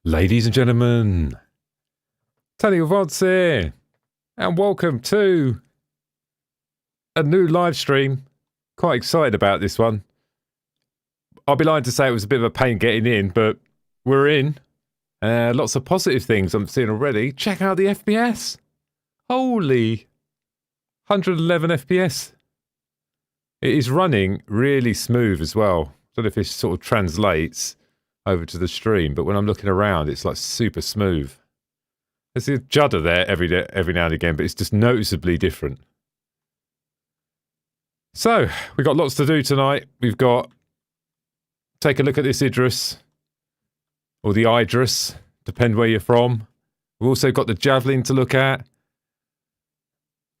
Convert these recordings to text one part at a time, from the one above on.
Ladies and gentlemen, Tony Vods here, and welcome to a new live stream. Quite excited about this one. I'll be lying to say it was a bit of a pain getting in, but we're in. Lots of positive things I'm seeing already. Check out the FPS. Holy 111 FPS. It is running really smooth as well. I don't know if this sort of translates over to the stream, but when I'm looking around, it's like super smooth. There's a judder there every now and again, but it's just noticeably different. So, we've got lots to do tonight. We've got take a look at this Idris, or the Idris, depend where you're from. We've also got the Javelin to look at.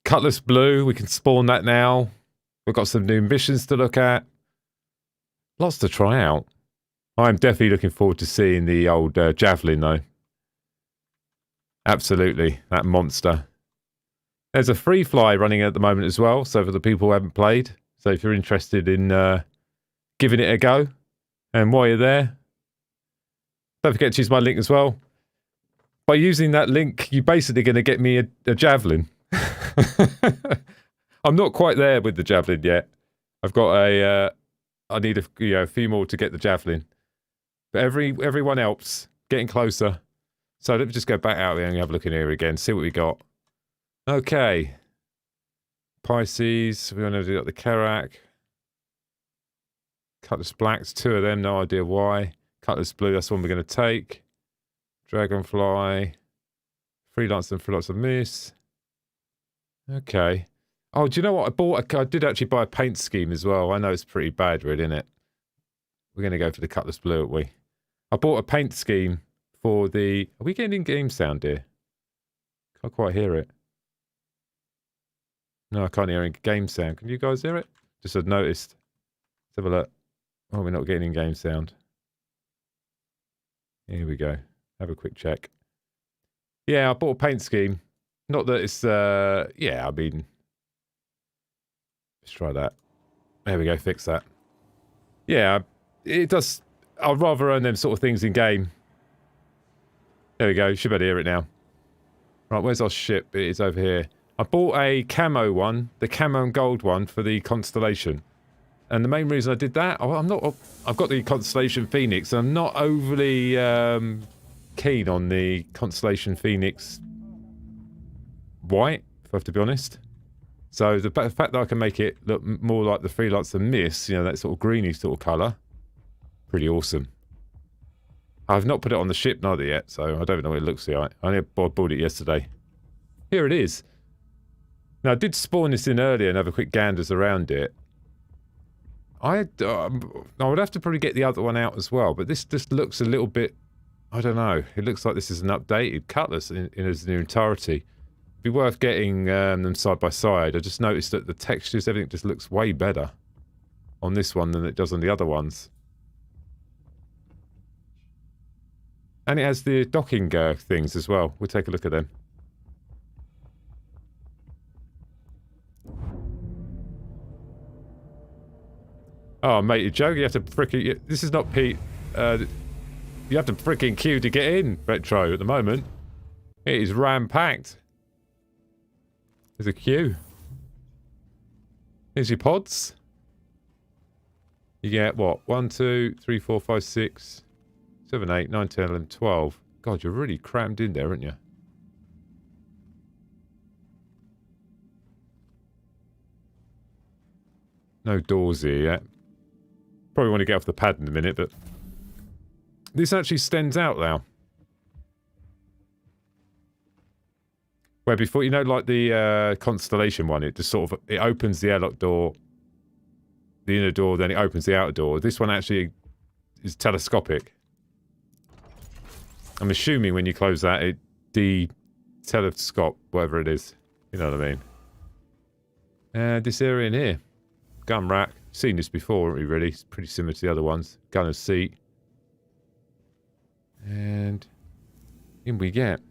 Cutlass Blue, we can spawn that now. We've got some new missions to look at. Lots to try out. I'm definitely looking forward to seeing the old Javelin, though. Absolutely, that monster. There's a free fly running at the moment as well, so for the people who haven't played. So if you're interested in giving it a go, and while you're there, don't forget to use my link as well. By using that link, you're basically going to get me a Javelin. I'm not quite there with the Javelin yet. I've got I need a few more to get the Javelin. But everyone else getting closer. So let me just go back out there and have a look in here again, see what we got. Okay. Pisces, we want to do the Kerak. Cutlass Blacks, 2 of them, no idea why. Cutlass Blue, that's one we're going to take. Dragonfly. Freelancer Miss. Okay. Oh, do you know what? I did actually buy a paint scheme as well. I know it's pretty bad, really, isn't it? We're going to go for the Cutlass Blue, aren't we? I bought a paint scheme for the... Are we getting in-game sound here? Can't quite hear it. No, I can't hear in-game sound. Can you guys hear it? Just had noticed. Let's have a look. Oh, we're not getting in-game sound. Here we go. Have a quick check. Yeah, I bought a paint scheme. Not that it's... yeah, I mean... Let's try that. There we go, fix that. Yeah, it does... I'd rather earn them sort of things in-game. There we go, you should be able to hear it now. Right, where's our ship? It is over here. I bought a camo one, the camo and gold one for the Constellation. And the main reason I did that, I've got the Constellation Phoenix, and I'm not overly keen on the Constellation Phoenix white, if I have to be honest. So the fact that I can make it look more like the Freelancer Miss, you know, that sort of greeny sort of colour, pretty awesome. I've not put it on the ship neither yet, so I don't know what it looks like. I bought it yesterday. Here it is. Now, I did spawn this in earlier and have a quick ganders around it. I would have to probably get the other one out as well, but this just looks a little bit... I don't know. It looks like this is an updated Cutlass in its entirety. It'd be worth getting them side by side. I just noticed that the textures, everything just looks way better on this one than it does on the other ones. And it has the docking things as well. We'll take a look at them. Oh, mate, you're joking. You have to fricking... This is not Pete. You have to fricking queue to get in, Retro, at the moment. It is ram-packed. There's a queue. Here's your pods. You get, what? 1, 2, 3, 4, 5, 6... 7, 8, 9, 10, 11, 12. God, you're really crammed in there, aren't you? No doors here yet. Probably want to get off the pad in a minute, but... This actually extends out now. Where before, you know, like the Constellation one, it just sort of... It opens the airlock door, the inner door, then it opens the outer door. This one actually is telescopic. I'm assuming when you close that, it telescope, whatever it is. You know what I mean? This area in here. Gun rack. Seen this before, haven't we, really? It's pretty similar to the other ones. Gunner's seat. And in we get.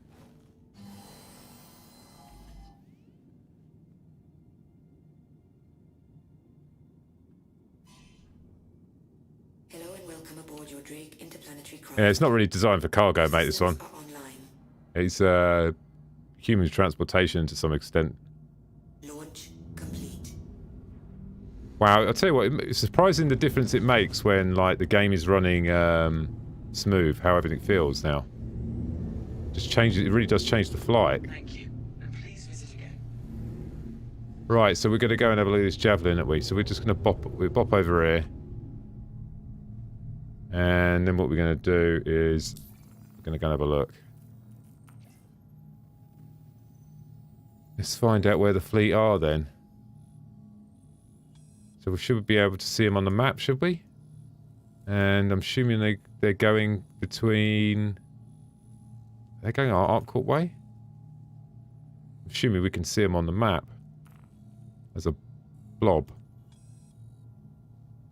Hello and welcome aboard your Drake interplanetary Yeah, it's not really designed for cargo, mate, this one. It's human transportation to some extent. Launch complete. Wow, I'll tell you what, it's surprising the difference it makes when, like, the game is running smooth, how everything feels now. Just changes, it really does change the flight. Thank you. And please visit again. Right, so we're going to go and have a look at this Javelin, aren't we? So we're just going to bop over here. And then what we're going to do is we're going to go and have a look. Let's find out where the fleet are then. So we should be able to see them on the map, should we? And I'm assuming they're going between... They're going our Arccourt way? I'm assuming we can see them on the map. As a blob.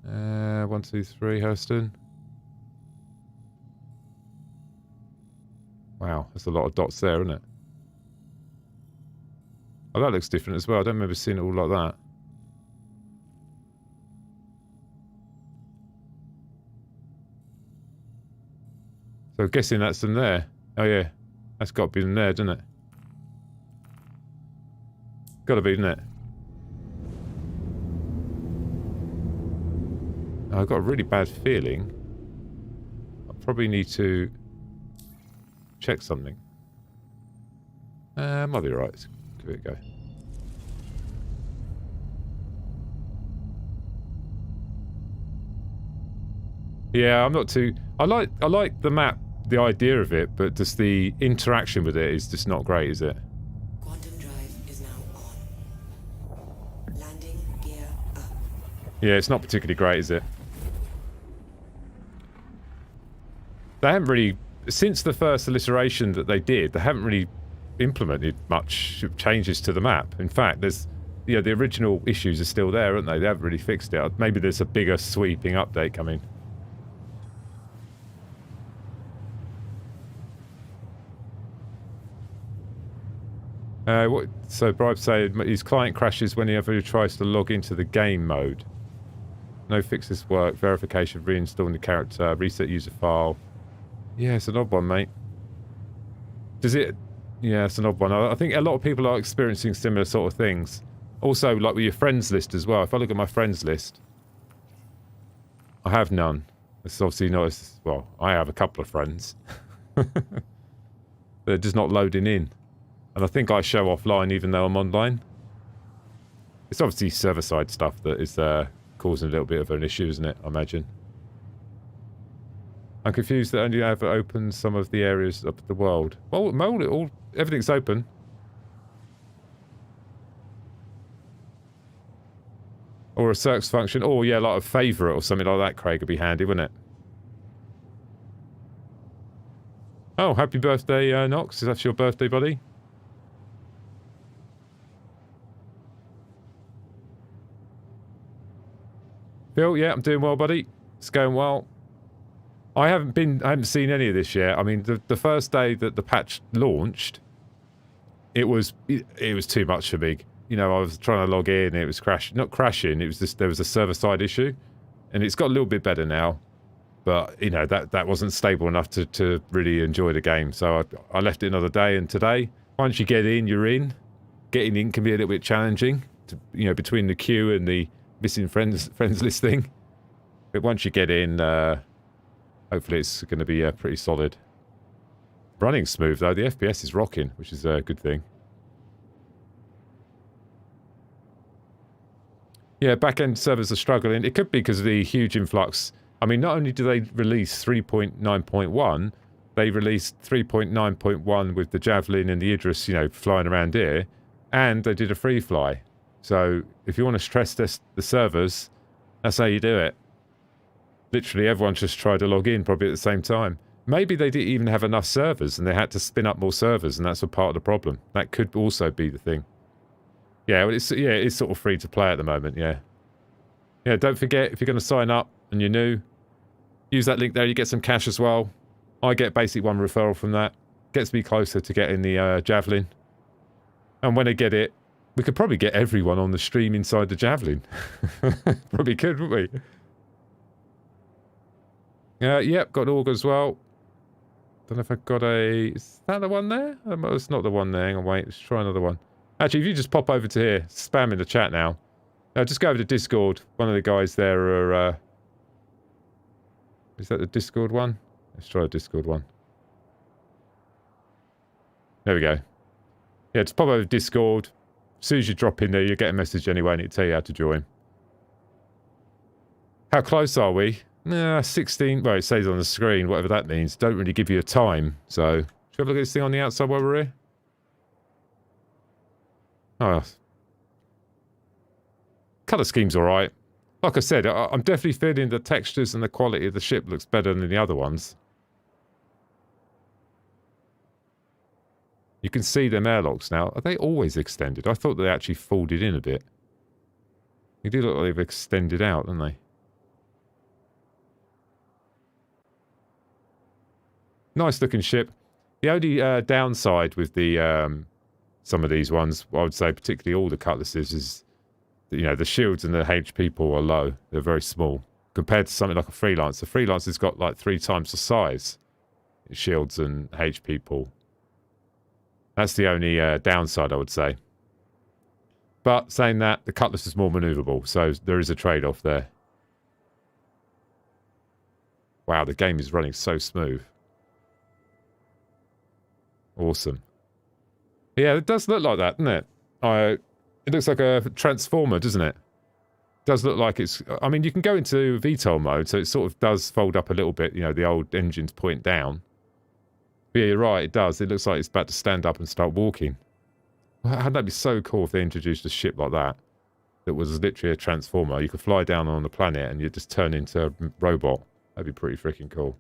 1, 2, 3, Hurston. Wow, there's a lot of dots there, isn't it? Oh, that looks different as well. I don't remember seeing it all like that. So I'm guessing that's them there. Oh yeah, that's got to be them there, doesn't it? Got to be, doesn't it? I've got a really bad feeling. I probably need to check something. Might be right. Let's give it a go. Yeah, I'm not too... I like the map, the idea of it, but just the interaction with it is just not great, is it? Quantum drive is now on. Landing gear up. Yeah, it's not particularly great, is it? They haven't really... Since the first iteration that they did, they haven't really implemented much changes to the map. In fact, there's... You know, the original issues are still there, aren't they? They haven't really fixed it. Maybe there's a bigger sweeping update coming. So Bribe said his client crashes whenever he tries to log into the game mode. No fixes work, verification, reinstalling the character, reset user file. Yeah, it's an odd one, mate. Does it... Yeah, it's an odd one. I think a lot of people are experiencing similar sort of things. Also, like with your friends list as well. If I look at my friends list, I have none. It's obviously not... Well, I have a couple of friends. They're just not loading in. And I think I show offline even though I'm online. It's obviously server-side stuff that is causing a little bit of an issue, isn't it? I imagine. I'm confused that only ever opens some of the areas of the world. Well, everything's open. Or a search function. Or, yeah, like a favourite or something like that, Craig, would be handy, wouldn't it? Oh, happy birthday, Nox. Is that your birthday, buddy? Phil, yeah, I'm doing well, buddy. It's going well. I haven't seen any of this yet. I mean, the first day that the patch launched, it was too much for me. You know, I was trying to log in, it was not crashing, it was just, there was a server-side issue. And it's got a little bit better now. But, you know, that wasn't stable enough to really enjoy the game. So I left it another day, and today, once you get in, you're in. Getting in can be a little bit challenging, you know, between the queue and the missing friends list thing. But once you get in, hopefully it's going to be pretty solid. Running smooth though, the FPS is rocking, which is a good thing. Yeah, back-end servers are struggling. It could be because of the huge influx. I mean, not only do they release 3.9.1, they released 3.9.1 with the Javelin and the Idris, you know, flying around here, and they did a free fly. So, if you want to stress test the servers, that's how you do it. Literally, everyone just tried to log in probably at the same time. Maybe they didn't even have enough servers and they had to spin up more servers, and that's a part of the problem. That could also be the thing. Yeah, well, it's sort of free to play at the moment, yeah. Yeah, don't forget, if you're going to sign up and you're new, use that link there, you get some cash as well. I get basically one referral from that. Gets me closer to getting the Javelin. And when I get it, we could probably get everyone on the stream inside the Javelin. Probably could, wouldn't we? Yep, got an auger as well. Don't know if I've got a... Is that the one there? It's not the one there. Hang on, wait. Let's try another one. Actually, if you just pop over to here, spam in the chat now. Just go over to Discord. One of the guys there are... Is that the Discord one? Let's try a Discord one. There we go. Yeah, just pop over to Discord. As soon as you drop in there, you'll get a message anyway and it'll tell you how to join. How close are we? 16... Well, it says on the screen, whatever that means. Don't really give you a time, so... Should we have a look at this thing on the outside while we're here? Oh. Colour scheme's alright. Like I said, I'm definitely feeling the textures and the quality of the ship looks better than the other ones. You can see them airlocks now. Are they always extended? I thought they actually folded in a bit. They do look like they've extended out, don't they? Nice looking ship. The only downside with the some of these ones, I would say particularly all the Cutlasses, is you know, the shields and the HP pool are low. They're very small. Compared to something like a Freelancer. Freelancer's got like 3 times the size in shields and HP pool. That's the only downside, I would say. But saying that, the Cutlass is more manoeuvrable, so there is a trade-off there. Wow, the game is running so smooth. Awesome. Yeah, it does look like that, doesn't it? It looks like a transformer, doesn't it? It does look like it's... I mean, you can go into VTOL mode, so it sort of does fold up a little bit. You know, the old engines point down. But yeah, you're right, it does. It looks like it's about to stand up and start walking. Wouldn't that be so cool if they introduced a ship like that? That was literally a transformer. You could fly down on the planet and you'd just turn into a robot. That'd be pretty freaking cool.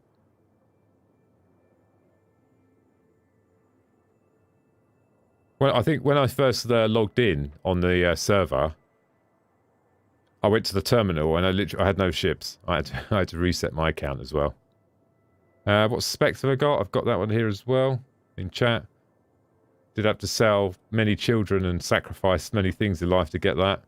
Well, I think when I first logged in on the server, I went to the terminal and I had no ships. I had to reset my account as well. What specs have I got? I've got that one here as well in chat. Did have to sell many children and sacrifice many things in life to get that.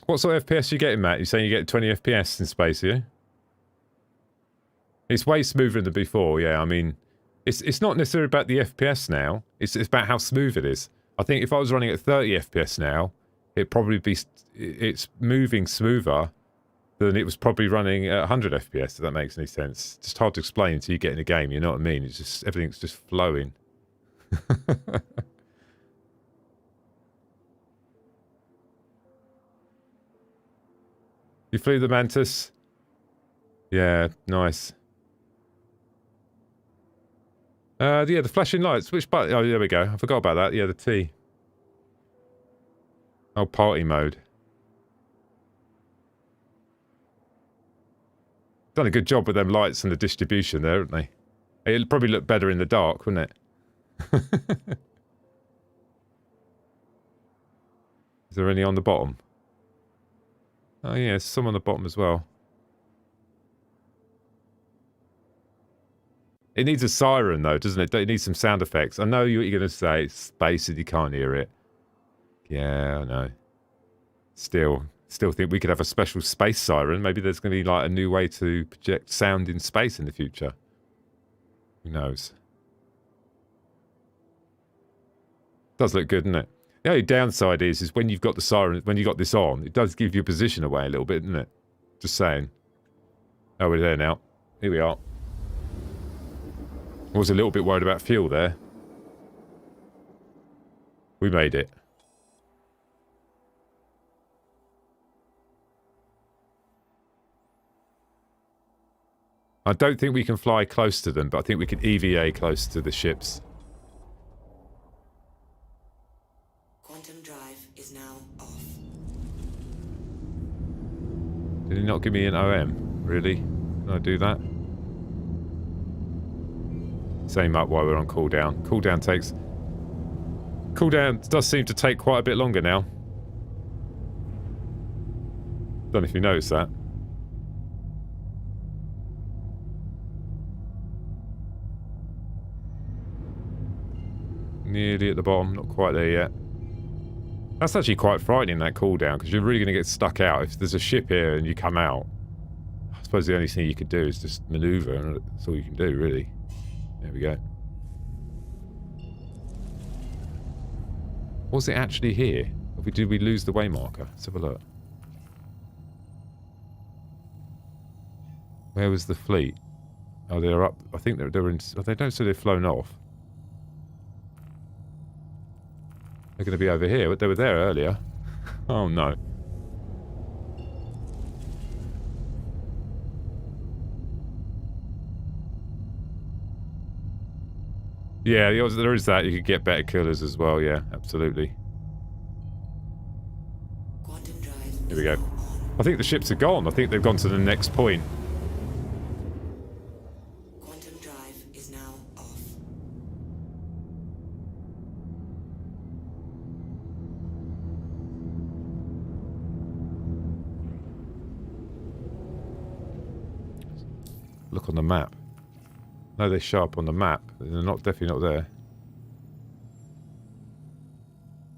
What sort of FPS are you getting, Matt? You're saying you get 20 FPS in space, are you? It's way smoother than before, yeah. I mean, it's not necessarily about the FPS now. It's about how smooth it is. I think if I was running at 30 FPS now, it'd probably be... It's moving smoother than it was probably running at 100 FPS, if that makes any sense. It's just hard to explain until you get in the game, you know what I mean? It's just... Everything's just flowing. You flew the Mantis? Yeah, nice. Yeah, the flashing lights. Which button? Oh, there we go. I forgot about that. Yeah, the T. Oh, party mode. Done a good job with them lights and the distribution there, haven't they? It'll probably look better in the dark, wouldn't it? Is there any on the bottom? Oh yeah, some on the bottom as well. It needs a siren though, doesn't it? It needs some sound effects. I know what you're going to say. It's space and you can't hear it. Yeah, I know. Still think we could have a special space siren. Maybe there's going to be like a new way to project sound in space in the future. Who knows? Does look good, doesn't it? The only downside is when you've got the siren, when you've got this on, it does give your position away a little bit, doesn't it? Just saying. Oh, we're there now. Here we are. I was a little bit worried about fuel there. We made it. I don't think we can fly close to them, but I think we can EVA close to the ships. Quantum drive is now off. Did he not give me an OM? Really? Can I do that? Same up while we're on cooldown. Cooldown does seem to take quite a bit longer now. Don't know if you noticed that. Nearly at the bottom, not quite there yet. That's actually quite frightening, that cooldown, because you're really going to get stuck out. If there's a ship here and you come out, I suppose the only thing you could do is just maneuver, and that's all you can do, really. There we go. Was it actually here? Or did we lose the waymarker? Let's have a look. Where was the fleet? Oh, they're up. I think they're in... Oh, they don't say they've flown off. They're going to be over here. They were there earlier. Oh, no. Yeah, there is that. You could get better killers as well. Yeah, absolutely. Here we go. I think the ships are gone. I think they've gone to the next point. Quantum drive is now off. Look on the map. No, they show up on the map. They're definitely not there.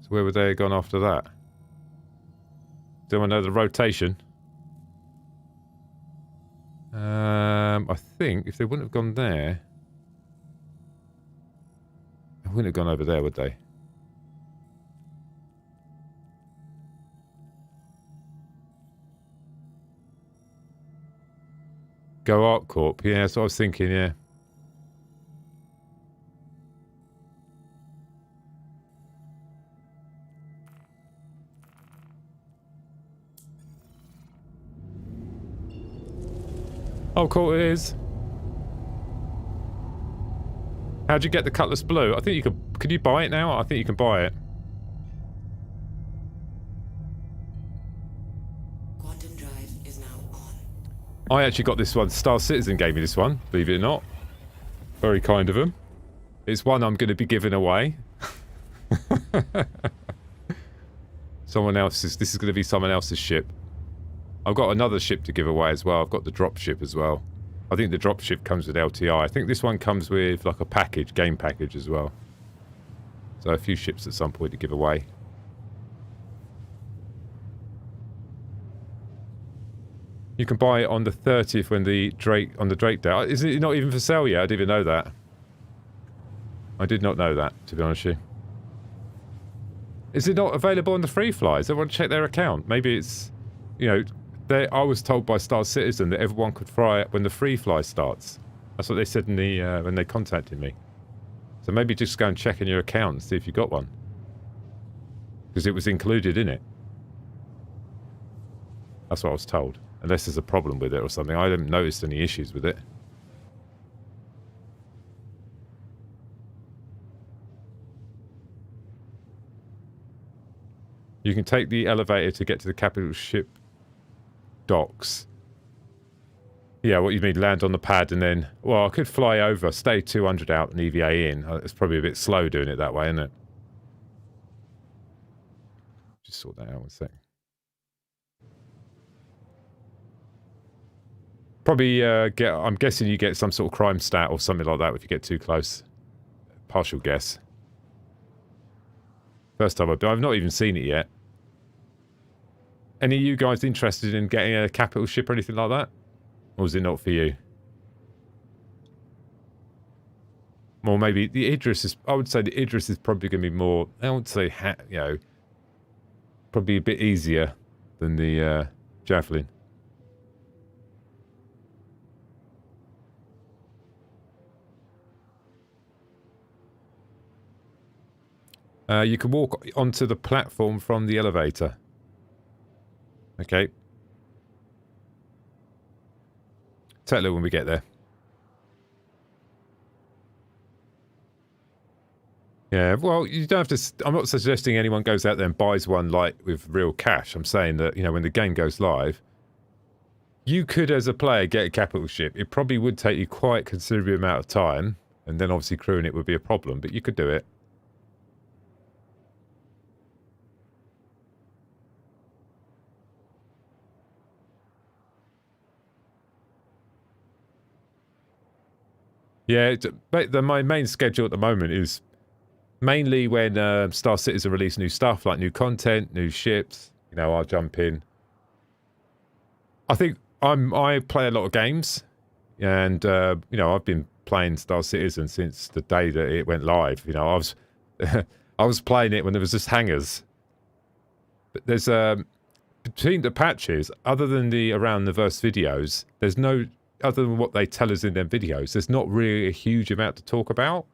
So where would they have gone after that? Do I know the rotation? I think if they wouldn't have gone there, they wouldn't have gone over there, would they? Go Arc Corp. Yeah, that's what I was thinking, yeah. Oh, cool, it is. How'd you get the Cutlass Blue? I think you could you buy it now? I think you can buy it. Quantum drive is now on. I actually got this one. Star Citizen gave me this one, believe it or not. Very kind of them. It's one I'm going to be giving away. Someone else's. This is going to be someone else's ship. I've got another ship to give away as well. I've got the drop ship as well. I think the drop ship comes with LTI. I think this one comes with like a package, game package as well. So a few ships at some point to give away. You can buy it on the 30th when the Drake Day. Is it not even for sale yet? I didn't even know that. I did not know that, to be honest with you. Is it not available on the free flies? Everyone check their account. Maybe it's, you know, I was told by Star Citizen that everyone could fly it when the free fly starts. That's what they said in the when they contacted me. So maybe just go and check in your account and see if you got one. Because it was included in it. That's what I was told. Unless there's a problem with it or something. I haven't noticed any issues with it. You can take the elevator to get to the capital ship docks. Yeah, what you mean, land on the pad and then... Well, I could fly over, stay 200 out and EVA in. It's probably a bit slow doing it that way, isn't it? Just sort that out 1 sec. Probably I'm guessing you get some sort of crime stat or something like that if you get too close. Partial guess. First time I've not even seen it yet. Any of you guys interested in getting a capital ship or anything like that? Or is it not for you? Or maybe the Idris is... I would say the Idris is probably going to be more... I would say, you know... Probably a bit easier than the Javelin. You can walk onto the platform from the elevator. Okay. Tell her when we get there. Yeah, well, you don't have to... I'm not suggesting anyone goes out there and buys one, like, with real cash. I'm saying that, you know, when the game goes live, you could, as a player, get a capital ship. It probably would take you quite a considerable amount of time, and then obviously crewing it would be a problem, but you could do it. Yeah, my main schedule at the moment is Mainly when Star Citizen release new stuff, like new content, new ships. You know, I'll jump in. I think I play a lot of games, and you know, I've been playing Star Citizen since the day that it went live. You know, I was I was playing it when there was just hangars. But there's between the patches, other than the around the verse videos, there's no other than what they tell us in their videos. There's not really a huge amount to talk about,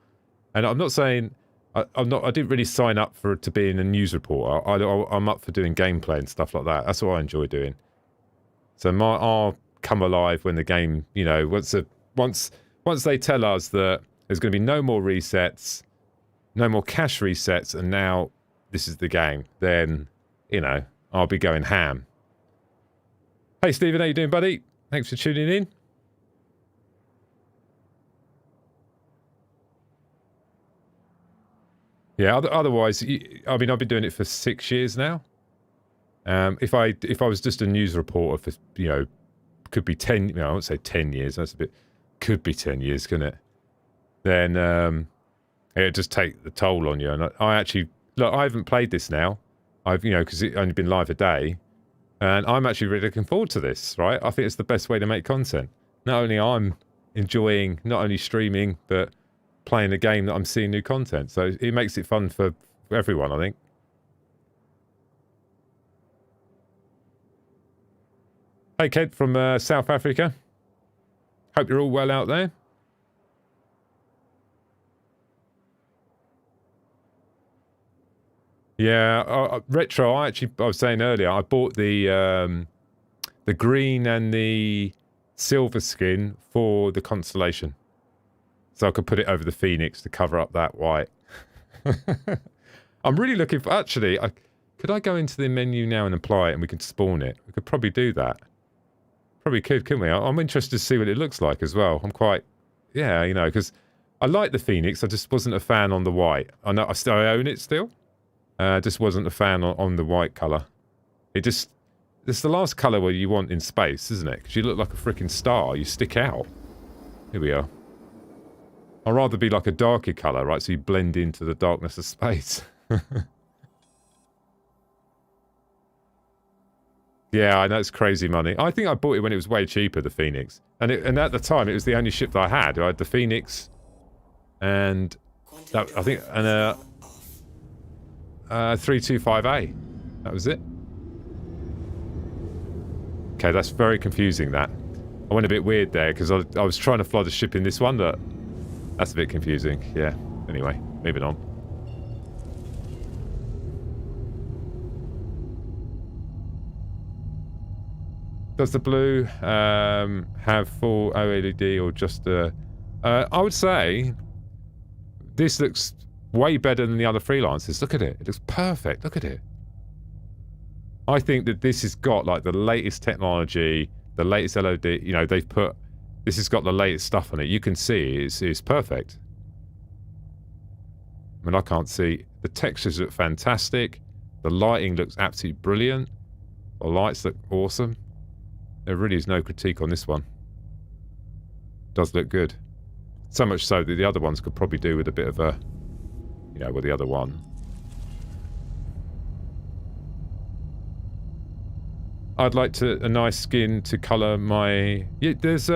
and I'm not saying. I didn't really sign up for to be in a news reporter. I'm up for doing gameplay and stuff like that. That's what I enjoy doing. So I'll come alive when the game, you know, once they tell us that there's going to be no more resets, no more cache resets, and now this is the game, then, you know, I'll be going ham. Hey Stephen, how you doing, buddy? Thanks for tuning in. Yeah, otherwise, I mean, I've been doing it for 6 years now. If I was just a news reporter for, you know, could be 10, you know, I won't say 10 years, that's a bit, could be 10 years, couldn't it? Then it'd just take the toll on you. And I actually, look, I haven't played this now. You know, because it's only been live a day. And I'm actually really looking forward to this, right? I think it's the best way to make content. Not only I'm enjoying, not only streaming, but playing a game that I'm seeing new content. So it makes it fun for everyone, I think. Hey, Ked from South Africa. Hope you're all well out there. Yeah, retro. I was saying earlier, I bought the green and the silver skin for the Constellation. So I could put it over the Phoenix to cover up that white. I'm really looking for... Actually, could I go into the menu now and apply it and we can spawn it? We could probably do that. Probably could, couldn't we? I'm interested to see what it looks like as well. I'm quite... Yeah, you know, because I like the Phoenix. I just wasn't a fan on the white. I know I own it still. Just wasn't a fan on the white colour. It's the last colour where you want in space, isn't it? Because you look like a freaking star. You stick out. Here we are. I'd rather be like a darker colour, right? So you blend into the darkness of space. Yeah, I know it's crazy money. I think I bought it when it was way cheaper, the Phoenix. And at the time, it was the only ship that I had. I had the Phoenix and... That, I think... And 325A. That was it. Okay, that's very confusing, that. I went a bit weird there, because I was trying to fly the ship in this one, but... That's a bit confusing, yeah. Anyway, moving on. Does the blue have full OLED or just a... I would say this looks way better than the other freelancers. Look at it. It looks perfect. Look at it. I think that this has got like the latest technology, the latest LOD. You know, they've put... This has got the latest stuff on it. You can see it's perfect. I mean, I can't see. The textures look fantastic. The lighting looks absolutely brilliant. The lights look awesome. There really is no critique on this one. Does look good. So much so that the other ones could probably do with a bit of a... You know, with the other one. I'd like a nice skin to colour my... Yeah, there's,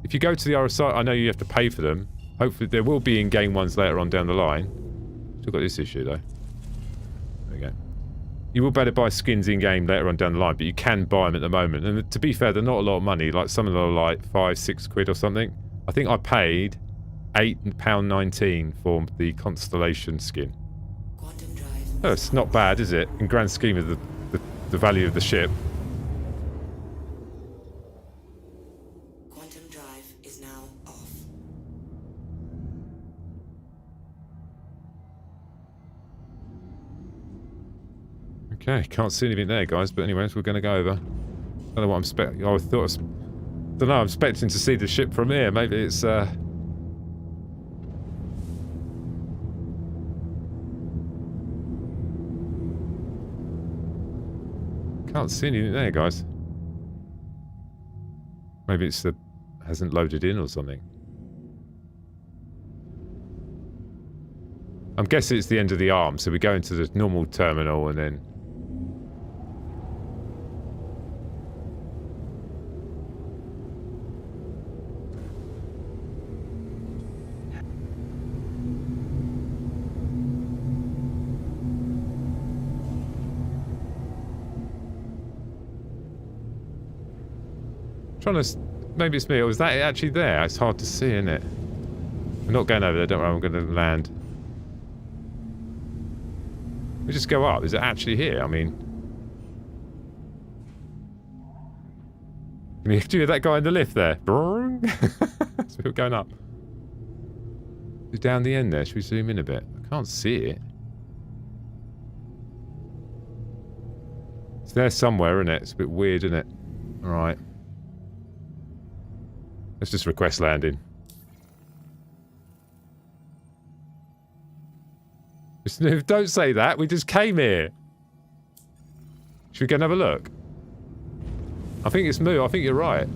if you go to the RSI, I know you have to pay for them. Hopefully there will be in-game ones later on down the line. Still got this issue, though. There we go. You will better buy skins in-game later on down the line, but you can buy them at the moment. And to be fair, they're not a lot of money. Like, some of them are like £5-6 or something. I think I paid £8.19 for the Constellation skin. Oh, it's not bad, is it? In grand scheme of the value of the ship. Quantum drive is now off. Okay, can't see anything there, guys. But anyways, we're going to go over. Don't know what I'm expecting. I thought don't know. I'm expecting to see the ship from here. Maybe it's Can't see anything there, guys. Maybe it's hasn't loaded in or something. I'm guessing it's the end of the arm, so we go into the normal terminal and then... Trying to... Maybe it's me, or is that actually there? It's hard to see, isn't it? I'm not going over there, don't worry, I'm going to land. We just go up. Is it actually here? I mean... Can you hear that guy in the lift there? So we're going up. It's down the end there. Should we zoom in a bit? I can't see it. It's there somewhere, isn't it? It's a bit weird, isn't it? Alright. Let's just request landing. Don't say that. We just came here. Should we go and have a look? I think it's Moo. I think you're right.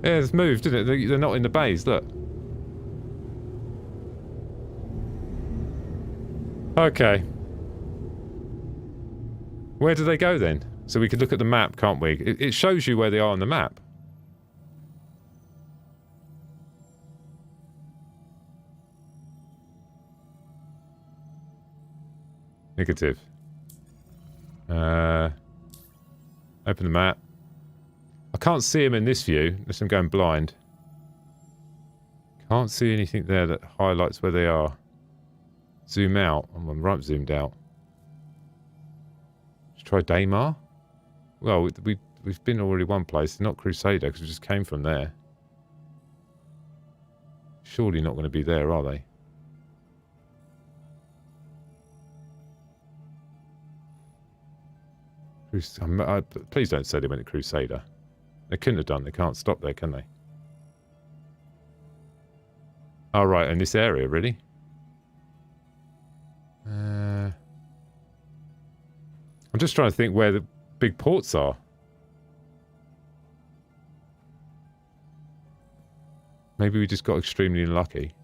Yeah, it's moved, didn't it? They're not in the bays. Look. Okay. Where do they go then? So we could look at the map, can't we? It shows you where they are on the map. Negative. Open the map. I can't see them in this view, unless I'm going blind. Can't see anything there that highlights where they are. Zoom out. I'm right zoomed out. Let's try Daymar. Well, we've been already one place. Not Crusader, because we just came from there. Surely not going to be there, are they? Please don't say they went to Crusader. They couldn't have done. They can't stop there, can they? Oh, right, in this area, really? I'm just trying to think where the big ports are. Maybe we just got extremely unlucky.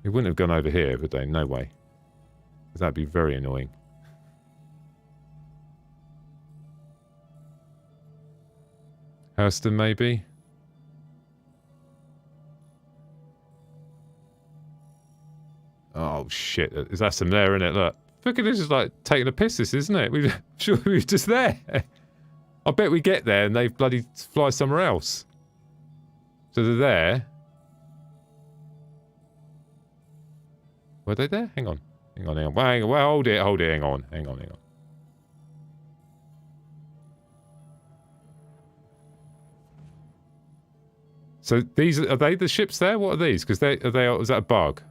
They wouldn't have gone over here, would they? No way. Because that'd be very annoying. Hurston, maybe? Oh, shit. Is that some there, isn't it? Look. Look at this. Is like taking a piss, this, isn't it? I'm sure we were just there. I bet we get there and they bloody fly somewhere else. So they're there. Were they there? Hang on. Hang on, hang on. Well, hold it, hang on. Hang on. So these, are they the ships there? What are these? Because is that a bug?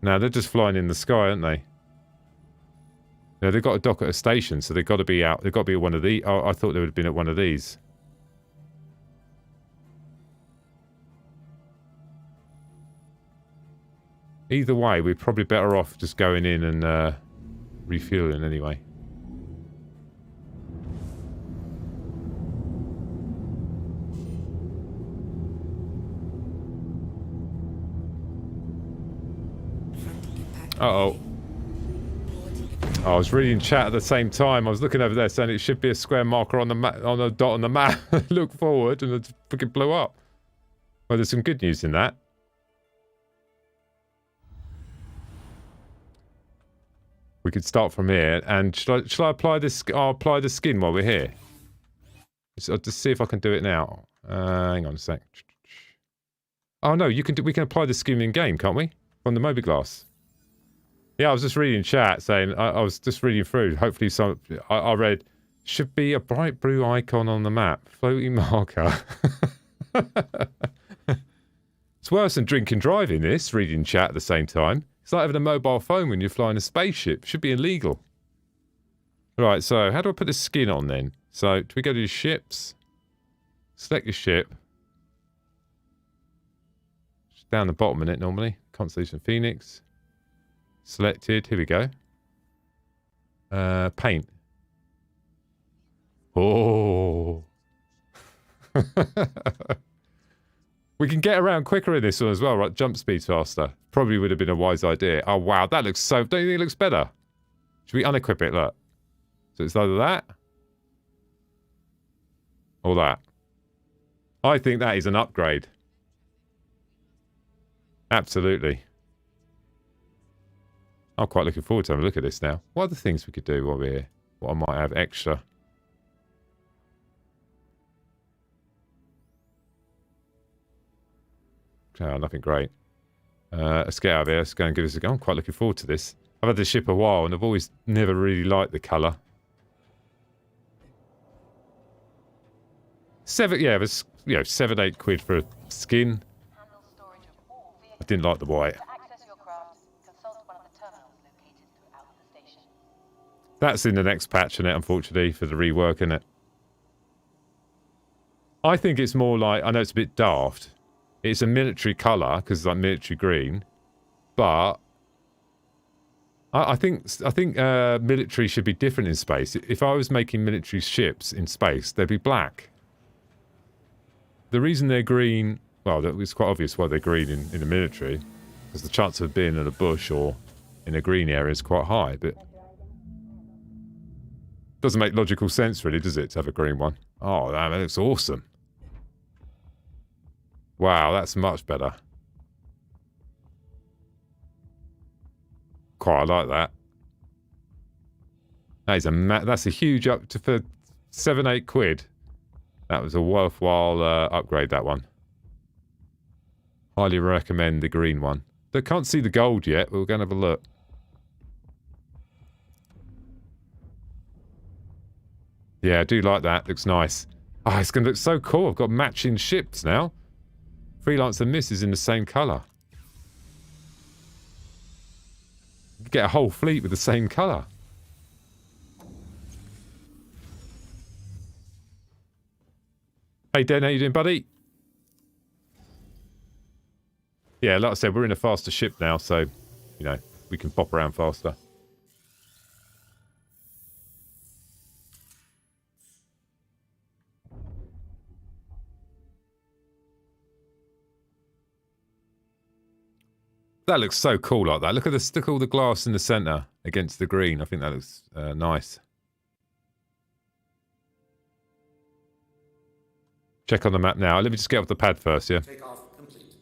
No, they're just flying in the sky, aren't they? No, they've got a dock at a station, so they've got to be out. They've got to be at one of these. Oh, I thought they would have been at one of these. Either way, we're probably better off just going in and refueling anyway. Uh-oh. I was reading chat at the same time. I was looking over there saying it should be a square marker on the map, on a dot on the map. Look forward and it freaking blew up. Well, there's some good news in that. We could start from here, and shall I apply this? I'll apply the skin while we're here. I'll just see if I can do it now. Hang on a sec. Oh no, you can. We can apply the skin in game, can't we? On the mobiGlass. Yeah, I was just reading chat saying I was just reading through. Hopefully, I read should be a bright blue icon on the map, floating marker. It's worse than drink and driving. This reading chat at the same time. It's like having a mobile phone when you're flying a spaceship. Should be illegal. Right, so how do I put the skin on then? So, do we go to your ships? Select your ship. Just down the bottom in it normally. Constellation Phoenix. Selected. Here we go. Paint. Oh. We can get around quicker in this one as well, right? Jump speed faster. Probably would have been a wise idea. Oh, wow. That looks so... Don't you think it looks better? Should we unequip it? Look. So it's either that or that. I think that is an upgrade. Absolutely. I'm quite looking forward to having a look at this now. What are the things we could do while we're here? What I might have extra? Oh, nothing great. Let's get out of here. Let's go and give this a go. I'm quite looking forward to this. I've had this ship a while and I've always never really liked the colour. Yeah, it was, you know, 7-8 quid for a skin. I didn't like the white. That's in the next patch, isn't it, unfortunately, for the rework, isn't it? I think it's more like, I know it's a bit daft. It's a military colour, because it's like military green. But I think military should be different in space. If I was making military ships in space, they'd be black. The reason they're green, well, it's quite obvious why they're green in the military, because the chance of being in a bush or in a green area is quite high, but doesn't make logical sense, really, does it, to have a green one? Oh, that looks awesome. Wow, that's much better. Quite like that. That's a huge up to for 7-8 quid. That was a worthwhile upgrade, that one. Highly recommend the green one. I can't see the gold yet, but we're going to have a look. Yeah, I do like that. Looks nice. Oh, it's going to look so cool. I've got matching ships now. Freelance and Miss is in the same colour. You could get a whole fleet with the same colour. Hey, Den, how you doing, buddy? Yeah, like I said, we're in a faster ship now, so, you know, we can pop around faster. That looks so cool like that. Look at all the glass in the centre against the green. I think that looks nice. Check on the map now. Let me just get off the pad first, yeah? Take off complete.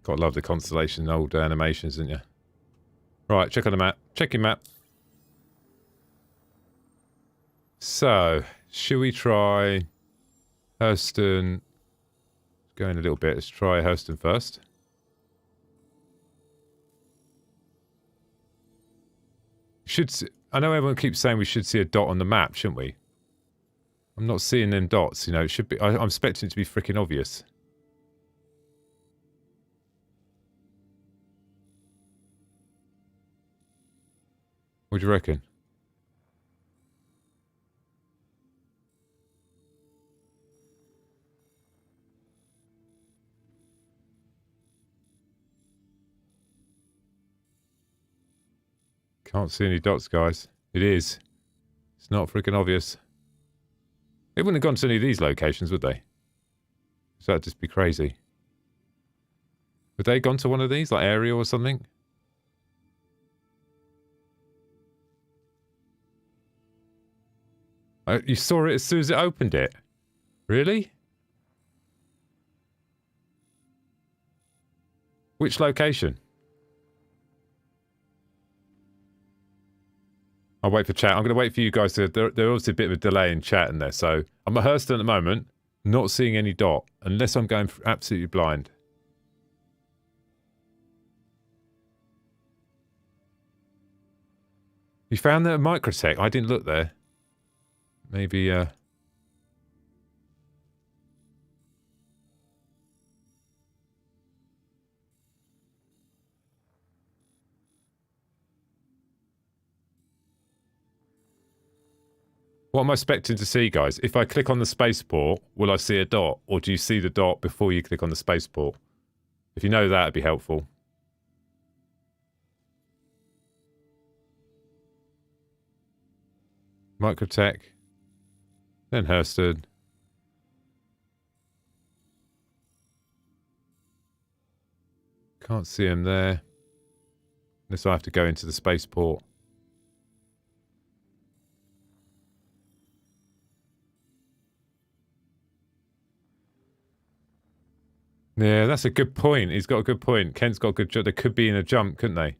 Gotta love the constellation old animations, didn't you? Right, check on the map. Check your map. So, should we try Hurston? Going a little bit. Let's try Hurston first. I know everyone keeps saying we should see a dot on the map, shouldn't we? I'm not seeing them dots, you know. It should be. I'm expecting it to be freaking obvious. What do you reckon? Can't see any dots, guys. It is. It's not freaking obvious. They wouldn't have gone to any of these locations, would they? So that'd just be crazy. Would they have gone to one of these, like Area or something? You saw it as soon as it opened it? Really? Which location? I'll wait for chat. I'm going to wait for you guys to... There's obviously a bit of a delay in chat in there, so... I'm at Hurston at the moment, not seeing any dot, unless I'm going absolutely blind. You found that at Microtech? I didn't look there. Maybe, What am I expecting to see, guys? If I click on the spaceport, will I see a dot? Or do you see the dot before you click on the spaceport? If you know that, it'd be helpful. Microtech. Then Hurston. Can't see him there. Unless I have to go into the spaceport. Yeah, that's a good point. He's got a good point. Kent's got a good job. They could be in a jump, couldn't they?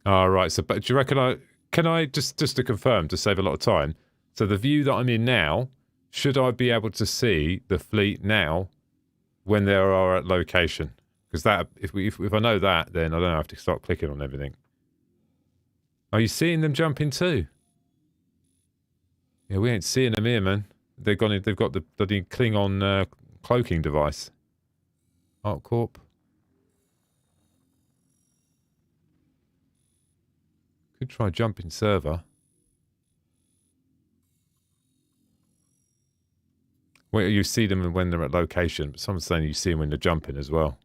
All right. So, but do you reckon can I just to confirm, to save a lot of time? So the view that I'm in now, should I be able to see the fleet now when they are at location? Because that, if I know that, then I don't have to start clicking on everything. Are you seeing them jumping too? Yeah, we ain't seeing them here, man. They've got the bloody Klingon cloaking device. ArcCorp. Could try jumping server. Well, you see them when they're at location, but someone's saying you see them when they're jumping as well.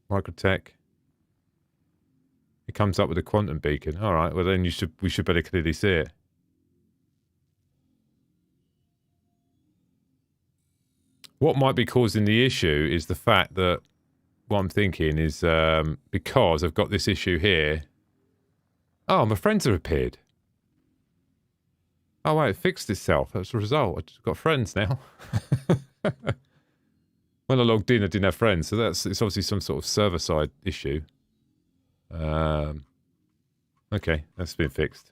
Microtech. It comes up with a quantum beacon. All right, well then we should better clearly see it. What might be causing the issue is the fact that what I'm thinking is because I've got this issue here. Oh, my friends have appeared. Oh, wait, it fixed itself. That's a result. I've got friends now. When I logged in, I didn't have friends. So it's obviously some sort of server-side issue. Okay, that's been fixed.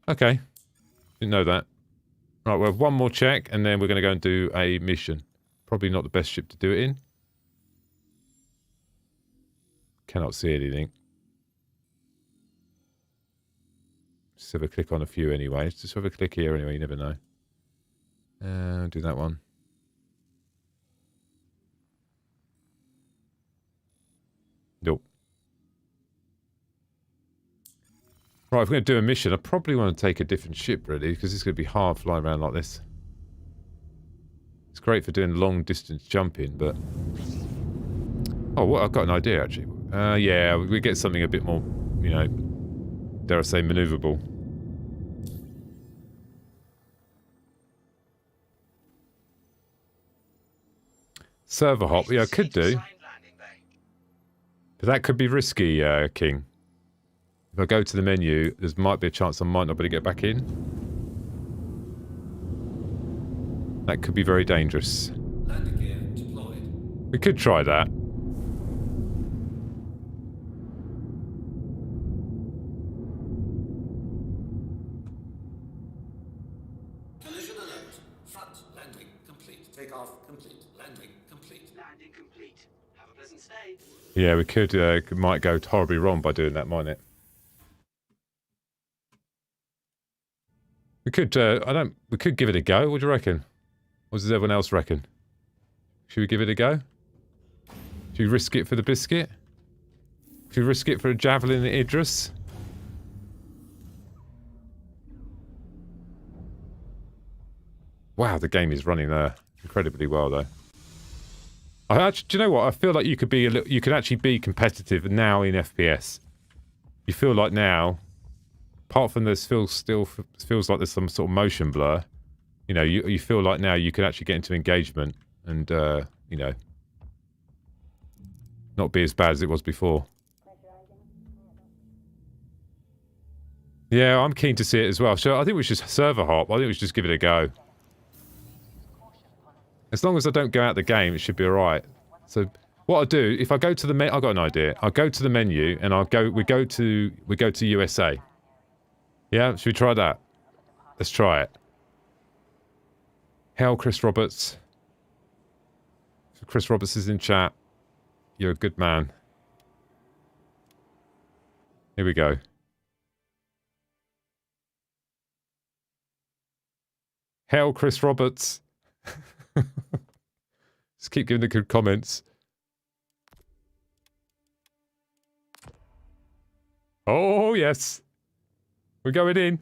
Okay. Didn't know that. Right, we'll have one more check, and then we're going to go and do a mission. Probably not the best ship to do it in. Cannot see anything. Just have a click on a few anyway. Just have a click here anyway, you never know. Do that one. Nope. Right, if we're going to do a mission, I probably want to take a different ship, really, because it's going to be hard flying around like this. It's great for doing long-distance jumping, but... Oh, well, I've got an idea, actually. Yeah, we get something a bit more, you know, dare I say, maneuverable. Server hop, yeah, I could do. But that could be risky, King. If I go to the menu, there might be a chance I might not be able to get back in. That could be very dangerous. Landing gear deployed. We could try that. Collision alert. Front landing complete. Takeoff complete. Landing complete. Landing complete. Have a pleasant stay. Yeah, we could. Might go horribly wrong by doing that, mightn't it? We could. We could give it a go. What do you reckon? What does everyone else reckon? Should we give it a go? Should we risk it for the biscuit? Should we risk it for a Javelin at Idris? Wow, the game is running incredibly well, though. Do you know what? I feel like you could be you could actually be competitive now in FPS. You feel like now, apart from this feels like there's some sort of motion blur. You know, you feel like now you could actually get into engagement and you know, not be as bad as it was before. Yeah, I'm keen to see it as well. So I think we should server hop. I think we should just give it a go. As long as I don't go out the game, it should be all right. So what I do, if I go to the menu, I've got an idea. I'll go to the menu and we go to USA. Yeah, should we try that? Let's try it. Hell, Chris Roberts. Chris Roberts is in chat. You're a good man. Here we go. Hell, Chris Roberts. Just keep giving the good comments. Oh, yes. We're going in.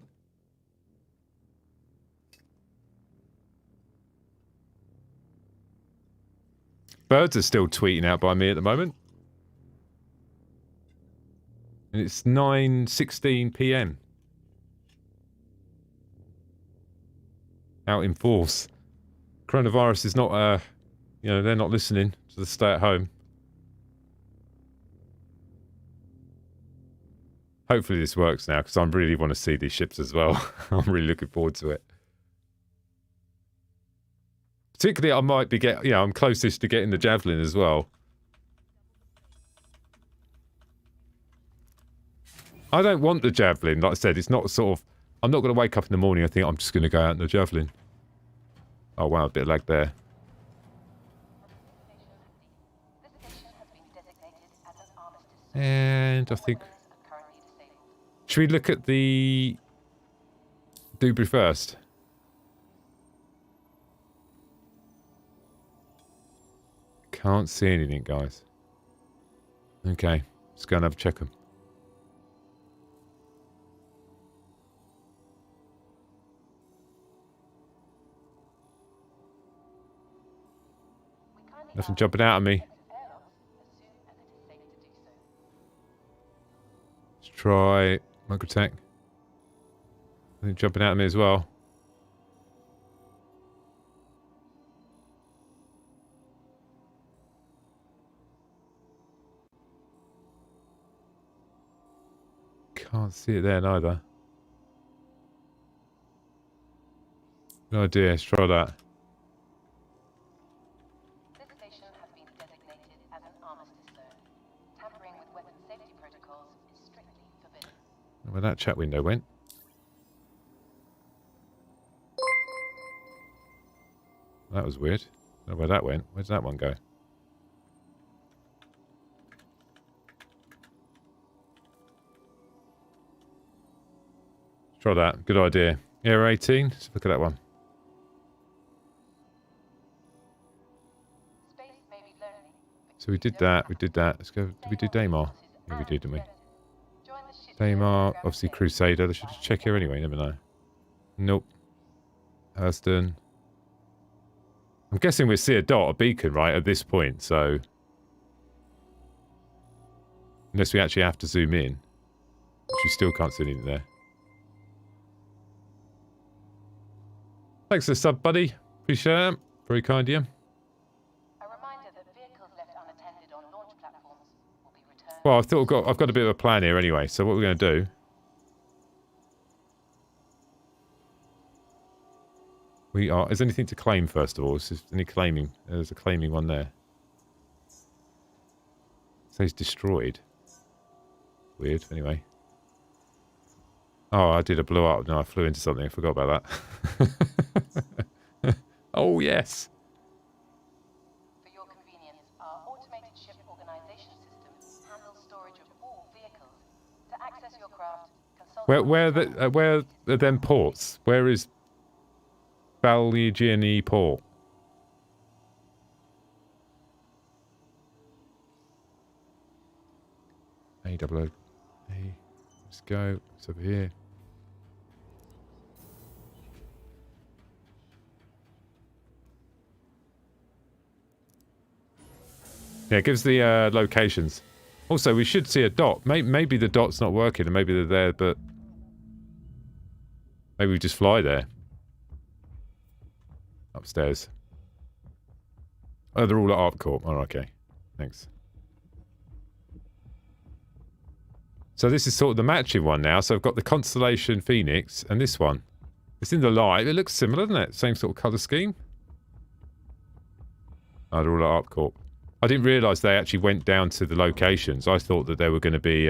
Birds are still tweeting out by me at the moment. And it's 9:16 p.m. Out in force. Coronavirus is not, you know, they're not listening to the stay at home. Hopefully this works now, because I really want to see these ships as well. I'm really looking forward to it. Particularly, I might be I'm closest to getting the Javelin as well. I don't want the Javelin. Like I said, it's not sort of... I'm not going to wake up in the morning and think I'm just going to go out in the Javelin. Oh, wow, a bit of lag there. And I think... Should we look at the... Dubry first? Can't see anything, guys. Okay, let's go and have a check them. Nothing jumping out at me. Let's try microtech. Nothing jumping out at me as well. Can't see it there neither. No idea, let's try that. This station has been designated as an armistice zone. Tampering with weapon safety protocols is strictly forbidden. Where that chat window went. That was weird. I don't know where that went. Where did that one go? Try that. Good idea. Air 18. Let's look at that one. So we did that. We did that. Let's go. Did we do Daymar? Yeah, we did, didn't we? Daymar, obviously Crusader. They should just check here anyway. Never know. Nope. Hurston. I'm guessing we'll see a dot, a beacon, right, at this point, so... Unless we actually have to zoom in. Which we still can't see anything there. Thanks for the sub, buddy. Appreciate it. Very kind of you. A reminder that vehicles left unattended on launch platforms will be returned. Well, I thought I've got a bit of a plan here anyway, so what we're going to do... We are... Is anything to claim, first of all? Is there any claiming? There's a claiming one there. It says destroyed. Weird, anyway. Oh, I did a blow up. No, I flew into something. I forgot about that. Oh, yes. For your convenience, our automated ship organization system handles storage of all vehicles. To access your craft, consult... Where are them ports? Where is Balligini port? A-double-O. A. Let's go. It's over here. Yeah, it gives the locations. Also, we should see a dot. Maybe the dot's not working, and maybe they're there, but... Maybe we just fly there. Upstairs. Oh, they're all at ArcCorp. Oh, okay. Thanks. So this is sort of the matching one now. So I've got the Constellation Phoenix and this one. It's in the light. It looks similar, doesn't it? Same sort of colour scheme. Oh, they're all at ArcCorp. I didn't realise they actually went down to the locations. I thought that they were going to be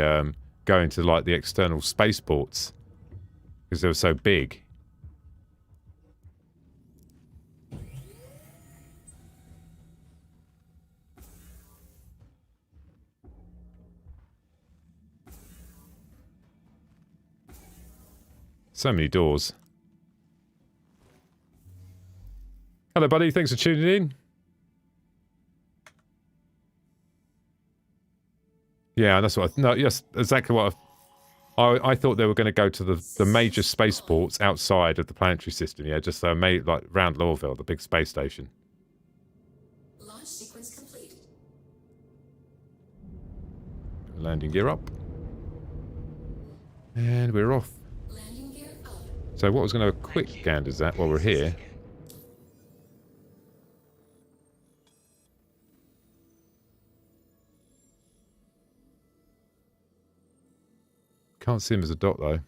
going to like the external spaceports because they were so big. So many doors. Hello, buddy. Thanks for tuning in. Yeah, that's what. No, yes, exactly what. I thought they were going to go to the major spaceports outside of the planetary system, yeah, just made like round Lorville, the big space station. Launch sequence complete. Landing gear up. And we're off. Landing gear up. So what was going to have a quick ganders at while we're here? Can't see him as a dot though.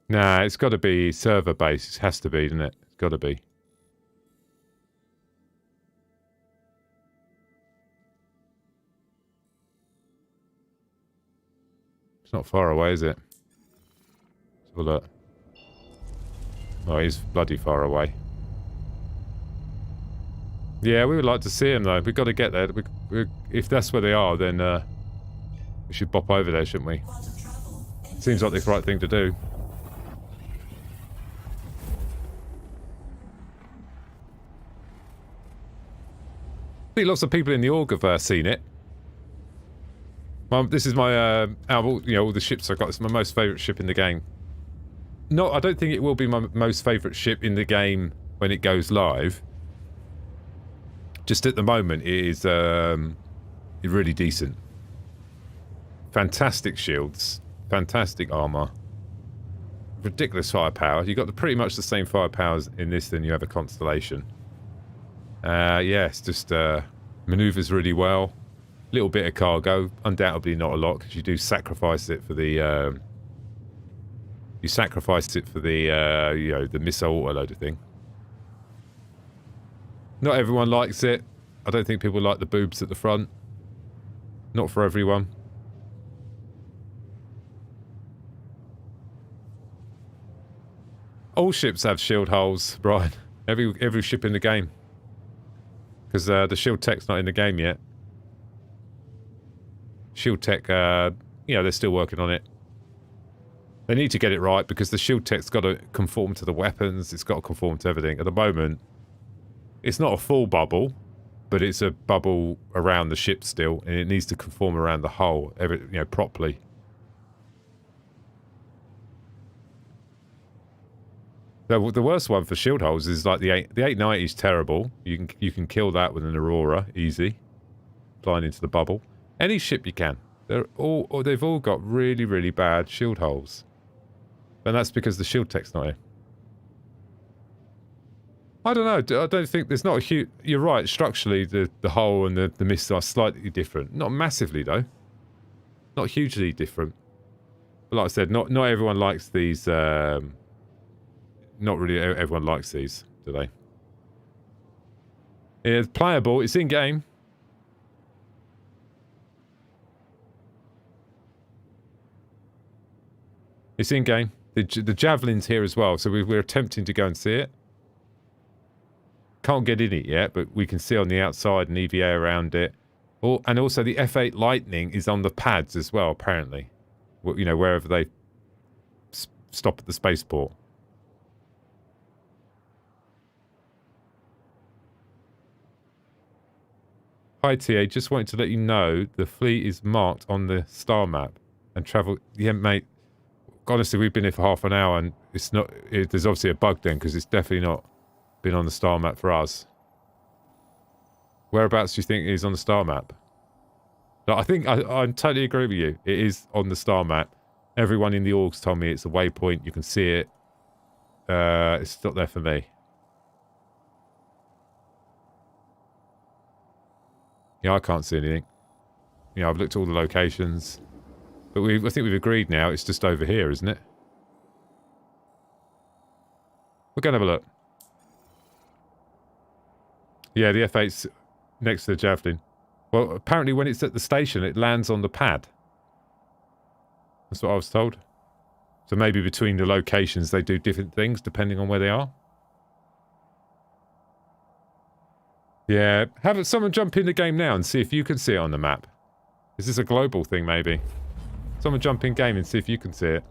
Nah, it's got to be server based. It has to be, doesn't it? It's got to be. It's not far away, is it? Let's have a look. Oh, he's bloody far away. Yeah, we would like to see him though. We've got to get there. If that's where they are, then we should bop over there, shouldn't we? Quantum travel. Seems like the right thing to do. I think lots of people in the org have seen it. This is my, out of all, you know, all the ships I've got, it's my most favourite ship in the game. No, I don't think it will be my most favourite ship in the game when it goes live. Just at the moment, it is really decent. Fantastic shields, fantastic armour, ridiculous firepower. You've got pretty much the same firepower in this than you have a Constellation. Yeah, it's just manoeuvres really well. Little bit of cargo, undoubtedly not a lot because you do sacrifice it for the you know, the missile autoloader thing. Not everyone likes it. I don't think people like the boobs at the front. Not for everyone. All ships have shield holes, Brian. Every ship in the game. Because the shield tech's not in the game yet. Shield tech, you know, they're still working on it. They need to get it right because the shield tech's got to conform to the weapons. It's got to conform to everything. At the moment, it's not a full bubble, but it's a bubble around the ship still, and it needs to conform around the hull, you know, properly. The worst one for shield holes is like the 890 is terrible. You can kill that with an Aurora easy, flying into the bubble. Any ship you can. They've all got really, really bad shield holes, and that's because the shield tech's not here. I don't know. I don't think there's not a huge... You're right. Structurally, the hull and the mist are slightly different. Not massively, though. Not hugely different. But like I said, not everyone likes these... not really everyone likes these, do they? It's playable. It's in-game. It's in-game. The Javelin's here as well, so we're attempting to go and see it. Can't get in it yet, but we can see on the outside an EVA around it. And also the F8 Lightning is on the pads as well, apparently. You know, wherever they stop at the spaceport. Hi TA, just wanted to let you know the fleet is marked on the star map and travel... Yeah, mate. Honestly, we've been here for half an hour and it's not... there's obviously a bug then because it's definitely not... been on the star map for us. Whereabouts do you think it is on the star map? No, I think I totally agree with you. It is on the star map. Everyone in the orgs told me it's a waypoint. You can see it. It's not there for me. Yeah, I can't see anything. You know, I've looked at all the locations. But I think we've agreed now. It's just over here, isn't it? We're going to have a look. Yeah, the F8's next to the Javelin. Well, apparently when it's at the station, it lands on the pad. That's what I was told. So maybe between the locations, they do different things depending on where they are. Yeah, have someone jump in the game now and see if you can see it on the map. Is this a global thing, maybe? Someone jump in game and see if you can see it.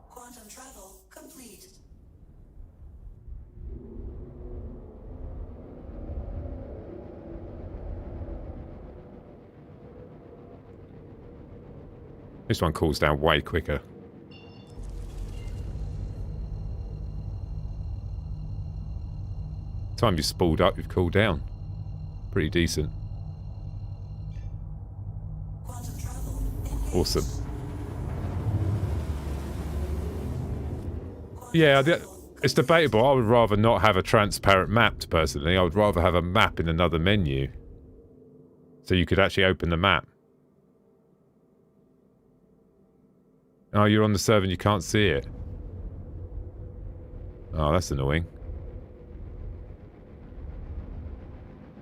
Quantum travel complete. This one cools down way quicker. Time you spooled up, you've cooled down. Pretty decent. Awesome. Yeah, it's debatable. I would rather not have a transparent map, personally. I would rather have a map in another menu. So you could actually open the map. Oh, you're on the server and you can't see it. Oh, that's annoying.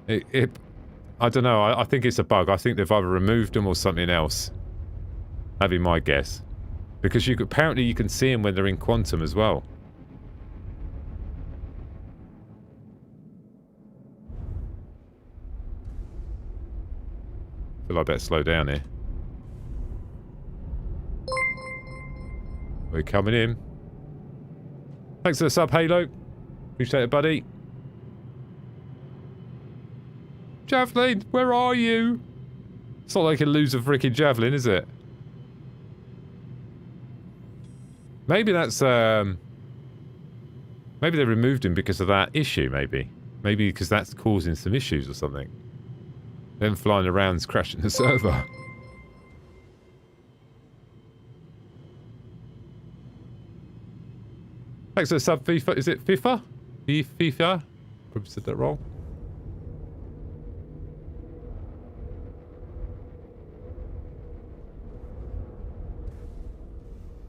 I don't know. I think it's a bug. I think they've either removed them or something else. That'd be my guess. Because apparently you can see them when they're in quantum as well. I feel like I better slow down here. We're coming in. Thanks for the sub, Halo. Appreciate it, buddy. Javelin, where are you? It's not like you can lose a freaking Javelin, is it? Maybe that's, maybe they removed him because of that issue, maybe. Maybe because that's causing some issues or something. Them flying around's crashing the server. Thanks for the sub, FIFA. Is it FIFA? FIFA? Probably said that wrong.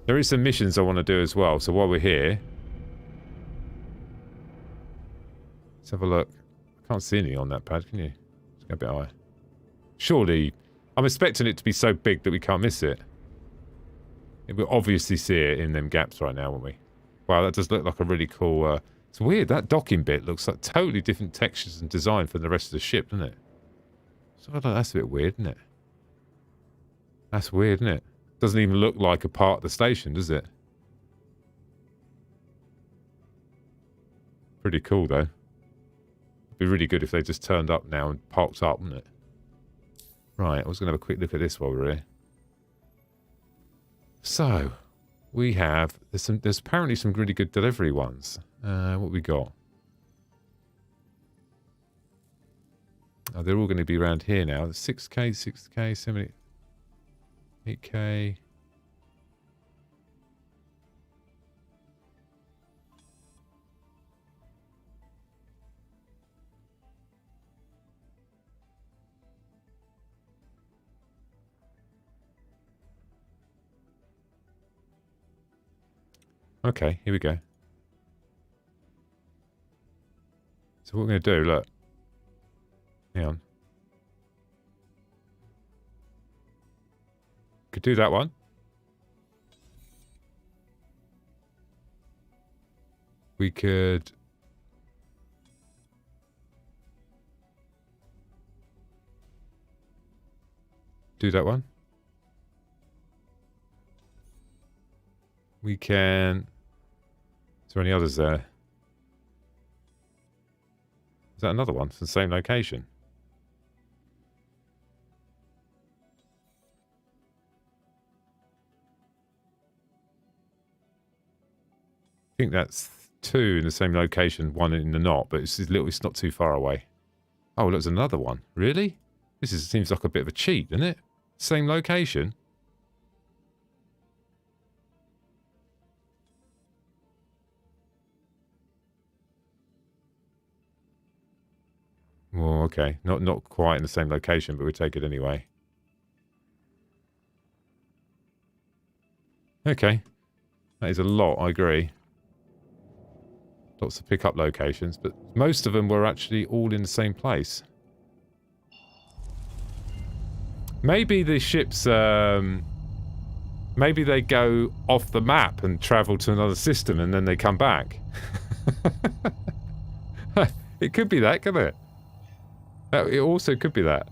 There is some missions I want to do as well, so while we're here... Let's have a look. I can't see anything on that pad, can you? Let's go a bit higher. Surely... I'm expecting it to be so big that we can't miss it. We'll obviously see it in them gaps right now, won't we? Wow, that does look like a really cool... it's weird, that docking bit looks like totally different textures and design from the rest of the ship, doesn't it? So I don't know, that's a bit weird, isn't it? That's weird, isn't it? Doesn't even look like a part of the station, does it? Pretty cool, though. It'd be really good if they just turned up now and parked up, wouldn't it? Right, I was going to have a quick look at this while we're here. So, we have... There's apparently some really good delivery ones. What we got? Oh, they're all going to be around here now. The 6K, 6K, 70... 8K. Okay, here we go. So what we're going to do, look. Hang on. Could do that one. We could... do that one. We can... Is there any others there? Is that another one? It's the same location. I think that's 2 in the same location, 1 in the knot, but it's not too far away. Oh, look, there's another one. Really? Seems like a bit of a cheat, doesn't it? Same location. Well, okay. Not quite in the same location, but we take it anyway. Okay. That is a lot, I agree. Lots of pickup locations, but most of them were actually all in the same place. Maybe the ships, maybe they go off the map and travel to another system and then they come back. It could be that, couldn't it? It also could be that.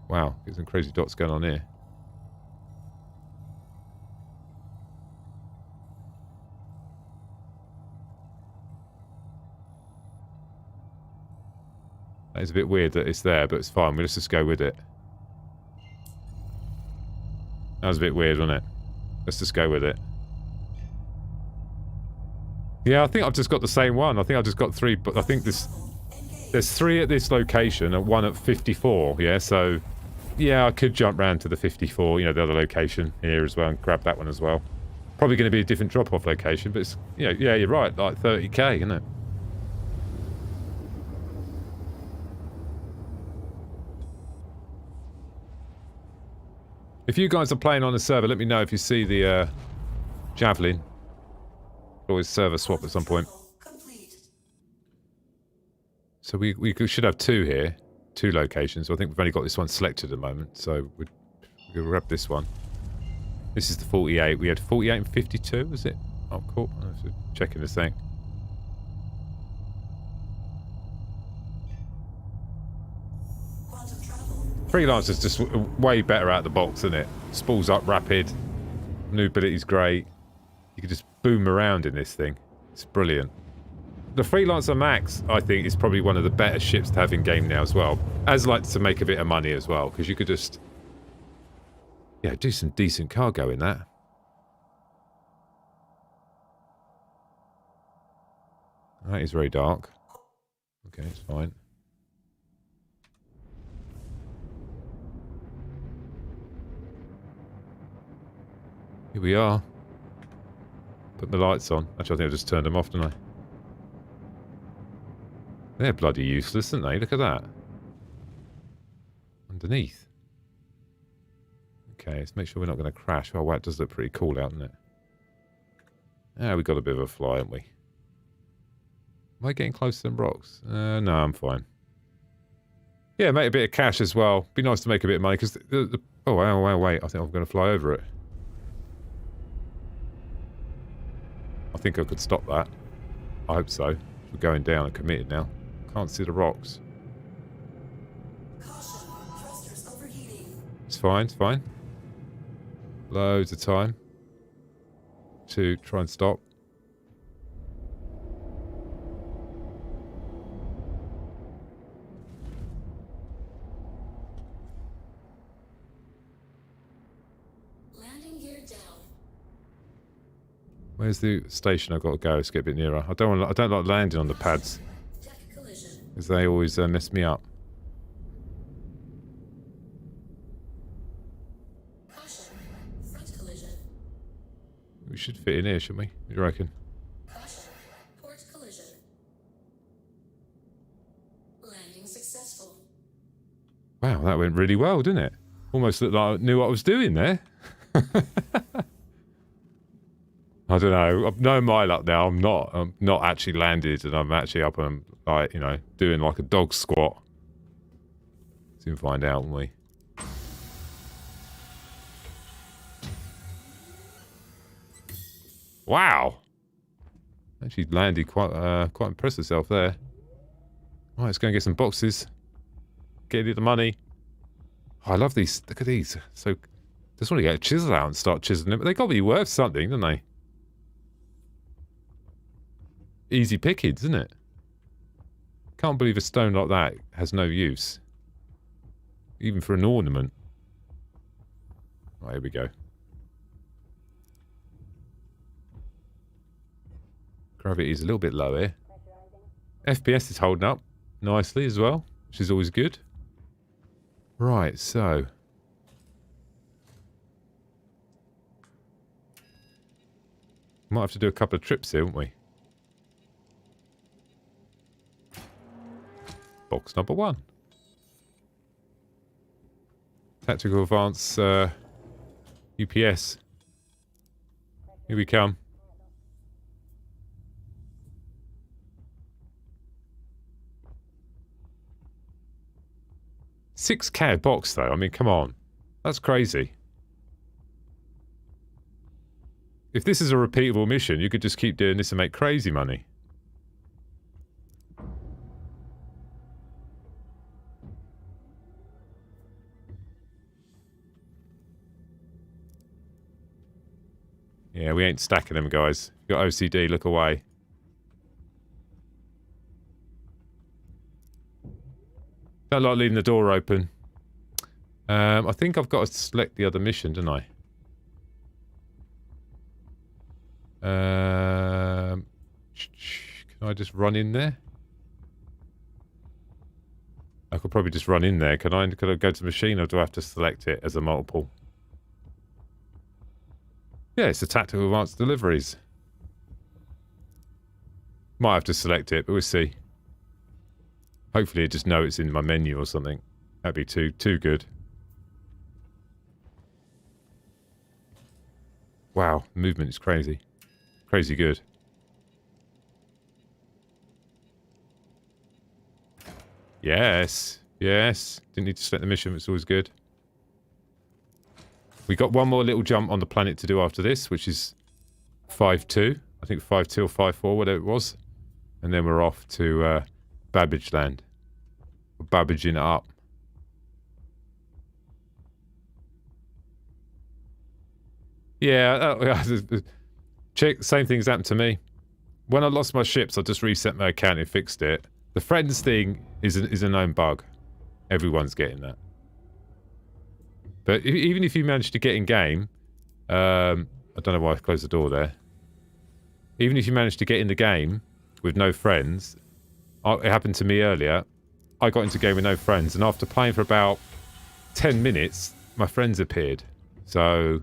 Wow, there's some crazy dots going on here. That is a bit weird that it's there, but it's fine. Let's just go with it. That was a bit weird, wasn't it? Let's just go with it. Yeah, I think I've just got the same one. I think I've just got 3, but I think there's 3 at this location and 1 at 54, yeah? So, yeah, I could jump round to the 54, you know, the other location here as well and grab that one as well. Probably going to be a different drop-off location, but it's, you know, yeah, you're right, like 30k, isn't it? If you guys are playing on the server, let me know if you see the Javelin. Always server swap at some point. So we should have 2 here. 2 locations. I think we've only got this one selected at the moment. So we'll grab this one. This is the 48. We had 48 and 52, was it? Oh, cool. I'm checking this thing. Freelancer's just way better out of the box, isn't it? Spools up rapid. New ability's great. You can just boom around in this thing. It's brilliant. The Freelancer Max, I think, is probably one of the better ships to have in game now as well. As like to make a bit of money as well, because you could just, yeah, do some decent cargo in that. That is very dark. Okay, it's fine. Here we are. Put the lights on. Actually, I think I just turned them off, didn't I? They're bloody useless, aren't they? Look at that. Underneath. Okay, let's make sure we're not going to crash. Oh, wow, it does look pretty cool out, doesn't it? Ah, we got a bit of a fly, haven't we? Am I getting close to them rocks? No, I'm fine. Yeah, make a bit of cash as well. Be nice to make a bit of money, because oh, wow, wait. I think I'm going to fly over it. I think I could stop that. I hope so. We're going down and committed now. Can't see the rocks. It's fine, it's fine. Loads of time to try and stop. Landing gear down. Where's the station I've got to go? Let's get a bit nearer. I don't like landing on the pads, Deck collision. because they always mess me up. Caution. Front collision. We should fit in here, shouldn't we? What do you reckon? Caution. Port collision. Landing successful. Wow, that went really well, didn't it? Almost looked like I knew what I was doing there. I don't know. I've known my luck now. I'm not actually landed, and I'm actually up and, like, you know, doing like a dog squat. Soon find out, won't we? Wow. Actually landed quite impressed herself there. Right, let's go and get some boxes. Get the money. Oh, I love these. Look at these. So, just want to get a chisel out and start chiseling them. But they got to be worth something, don't they? Easy pickings, isn't it? Can't believe a stone like that has no use. Even for an ornament. Right, here we go. Gravity is a little bit low here. FPS is holding up nicely as well, which is always good. Right, so... might have to do a couple of trips here, won't we? Box number 1. Tactical Advance UPS. Here we come. $6K box though, I mean, come on. That's crazy. If this is a repeatable mission, you could just keep doing this and make crazy money. Yeah, we ain't stacking them, guys. You got OCD, look away. Don't like leaving the door open. I think I've got to select the other mission, don't I? Can I just run in there? I could probably just run in there. Could I go to the machine, or do I have to select it as a multiple? Yeah, it's the tactical advanced deliveries. Might have to select it, but we'll see. Hopefully it just knows it's in my menu or something. That'd be too good. Wow, movement is crazy. Crazy good. Yes. Yes. Didn't need to select the mission, but it's always good. We got one more little jump on the planet to do after this, which is 5-2. I think 5-2 or 5-4, whatever it was. And then we're off to Babbage Land. We're babbaging it up. Yeah, check. Same thing's happened to me. When I lost my ships, I just reset my account and fixed it. The friends thing is a known bug. Everyone's getting that. But even if you manage to get in game, I don't know why I closed the door there. Even if you manage to get in the game with no friends, it happened to me earlier. I got into game with no friends, and after playing for about 10 minutes, my friends appeared. So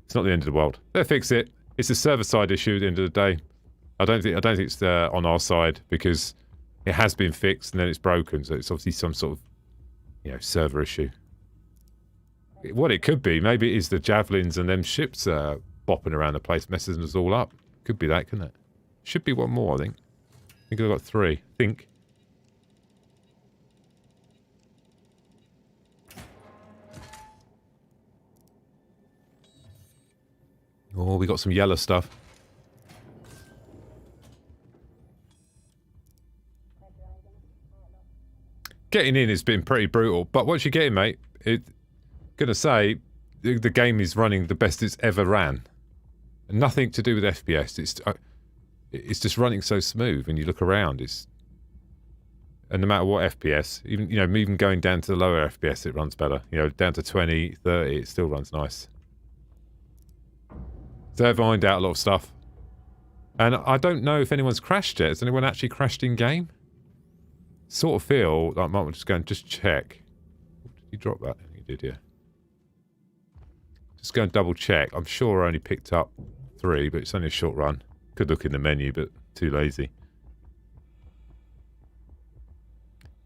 it's not the end of the world. They'll fix it. It's a server-side issue at the end of the day. I don't think it's on our side, because it has been fixed and then it's broken. So it's obviously some sort of, server issue. What it could be, maybe it is the Javelins and them ships bopping around the place, messing us all up. Could be that, couldn't it? Should be one more, I think. I think I've got 3. I think. Oh, we got some yellow stuff. Getting in has been pretty brutal, but once you get in, mate, gonna say the game is running the best it's ever ran. Nothing to do with FPS. It's just running so smooth when you look around. And no matter what FPS, even going down to the lower FPS, it runs better. Down to 20, 30, it still runs nice. So they've ironed out a lot of stuff. And I don't know if anyone's crashed yet. Has anyone actually crashed in game? Sort of feel like I might just go and just check. Did you drop that? You did, yeah. Just go and double check. I'm sure I only picked up 3, but it's only a short run. Could look in the menu, but too lazy.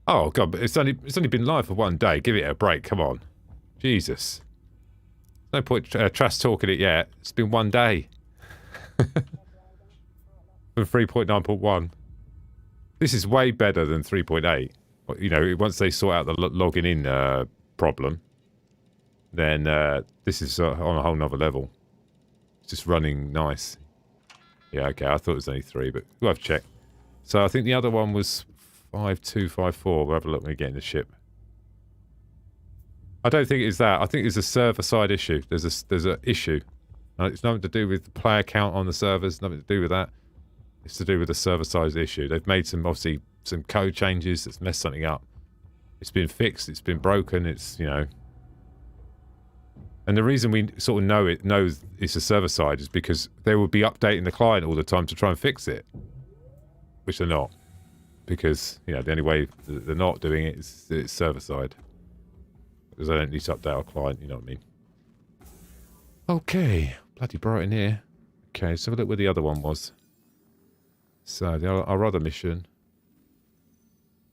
Oh god, but it's only been live for 1 day. Give it a break, come on. Jesus. No point trash talking it yet. It's been 1 day. From 3.9.1. This is way better than 3.8. Once they sort out the logging in problem, then this is on a whole nother level. It's just running nice. Yeah, okay, I thought it was only 3, but we'll have to check. So I think the other one was 5.2, 5.4. We'll have a look when we get in the ship. I don't think it's that. I think it's a server-side issue. There's an issue. It's nothing to do with the player count on the servers, nothing to do with that. It's to do with the server-side issue. They've made some code changes that's messed something up. It's been fixed, it's been broken, And the reason we sort of know it's a server-side is because they will be updating the client all the time to try and fix it. Which they're not. Because, the only way they're not doing it is it's server-side. Because I don't need to update our client, you know what I mean? Okay. Bloody bright in here. Okay, so have a look where the other one was. So, our other mission.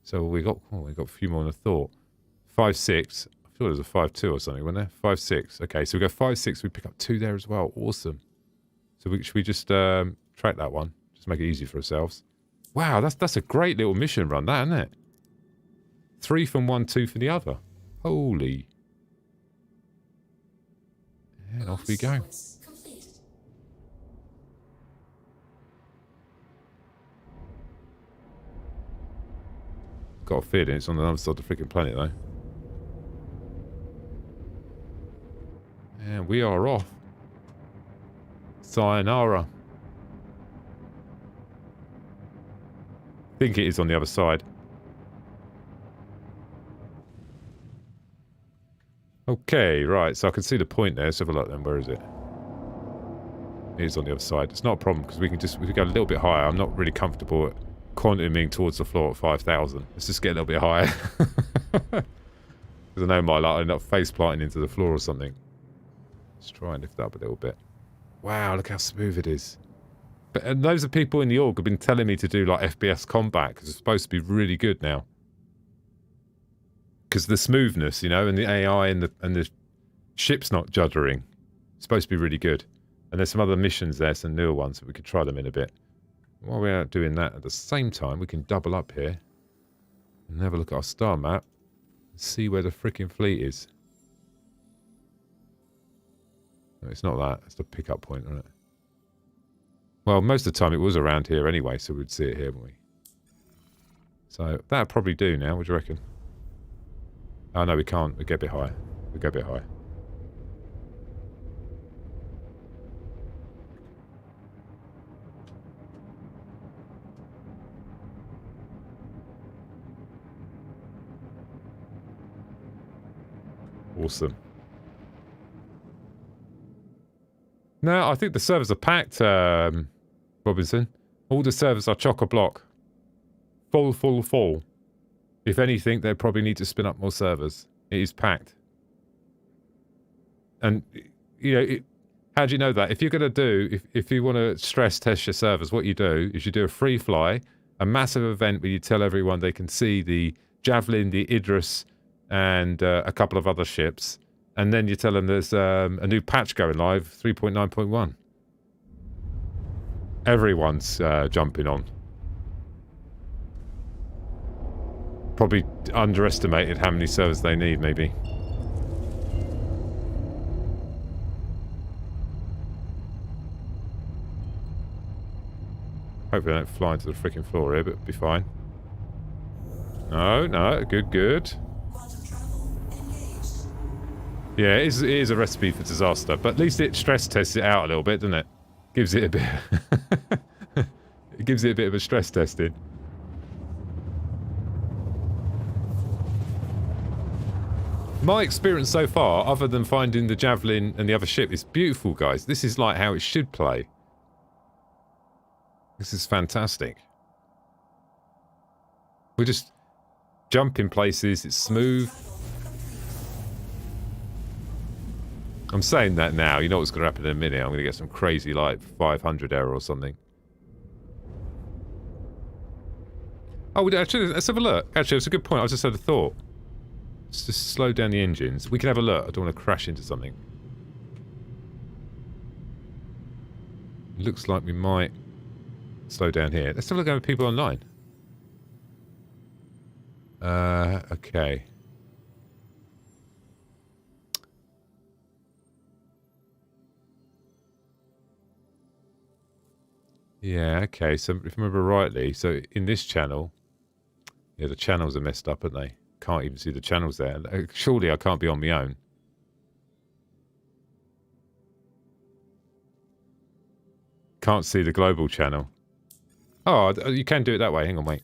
So we got a few more than I thought. 5.6. I thought it was a 5.2 or something, wasn't there? 5.6. Okay, so we go 5.6. We pick up 2 there as well. Awesome. So should we just track that one? Just make it easy for ourselves. Wow, that's a great little mission run, that, isn't it? 3 from one, 2 from the other. Holy. And off we go. Got a feeling it's on the other side of the freaking planet, though. And we are off. Sayonara. I think it is on the other side. Okay, right, so I can see the point there. Let's have a look then. Where is it? It is on the other side. It's not a problem because we can go a little bit higher. I'm not really comfortable at quantuming towards the floor at 5,000. Let's just get a little bit higher. Because I know my end up face planting into the floor or something. Let's try and lift up a little bit. Wow, look how smooth it is. And those are people in the org have been telling me to do like FPS combat because it's supposed to be really good now. Because the smoothness, you know, and the AI and the ship's not juddering. It's supposed to be really good. And there's some other missions there, some newer ones, so we could try them in a bit. While we're out doing that, at the same time, we can double up here and have a look at our star map and see where the freaking fleet is. No, it's not that. It's the pickup point, isn't it? Well, most of the time it was around here anyway, so we'd see it here, wouldn't we? So that'd probably do now. What do you reckon? Oh, no, we can't. We get a bit higher. We go a bit higher. Awesome. No, I think the servers are packed, Robinson. All the servers are chock-a-block. Full. If anything, they probably need to spin up more servers. It is packed. And, you know, how do you know that? If you're going to do, if you want to stress test your servers, what you do is you do a free fly, a massive event where you tell everyone they can see the Javelin, the Idris, and a couple of other ships. And then you tell them there's a new patch going live, 3.9.1. Everyone's jumping on. Probably underestimated how many servers they need, maybe. Hopefully I don't fly into the freaking floor here, but it'll be fine. No, good. Yeah, it is a recipe for disaster, but at least it stress tests it out a little bit, doesn't it? Gives it a bit... it gives it a bit of a stress testing. My experience so far, other than finding the Javelin and the other ship, is beautiful, guys. This is like how it should play. This is fantastic. We just jump in places, it's smooth. I'm saying that now, you know what's going to happen in a minute. I'm going to get some crazy, like, 500 error or something. Oh, actually, let's have a look. Actually, it's a good point. I just had a thought. Let's just slow down the engines. We can have a look. I don't want to crash into something. Looks like we might slow down here. Let's have a look at people online. Okay. Yeah, okay, so if I remember rightly, so in this channel, yeah, the channels are messed up, aren't they? Can't even see the channels there. Surely I can't be on my own. Can't see the global channel. Oh, you can do it that way. Hang on, wait.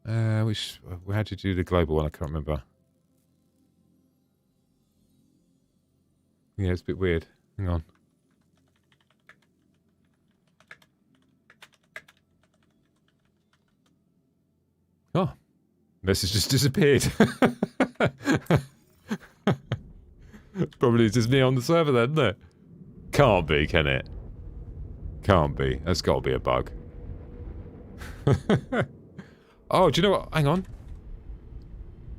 How did you do the global one? I can't remember. Yeah, it's a bit weird. Hang on. Oh, message just disappeared. Probably just me on the server then, isn't it? Can't be, can it? Can't be. That's got to be a bug. Oh, do you know what? Hang on.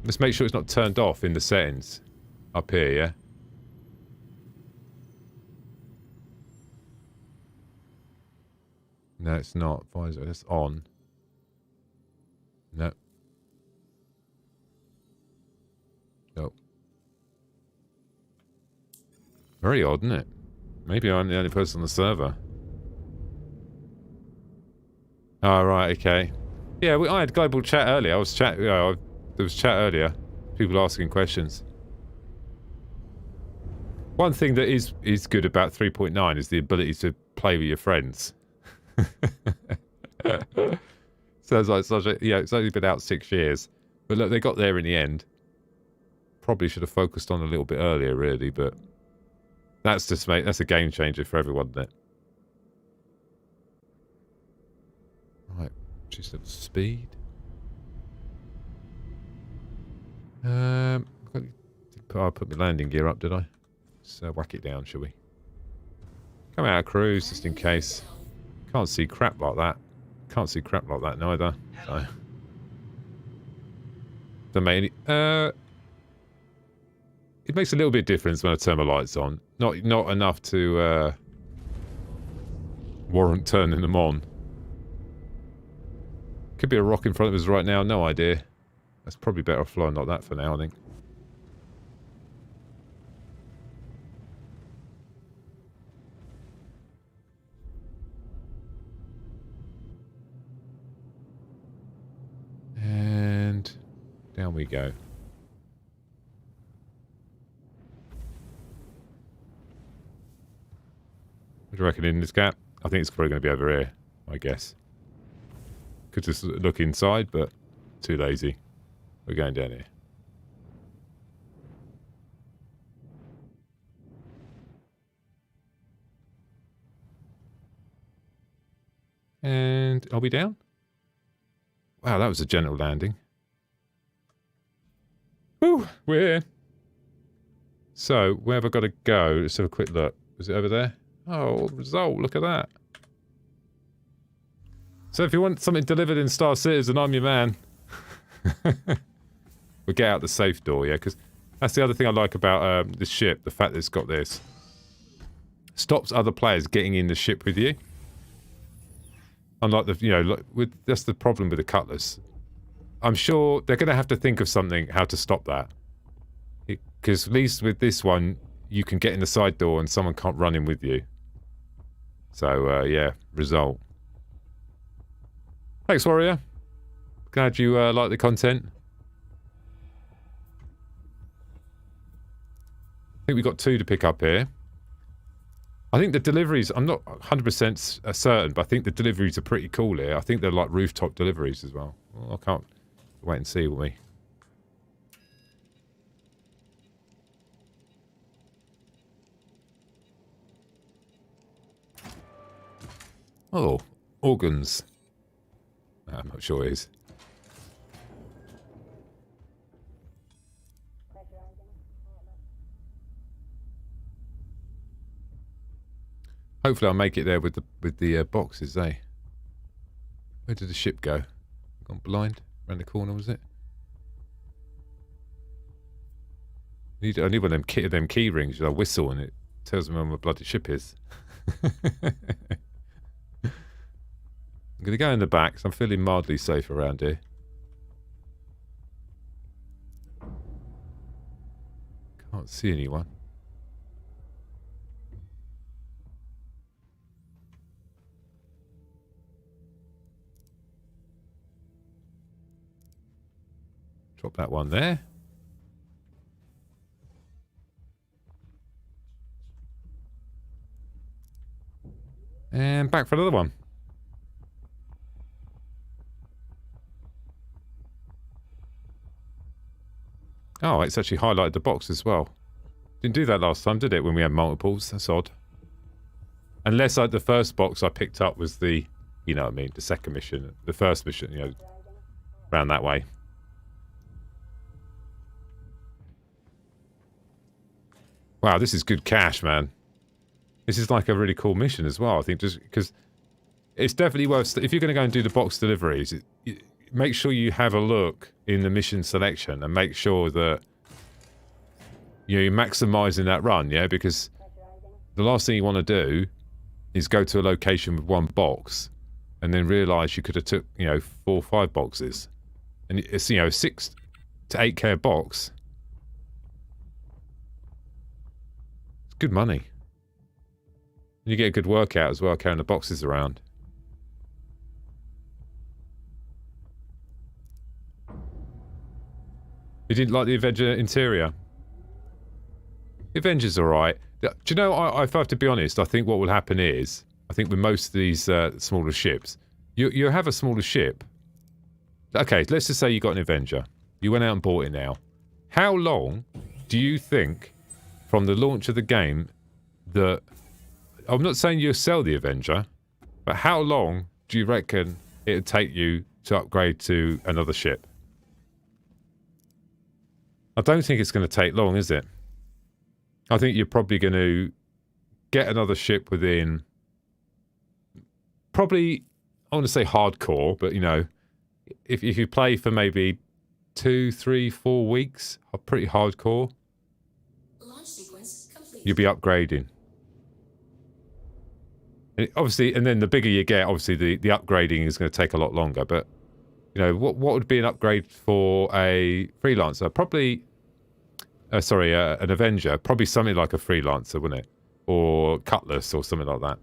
Let's make sure it's not turned off in the settings. Up here, yeah? No, it's not. Visor, it's on. No. Nope. Very odd, isn't it? Maybe I'm the only person on the server. Oh, right, okay. Yeah, I had global chat earlier. There was chat earlier. People asking questions. One thing that is good about 3.9 is the ability to play with your friends. Sounds like such a... Yeah, it's only been out 6 years. But look, they got there in the end. Probably should have focused on a little bit earlier, really, but... That's just, mate, that's a game changer for everyone, isn't it? Right, just at speed. I put my landing gear up, did I? Let's whack it down, shall we? Come out of cruise, just in case. Can't see crap like that. Can't see crap like that neither. So. The main... it makes a little bit of difference when I turn my lights on. Not enough to warrant turning them on. Could be a rock in front of us right now, no idea. That's probably better off flying like that for now, I think. And down we go. What do you reckon in this gap? I think it's probably going to be over here, I guess. Could just look inside, but too lazy. We're going down here. And are we down? Wow, that was a gentle landing. Whew, we're here. So, where have I got to go? Let's have a quick look. Was it over there? Oh, result, look at that. So if you want something delivered in Star Citizen, I'm your man. We'll get out the safe door, yeah, because that's the other thing I like about this ship, the fact that it's got this. Stops other players getting in the ship with you. Unlike the, you know, that's the problem with the Cutlass. I'm sure they're going to have to think of something, how to stop that. Because at least with this one, you can get in the side door and someone can't run in with you. So, yeah, result. Thanks, Warrior. Glad you like the content. I think we've got 2 to pick up here. I think the deliveries, I'm not 100% certain, but I think the deliveries are pretty cool here. I think they're like rooftop deliveries as well. I can't wait and see, will we? Oh, organs. I'm not sure it is. Hopefully I'll make it there with the boxes, eh? Where did the ship go? Gone blind? Around the corner, was it? I need one of them key rings. I whistle and it tells me where my bloody ship is. I'm going to go in the back, because I'm feeling mildly safe around here. Can't see anyone. Drop that one there. And back for another one. Oh, it's actually highlighted the box as well. Didn't do that last time, did it, when we had multiples? That's odd. Unless like the first box I picked up was the, you know what I mean, the second mission. The first mission, you know, around that way. Wow, this is good cash, man. This is like a really cool mission as well, I think, just because it's definitely worth... If you're going to go and do the box deliveries, make sure you have a look in the mission selection and make sure that you're maximising that run, yeah? Because the last thing you want to do is go to a location with one box and then realise you could have took, you know, 4 or 5 boxes. And it's, you know, 6 to 8k box. It's good money. And you get a good workout as well, carrying the boxes around. You didn't like the Avenger interior? The Avenger's alright. Do you know, if I have to be honest, I think what will happen is, I think with most of these smaller ships, you have a smaller ship. Okay, let's just say you got an Avenger. You went out and bought it now. How long do you think, from the launch of the game, that... I'm not saying you'll sell the Avenger, but how long do you reckon it would take you to upgrade to another ship? I don't think it's going to take long, is it? I think you're probably going to get another ship within... Probably, I want to say hardcore, but, you know, if you play for maybe 2, 3, 4 weeks, pretty hardcore, Launch sequence complete. you'll be upgrading. And obviously, and then the bigger you get, obviously the upgrading is going to take a lot longer. But, you know, what would be an upgrade for a freelancer? Probably, an Avenger. Probably something like a freelancer, wouldn't it? Or Cutlass or something like that.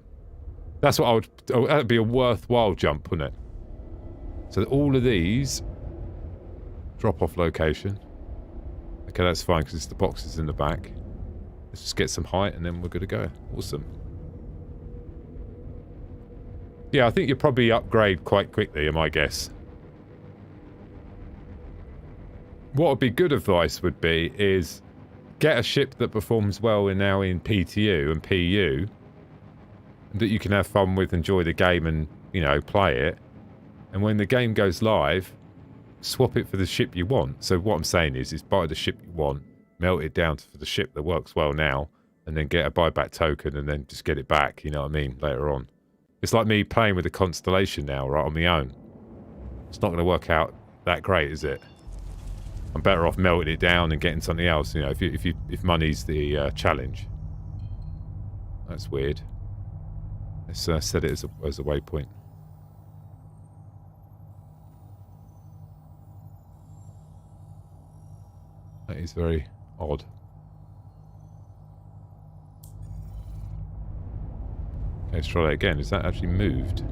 That's what I would... Oh, that'd be a worthwhile jump, wouldn't it? So all of these... Drop-off location. Okay, that's fine because it's the boxes in the back. Let's just get some height and then we're good to go. Awesome. Yeah, I think you'll probably upgrade quite quickly, my guess. What would be good advice would be is get a ship that performs well now in PTU and PU that you can have fun with, enjoy the game and, you know, play it. And when the game goes live, swap it for the ship you want. So what I'm saying is buy the ship you want, melt it down for the ship that works well now, and then get a buyback token and then just get it back, you know what I mean, later on. It's like me playing with the Constellation now, right, on my own. It's not going to work out that great, is it? I'm better off melting it down and getting something else, you know, if money's the challenge. That's weird. Let's set it as a waypoint. That is very odd. Okay, let's try that again. Is that actually moved?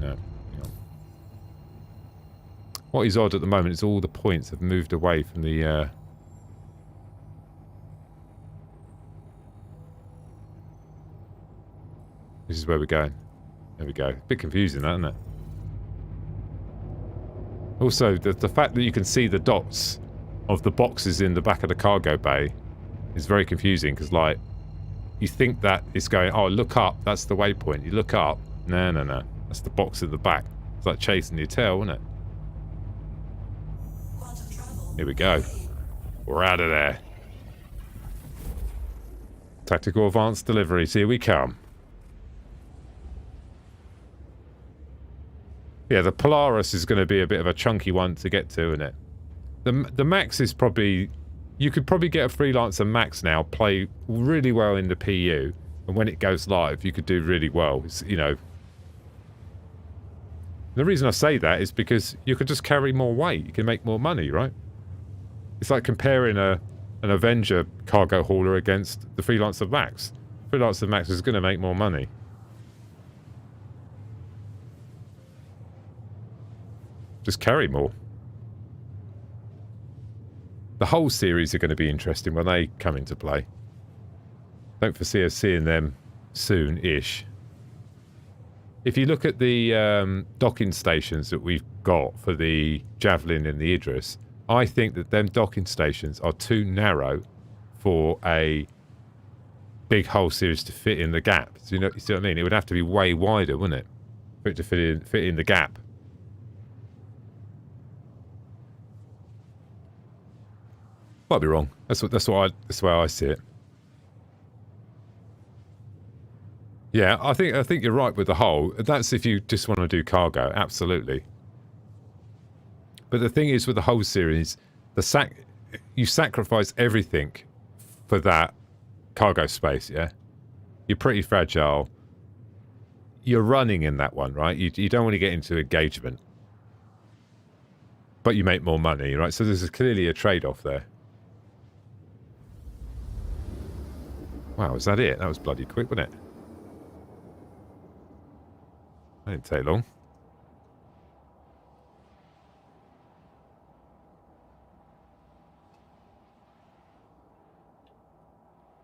No. Hang on. What is odd at the moment is all the points have moved away from the... This is where we're going. There we go. A bit confusing, that, isn't it? Also, the fact that you can see the dots of the boxes in the back of the cargo bay is very confusing because, like, you think that it's going, oh, look up, that's the waypoint. You look up, no. That's the box at the back. It's like chasing your tail, isn't it? Here we go. We're out of there. Tactical advanced deliveries, here we come. Yeah, the Polaris is going to be a bit of a chunky one to get to, isn't it? The Max is probably... You could probably get a freelancer Max now, play really well in the PU, and when it goes live, you could do really well. It's, you know... The reason I say that is because you could just carry more weight. You can make more money, right? It's like comparing an Avenger cargo hauler against the freelancer Max. Freelancer Max is going to make more money. Just carry more. The whole series are going to be interesting when they come into play. Don't foresee us seeing them soon-ish. If you look at the docking stations that we've got for the Javelin and the Idris, I think that them docking stations are too narrow for a big hull series to fit in the gap. So, you see what I mean? It would have to be way wider, wouldn't it? For it to fit in the gap. Might be wrong. That's the way I see it. Yeah, I think you're right with the hull. That's if you just want to do cargo, absolutely. But the thing is with the hull series, you sacrifice everything for that cargo space, yeah? You're pretty fragile. You're running in that one, right? You don't want to get into engagement. But you make more money, right? So there's clearly a trade-off there. Wow, is that it? That was bloody quick, wasn't it? That didn't take long.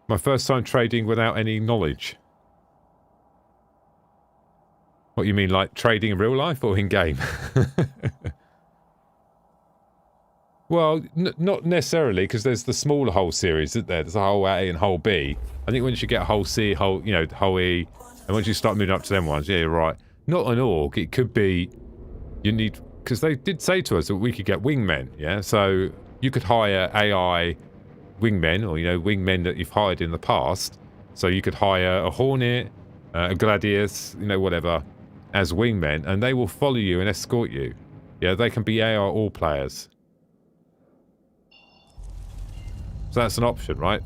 My first time trading without any knowledge. What you mean, like trading in real life or in game? Well, not necessarily, because there's the smaller hull series, isn't there? There's a hull A and hull B. I think once you get hull C, hull E, and once you start moving up to them ones, yeah, you're right. Not an org. It could be you need, because they did say to us that we could get wingmen. Yeah, so you could hire AI wingmen, or wingmen that you've hired in the past. So you could hire a Hornet, a Gladius, whatever, as wingmen, and they will follow you and escort you. Yeah, they can be AI all players. So that's an option, right?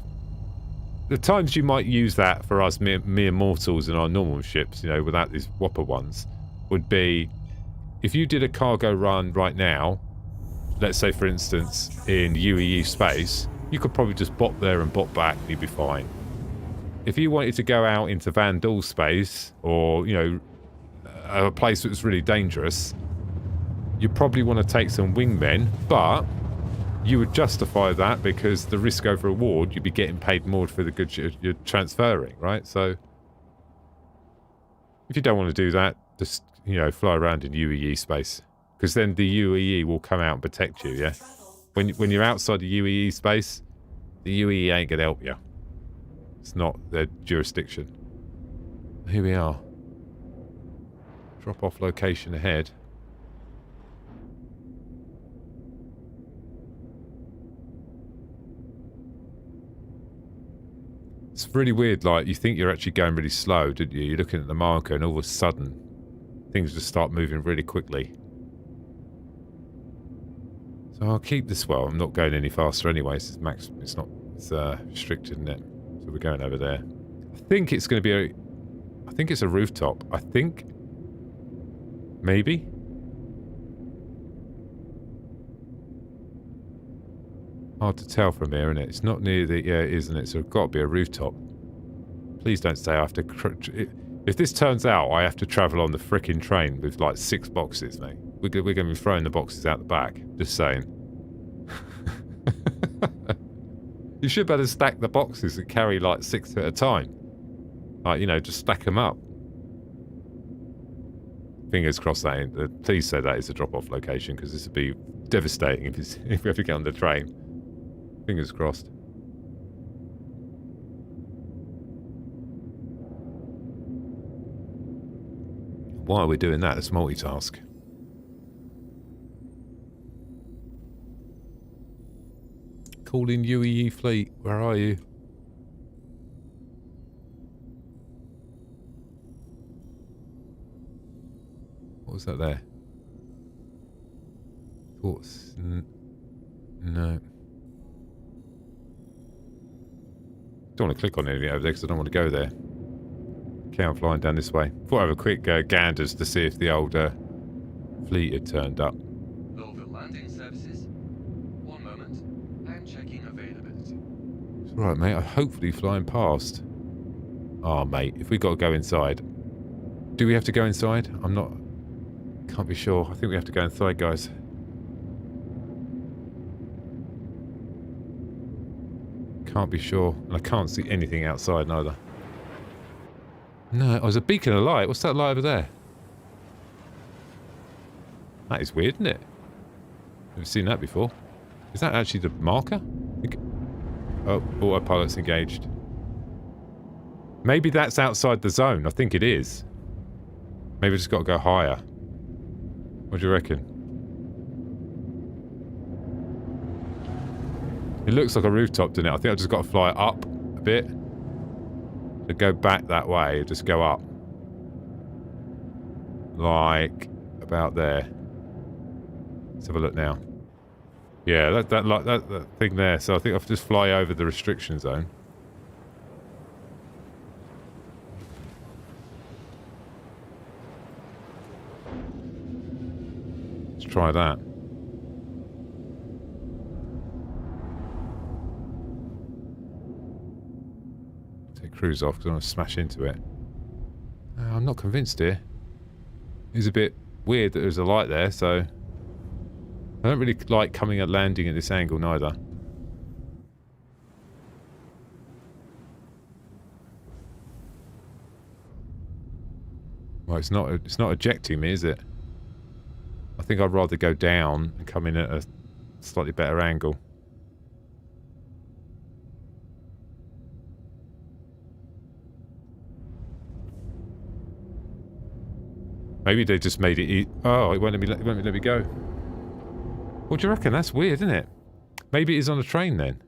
The times you might use that for us mere mortals in our normal ships, without these whopper ones, would be if you did a cargo run right now, let's say for instance in UEE space, you could probably just bot there and bot back and you'd be fine. If you wanted to go out into Vandal space or, a place that was really dangerous, you probably want to take some wingmen, but you would justify that because the risk over reward, you'd be getting paid more for the goods you're transferring, right? So if you don't want to do that, just, fly around in UEE space, because then the UEE will come out and protect you, yeah? When you're outside the UEE space, the UEE ain't going to help you. It's not their jurisdiction. Here we are. Drop off location ahead. It's really weird, like, you think you're actually going really slow, didn't you? You're looking at the marker and all of a sudden, things just start moving really quickly. So I'll keep this, well, I'm not going any faster anyway, so it's restricted, isn't it? So we're going over there. I think it's going to be I think it's a rooftop. I think. Maybe? Hard to tell from here, isn't it? It's not near the... Yeah, it is, isn't it? So it's got to be a rooftop. Please don't say I have to... If this turns out I have to travel on the frickin' train with like 6 boxes, mate. We're going to be throwing the boxes out the back. Just saying. You should better stack the boxes and carry like 6 at a time. Like, just stack them up. Fingers crossed that ain't... Please say that is a drop-off location, because this would be devastating if we have to get on the train. Fingers crossed. Why are we doing that? It's multitask. Calling UEE fleet. Where are you? What was that there? Thoughts? No. Don't want to click on anything over there because I don't want to go there. Okay, I'm flying down this way. Thought I'd have a quick ganders to see if the old fleet had turned up. Over landing services. One moment. I'm checking availability. It's alright, mate. I'm hopefully flying past. Oh, mate. If we got to go inside. Do we have to go inside? I'm not... Can't be sure. I think we have to go inside, guys. Can't be sure. And I can't see anything outside neither. No, there's a beacon of light. What's that light over there? That is weird, isn't it? Never seen that before. Is that actually the marker? Oh, autopilot's engaged. Maybe that's outside the zone. I think it is. Maybe we just got to go higher. What do you reckon? It looks like a rooftop, doesn't it? I think I've just got to fly up a bit. To go back that way, just go up. Like about there. Let's have a look now. Yeah, that thing there. So I think I'll just fly over the restriction zone. Let's try that. Cruise off because I want to smash into it. I'm not convinced here. It's a bit weird that there's a light there, so I don't really like coming and landing at this angle neither. Well, it's not ejecting me, is it? I think I'd rather go down and come in at a slightly better angle. Maybe they just made it oh, it won't let me go. What do you reckon? That's weird, isn't it? Maybe it is on a train then.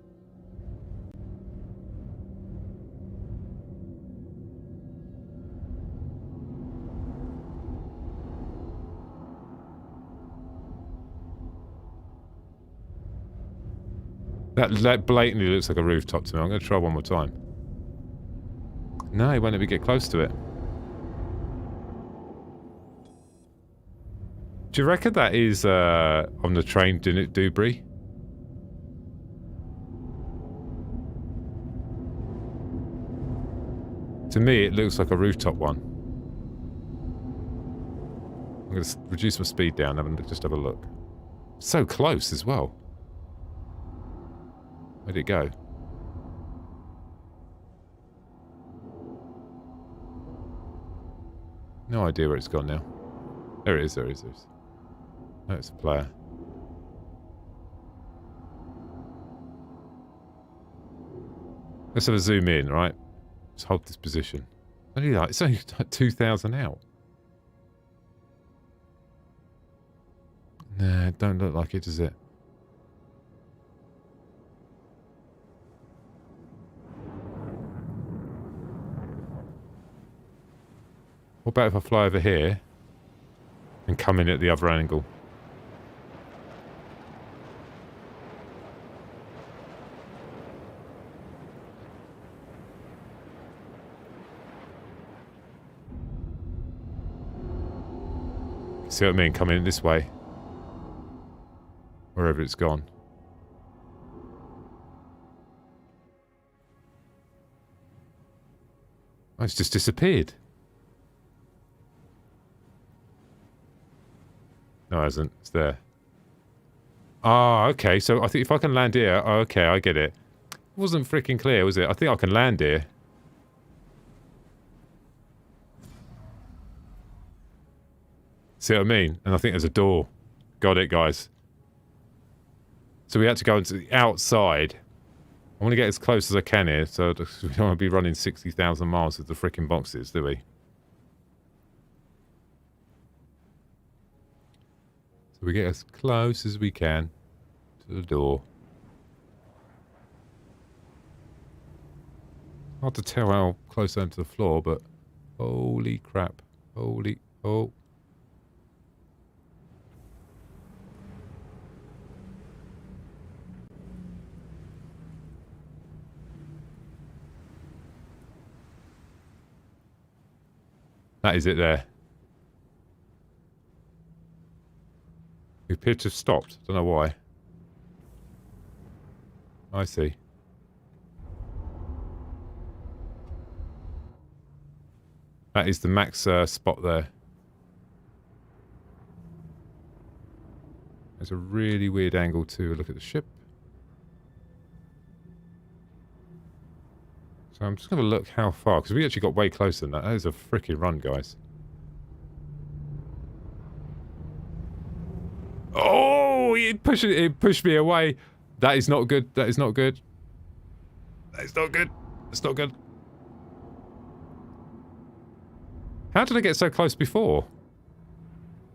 That blatantly looks like a rooftop to me. I'm going to try one more time. No, it won't let me get close to it. Do you reckon that is on the train Dubry? To me, it looks like a rooftop one. I'm going to reduce my speed down and just have a look. So close as well. Where'd it go? No idea where it's gone now. There it is, there it is. There it is. No, it's a player. Let's have a zoom in, right? Let's hold this position. It's only like 2,000 out. Nah, it don't look like it, does it? What about if I fly over here and come in at the other angle? See what I mean? Coming in this way. Wherever it's gone. Oh, it's just disappeared. No, it hasn't. It's there. Ah, okay. So I think if I can land here... Oh, okay, I get it. It wasn't freaking clear, was it? I think I can land here. See what I mean? And I think there's a door. Got it, guys. So we had to go into the outside. I want to get as close as I can here, so we don't want to be running 60,000 miles with the freaking boxes, do we? So we get as close as we can to the door. Hard to tell how close I am to the floor, but holy crap. Holy... Oh... That is it there. You appear to have stopped. Don't know why. I see. That is the max spot there. There's a really weird angle to look at the ship. So I'm just going to look how far, because we actually got way closer than that. That is a freaking run, guys. Oh, it pushed me away. That is not good. That is not good. That is not good. That's not good. How did I get so close before?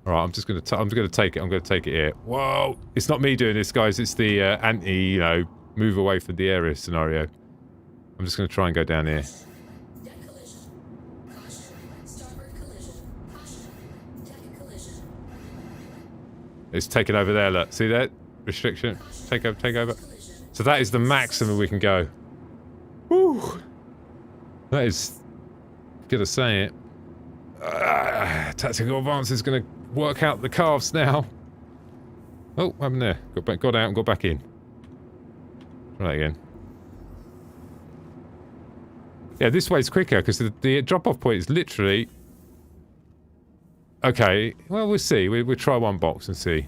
All right, I'm just going to take it. I'm going to take it here. Whoa! It's not me doing this, guys. It's the anti, move away from the area scenario. I'm just going to try and go down here. Deck collision. Caution. Starboard collision. Caution. Deck collision. It's taken over there, look. See that? Restriction. Take over, take over. So that is the maximum we can go. Woo! That is... Gonna say it. Tactical advance is going to work out the calves now. Oh, what happened there? Got out and got back in. Try that again. Yeah, this way's quicker, because the drop-off point is literally... Okay, well, we'll see. We'll try one box and see.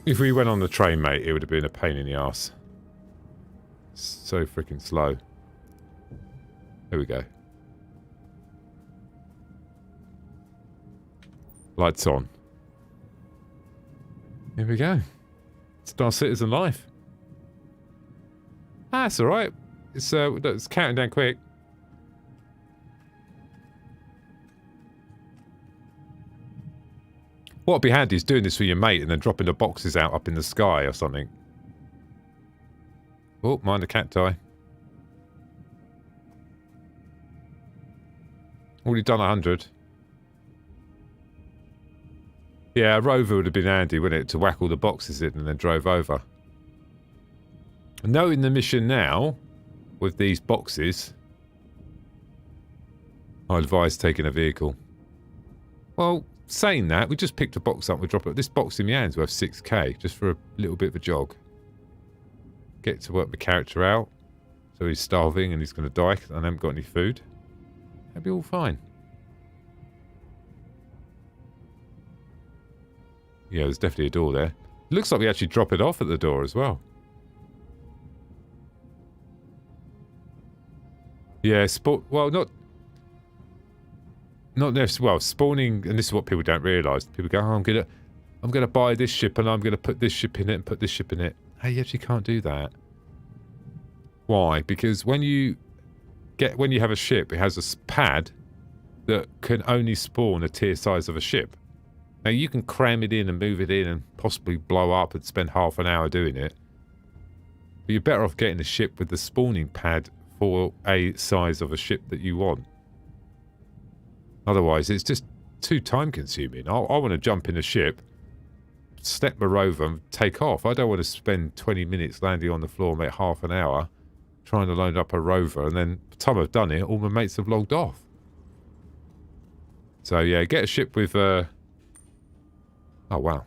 If we went on the train, mate, it would have been a pain in the arse. So freaking slow. There we go. Lights on. Here we go. Star Citizen life. Ah, it's alright. It's counting down quick. What'd be handy is doing this for your mate and then dropping the boxes out up in the sky or something. Oh, mind the cacti. Already done 100. Yeah, a rover would have been handy, wouldn't it? To whack all the boxes in and then drove over. Knowing the mission now, with these boxes, I advise taking a vehicle. Well, saying that, we just picked a box up, we drop it. This box in my hand's worth 6k, just for a little bit of a jog. Get to work my character out, so he's starving and he's going to die because I haven't got any food. That'd be all fine. Yeah, there's definitely a door there. It looks like we actually drop it off at the door as well. Yeah, well, not necessarily. Well, spawning, and this is what people don't realise. People go, oh, I'm gonna buy this ship and I'm gonna put this ship in it and put this ship in it. Hey, you actually can't do that. Why? Because when you have a ship, it has a pad that can only spawn a tier size of a ship. Now you can cram it in and move it in and possibly blow up and spend half an hour doing it. But you're better off getting a ship with the spawning pad for a size of a ship that you want. Otherwise, it's just too time consuming. I want to jump in a ship, step my rover and take off. I don't want to spend 20 minutes landing on the floor, make half an hour trying to load up a rover, and then by the time I've done it, all my mates have logged off. So yeah, get a ship with oh wow.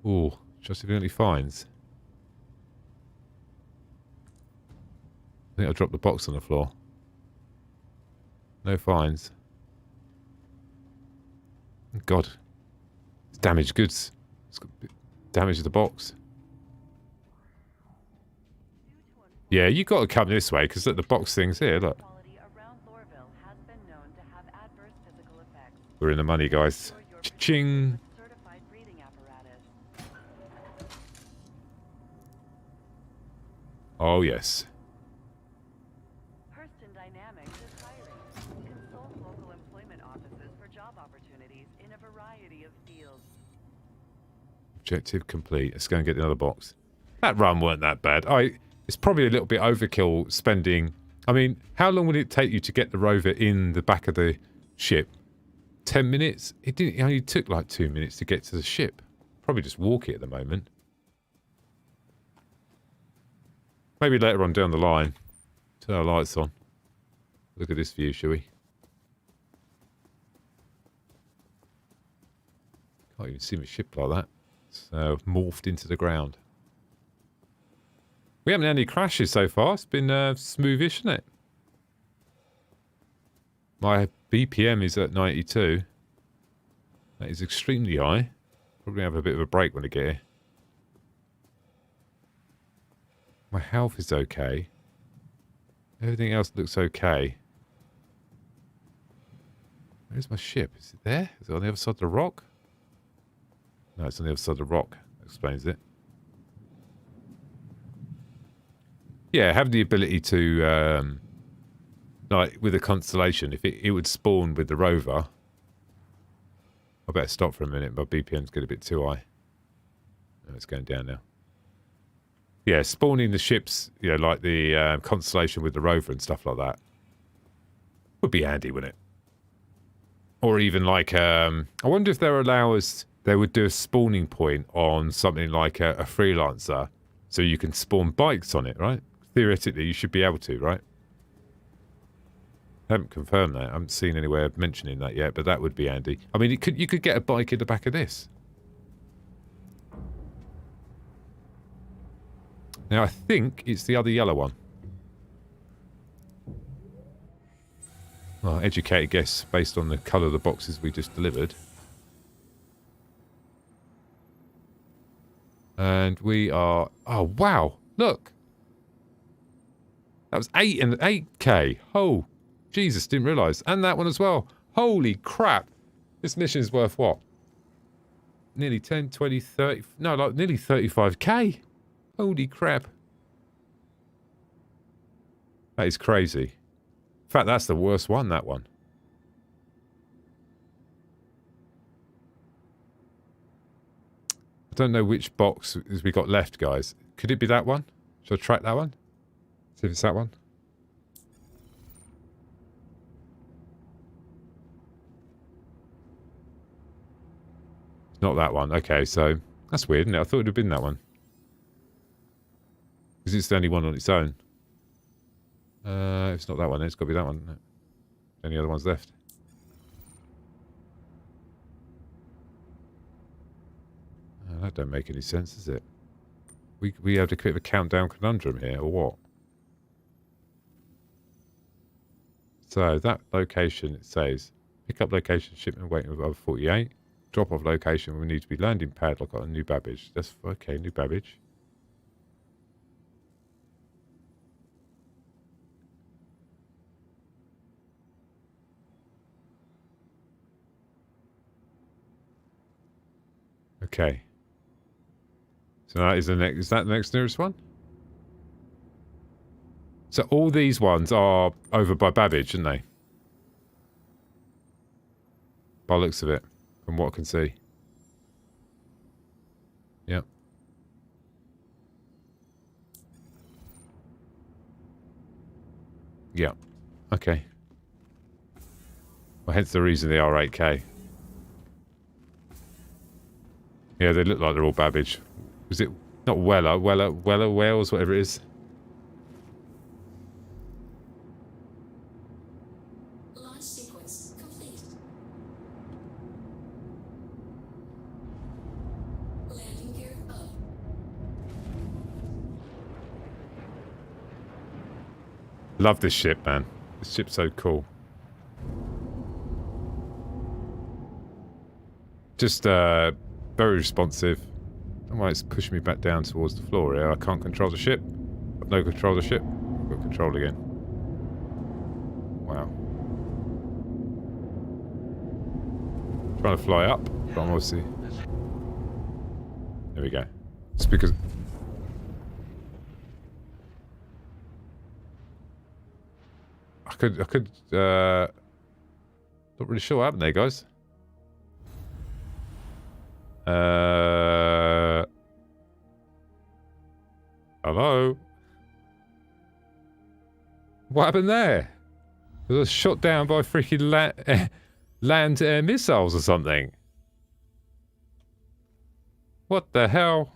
Ooh, just if only finds. I think I dropped the box on the floor. No finds. God. It's damaged goods. It's got damage to the box. Yeah, you got to come this way because look, the box thing's here. Look. We're in the money, guys. Cha-ching. Oh, yes. Objective complete. Let's go and get the other box. That run weren't that bad. It's probably a little bit overkill spending... I mean, how long would it take you to get the rover in the back of the ship? 10 minutes? It only took like 2 minutes to get to the ship. Probably just walk it at the moment. Maybe later on down the line. Turn our lights on. Look at this view, shall we? Can't even see my ship like that. It's morphed into the ground. We haven't had any crashes so far. It's been smoothish, isn't it? My BPM is at 92. That is extremely high. Probably have a bit of a break when I get here. My health is okay. Everything else looks okay. Where's my ship? Is it there? Is it on the other side of the rock? No, it's on the other side of the rock. That explains it. Yeah, have the ability to, like with a constellation, if it would spawn with the rover. I better stop for a minute. My BPM's getting a bit too high. Oh, it's going down now. Yeah, spawning the ships, you know, like the constellation with the rover and stuff like that would be handy, wouldn't it? Or even like, I wonder if they'll allow us, they would do a spawning point on something like a freelancer, so you can spawn bikes on it, right? Theoretically, you should be able to, right? I haven't confirmed that. I haven't seen anywhere mentioning that yet, but that would be handy. I mean, you could get a bike in the back of this. Now, I think it's the other yellow one. Well, educated guess based on the colour of the boxes we just delivered. And we are... Oh, wow! Look! That was 8K. Oh, Jesus, didn't realise. And that one as well. Holy crap. This mission is worth what? Nearly 10, 20, 30... No, like nearly 35K. Holy crap. That is crazy. In fact, that's the worst one, that one. I don't know which box we got left, guys. Could it be that one? Should I track that one? See if it's that one. It's not that one. Okay, so that's weird, isn't it? I thought it would have been that one. Because it's the only one on its own. It's not that one. It's got to be that one. No. Any other ones left? That don't make any sense, does it? We have a bit of a countdown conundrum here, or what? So that location, it says, pick up location, shipment waiting above 48. Drop off location, we need to be landing padlock on New Babbage. That's okay, New Babbage. Okay. So that is the next. Is that the next nearest one? So all these ones are over by Babbage, aren't they? By the looks of it, from what I can see. Yep. Yep. Okay. Well, hence the reason they are 8K. Yeah, they look like they're all Babbage. Was it not Weller, Wales, whatever it is? Launch sequence complete. Landing gear up. Love this ship, man. This ship's so cool. Just very responsive. I don't know why it's pushing me back down towards the floor here. I can't control the ship. I've no control of the ship. I've got control again. Wow. Trying to fly up, but I'm obviously... There we go. It's because... I could, not really sure what happened there, guys. Hello? What happened there? Was I shot down by freaking land-air missiles or something? What the hell?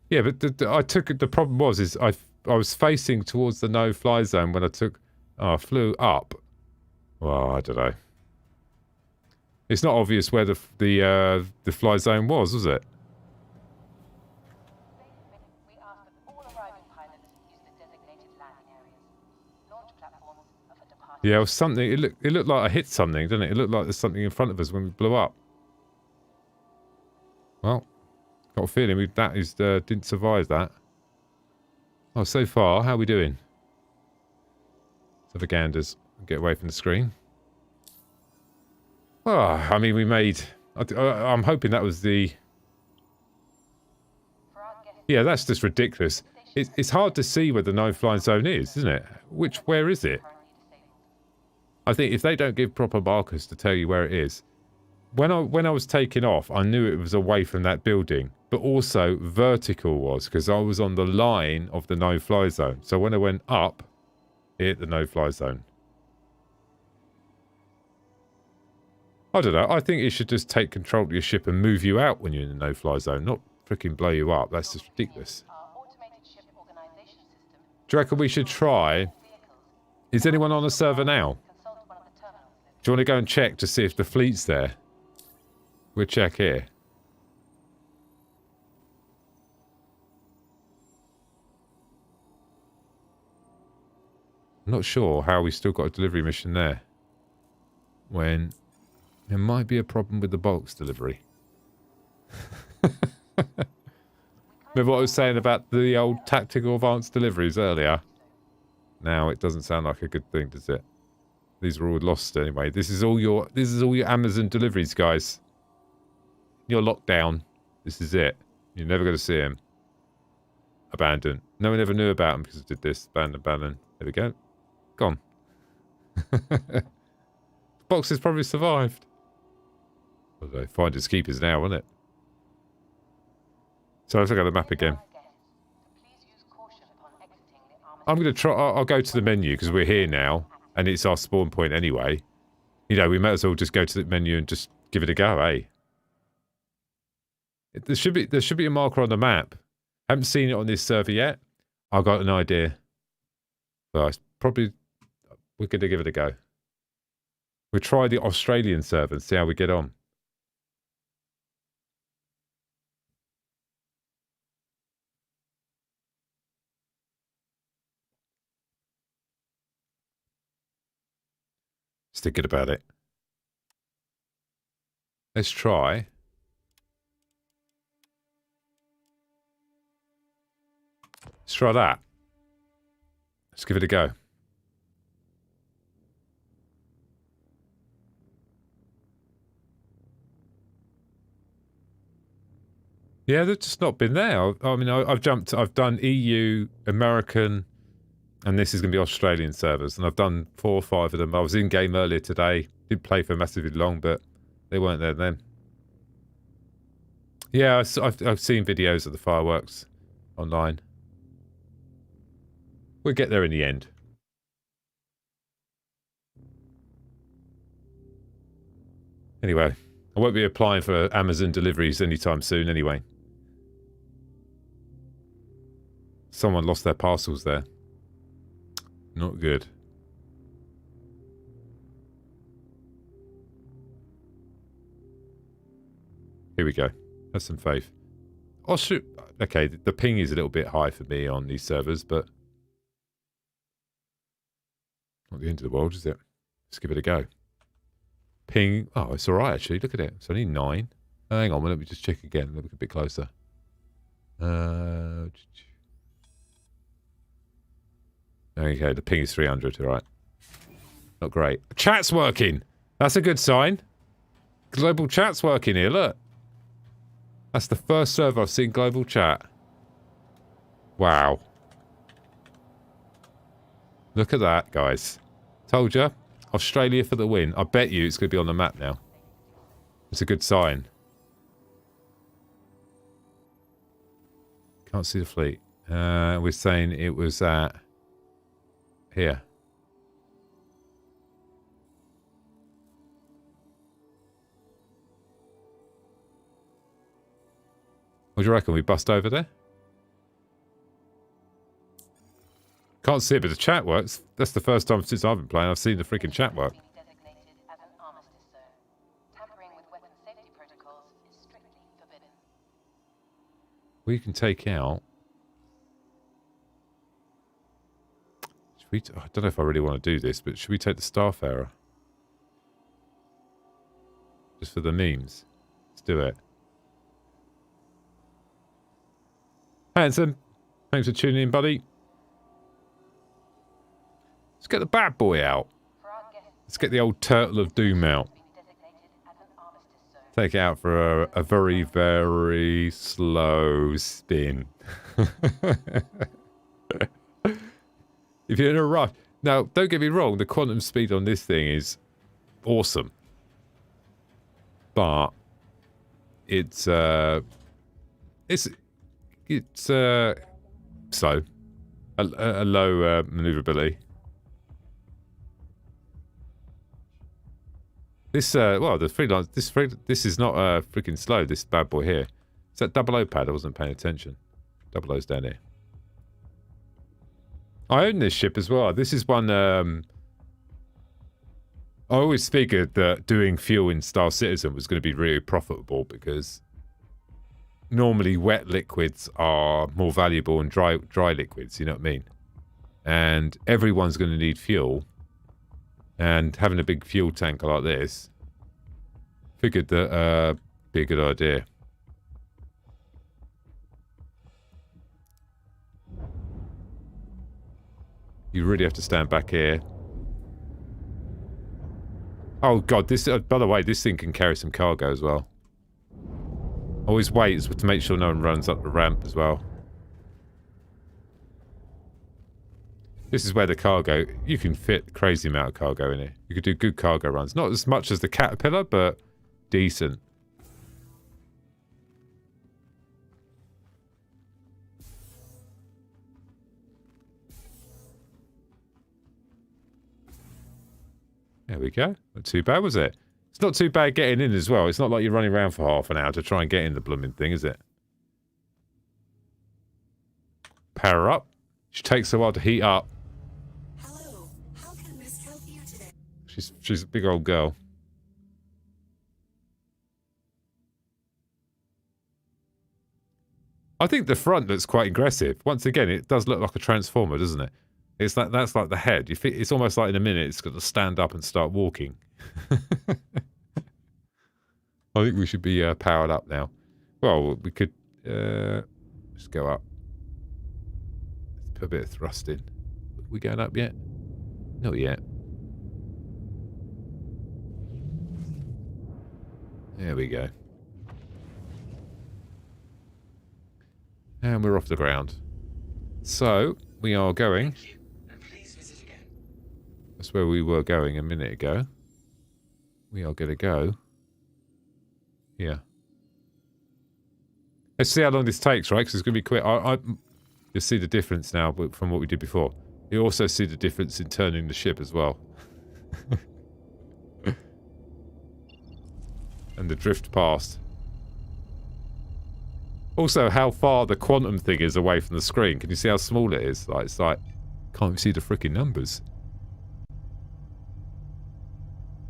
Yeah, but I took it. The problem was, is I was facing towards the no-fly zone when I took. Oh, I flew up. Well, I don't know. It's not obvious where the fly zone was it? We ask that all arriving pilots use the designated landing areas. Launch platforms are for departure. Yeah, it was something. It looked like I hit something, didn't it? It looked like there's something in front of us when we blew up. Well, got a feeling that didn't survive that. Oh, so far, how are we doing? So the ganders get away from the screen. Oh, I mean, we made... I'm hoping that was the... Yeah, that's just ridiculous. It's hard to see where the no-fly zone is, isn't it? Where is it? I think if they don't give proper markers to tell you where it is... When I was taking off, I knew it was away from that building. But also, vertical was, because I was on the line of the no-fly zone. So when I went up, it hit the no-fly zone. I don't know. I think it should just take control of your ship and move you out when you're in the no-fly zone, not freaking blow you up. That's just ridiculous. Do you reckon we should try? Is anyone on the server now? Do you want to go and check to see if the fleet's there? We'll check here. I'm not sure how we still got a delivery mission there. When... There might be a problem with the box delivery. Remember what I was saying about the old tactical advanced deliveries earlier? Now it doesn't sound like a good thing, does it? These are all lost anyway. This is all your Amazon deliveries, guys. You're locked down. This is it. You're never going to see him. Abandoned. No one ever knew about him because I did this. Abandoned. There we go. Gone. Box has probably survived. Although finders keepers now, isn't it? So let's look at the map again. I'm going to try... I'll go to the menu because we're here now. And it's our spawn point anyway. You know, we might as well just go to the menu and just give it a go, eh? There should be a marker on the map. Haven't seen it on this server yet. I've got an idea. But probably we're going to give it a go. We'll try the Australian server and see how we get on. Just thinking about it. Let's try. Let's try that. Let's give it a go. Yeah, they've just not been there. I mean, I've done EU, American, and this is going to be Australian servers. And I've done 4 or 5 of them. I was in game earlier today. Didn't play for massively long, but they weren't there then. Yeah, I've seen videos of the fireworks online. We'll get there in the end. Anyway, I won't be applying for Amazon deliveries anytime soon anyway. Someone lost their parcels there. Not good. Here we go. Have some faith. Oh, shoot. Okay, the ping is a little bit high for me on these servers, but not the end of the world, is it? Let's give it a go. Ping. Oh, it's all right, actually. Look at it. It's only 9. Oh, hang on. Let me just check again. Look a bit closer. Okay, the ping is 300. All right. Not great. Chat's working. That's a good sign. Global chat's working here. Look. That's the first server I've seen global chat. Wow. Look at that, guys. Told you. Australia for the win. I bet you it's going to be on the map now. It's a good sign. Can't see the fleet. We're saying it was at... here. What do you reckon? We bust over there? Can't see it, but the chat works. That's the first time since I've been playing I've seen the freaking chat work. We can take out... I don't know if I really want to do this, but should we take the Starfarer? Just for the memes. Let's do it. Handsome, thanks for tuning in, buddy. Let's get the bad boy out. Let's get the old Turtle of Doom out. Take it out for a very, very slow spin. If you're in a rush. Now, don't get me wrong, the quantum speed on this thing is awesome. But it's slow. A low maneuverability. This well, the freelance this is not freaking slow, this bad boy here. Is that 00 pad? I wasn't paying attention. 00's down here. I own this ship as well. This is one I always figured that doing fuel in Star Citizen was going to be really profitable because normally wet liquids are more valuable than dry liquids, you know what I mean? And everyone's going to need fuel. And having a big fuel tanker like this, figured that be a good idea. You really have to stand back here. Oh god, this by the way, this thing can carry some cargo as well. Always wait to make sure no one runs up the ramp as well. This is where the cargo, you can fit a crazy amount of cargo in here. You could do good cargo runs. Not as much as the Caterpillar, but decent. There we go. Not too bad, was it? It's not too bad getting in as well. It's not like you're running around for half an hour to try and get in the blooming thing, is it? Power up. She takes a while to heat up. Hello. How can Miss help you today? She's a big old girl. I think the front looks quite aggressive. Once again, it does look like a transformer, doesn't it? It's like that's like the head. It's almost like in a minute it's got to stand up and start walking. I think we should be powered up now. Well, we could just go up. Let's put a bit of thrust in. Are we going up yet? Not yet. There we go. And we're off the ground. So, we are going. Thank you, and please visit again. That's where we were going a minute ago. We are going to go here. Let's see how long this takes, right? Because it's going to be quick. You'll see the difference now from what we did before. You also see the difference in turning the ship as well. And the drift past. Also, how far the quantum thing is away from the screen. Can you see how small it is? Like, it's like, can't even see the freaking numbers.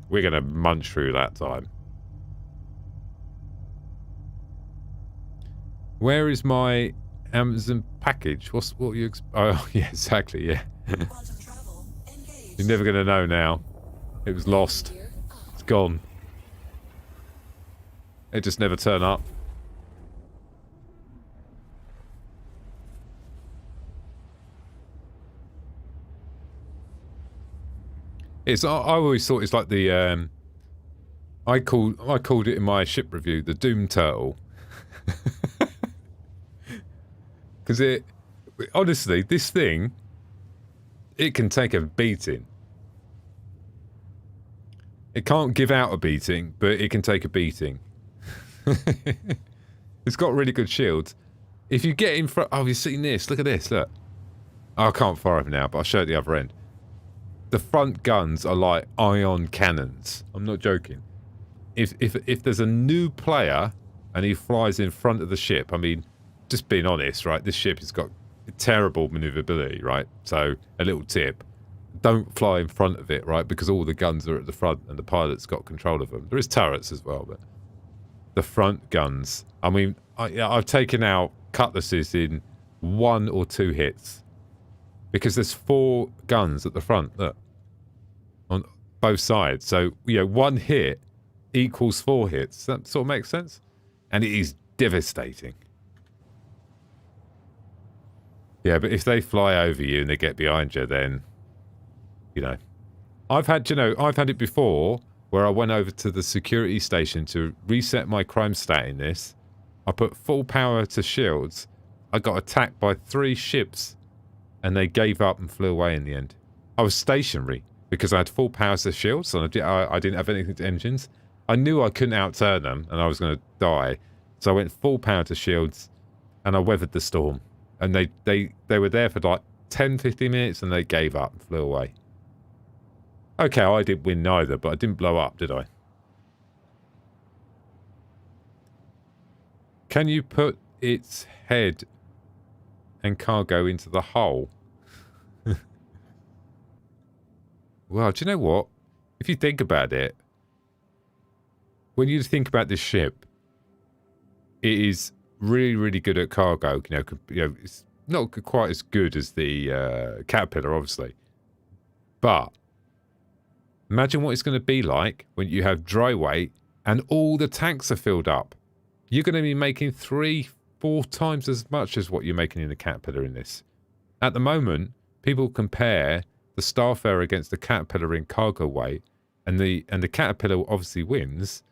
We're going to munch through that time. Where is my Amazon package? What are you... Oh, yeah, exactly, yeah. Quantum travel engaged. You're never going to know now. It was lost. Gear up. It's gone. It just never turned up. I always thought it's like the I called it in my ship review the Doom Turtle. Because honestly, this thing, it can take a beating. It can't give out a beating, but it can take a beating. It's got really good shields. If you get in front, oh, you've seen this. Look at this. Look. Oh, I can't fire them now, but I'll show you the other end. The front guns are like ion cannons. I'm not joking. If there's a new player and he flies in front of the ship, I mean, just being honest, right? This ship has got terrible maneuverability, right? So a little tip: don't fly in front of it, right? Because all the guns are at the front and the pilot's got control of them. There is turrets as well, but the front guns. I mean, I've taken out Cutlasses in 1 or 2 hits. Because there's 4 guns at the front, look, on both sides. So, 1 hit equals 4 hits. That sort of makes sense? And it is devastating. Yeah, but if they fly over you and they get behind you, then, I've had it before where I went over to the security station to reset my crime stat in this. I put full power to shields. I got attacked by 3 ships. And they gave up and flew away in the end. I was stationary because I had full power to shields and I didn't have anything to engines. I knew I couldn't outturn them and I was going to die. So I went full power to shields and I weathered the storm. And they were there for like 10-15 minutes and they gave up and flew away. Okay, I didn't win neither, but I didn't blow up, did I? Can you put its head and cargo into the hull? Well, do you know what? If you think about it, when you think about this ship, it is really, really good at cargo. It's not quite as good as the Caterpillar, obviously. But imagine what it's going to be like when you have dry weight and all the tanks are filled up. You're going to be making 3-4 times as much as what you're making in the Caterpillar in this. At the moment, people compare the Starfarer against the Caterpillar in cargo weight, and the Caterpillar obviously wins,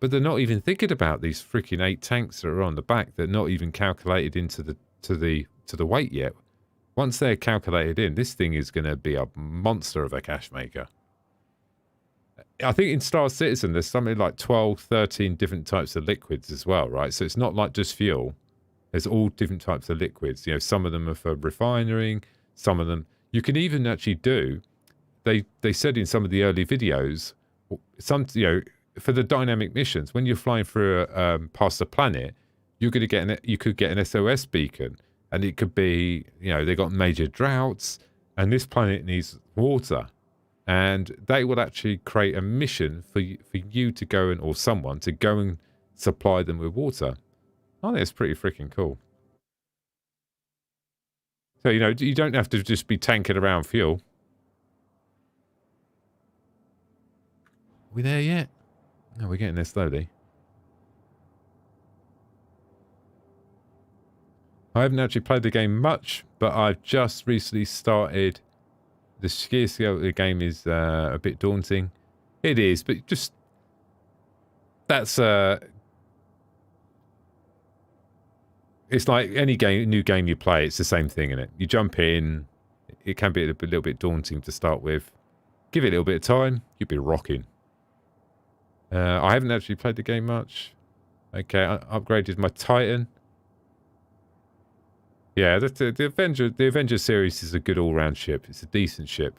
but they're not even thinking about these freaking 8 tanks that are on the back. They're not even calculated into the weight yet. Once they're calculated in, this thing is going to be a monster of a cash maker. I think in Star Citizen, there's something like 12, 13 different types of liquids as well, right? So it's not like just fuel. There's all different types of liquids. You know, some of them are for refining, some of them... You can even actually do... They said in some of the early videos, for the dynamic missions, when you're flying through past a planet, you could get an SOS beacon, and it could be, they got major droughts, and this planet needs water. And they would actually create a mission for you to go or someone to go and supply them with water. I think it's pretty freaking cool. So, you don't have to just be tanking around fuel. Are we there yet? No, we're getting there slowly. I haven't actually played the game much, but I've just recently started. The sheer scale of the game is a bit daunting. It is, but just... That's... It's like any new game you play, it's the same thing, innit? You jump in, it can be a little bit daunting to start with. Give it a little bit of time, you'll be rocking. I haven't actually played the game much. Okay, I upgraded my Titan. Yeah, the Avenger series is a good all-round ship. It's a decent ship.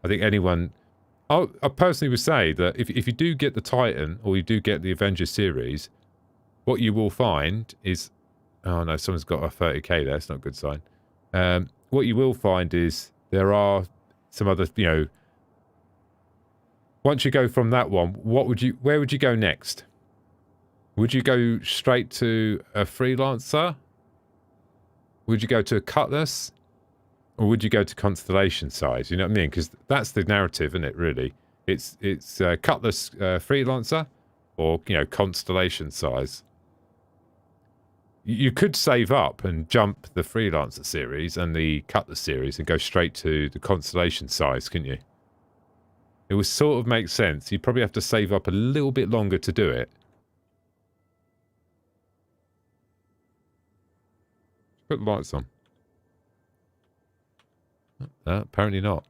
I think anyone... I personally would say that if you do get the Titan, or you do get the Avenger series, what you will find is... Oh no, someone's got a 30k there. That's not a good sign. What you will find is there are some other, once you go from that one, where would you go next? Would you go straight to a freelancer? Would you go to a Cutlass? Or would you go to Constellation size? You know what I mean? Because that's the narrative, isn't it, really? It's Cutlass freelancer or, Constellation size. You could save up and jump the freelancer series and the Cutlass series and go straight to the Constellation size, couldn't you? It would sort of make sense. You'd probably have to save up a little bit longer to do it. Put the lights on. Apparently not.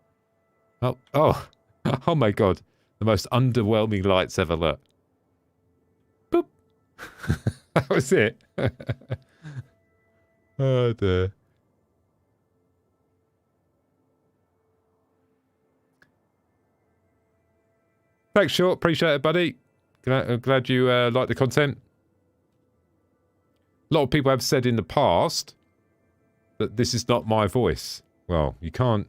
Oh my god. The most underwhelming lights ever, look. Boop. That was it. Oh dear. Thanks, Short. Appreciate it, buddy. I'm glad you like the content. A lot of people have said in the past that this is not my voice. Well, you can't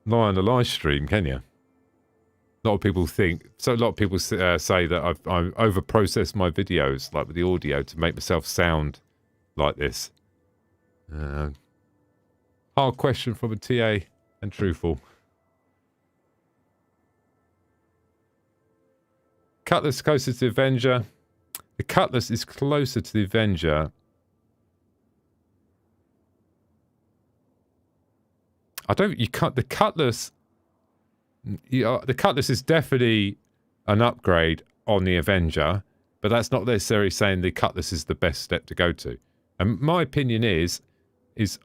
lie on a live stream, can you? A lot of people think... So a lot of people say that I've over-processed my videos, like with the audio, to make myself sound like this. Hard question from a TA, and truthful. Cutlass closer to the Avenger. The Cutlass is closer to the Avenger. The Cutlass... the Cutlass is definitely an upgrade on the Avenger, but that's not necessarily saying the Cutlass is the best step to go to. And my opinion is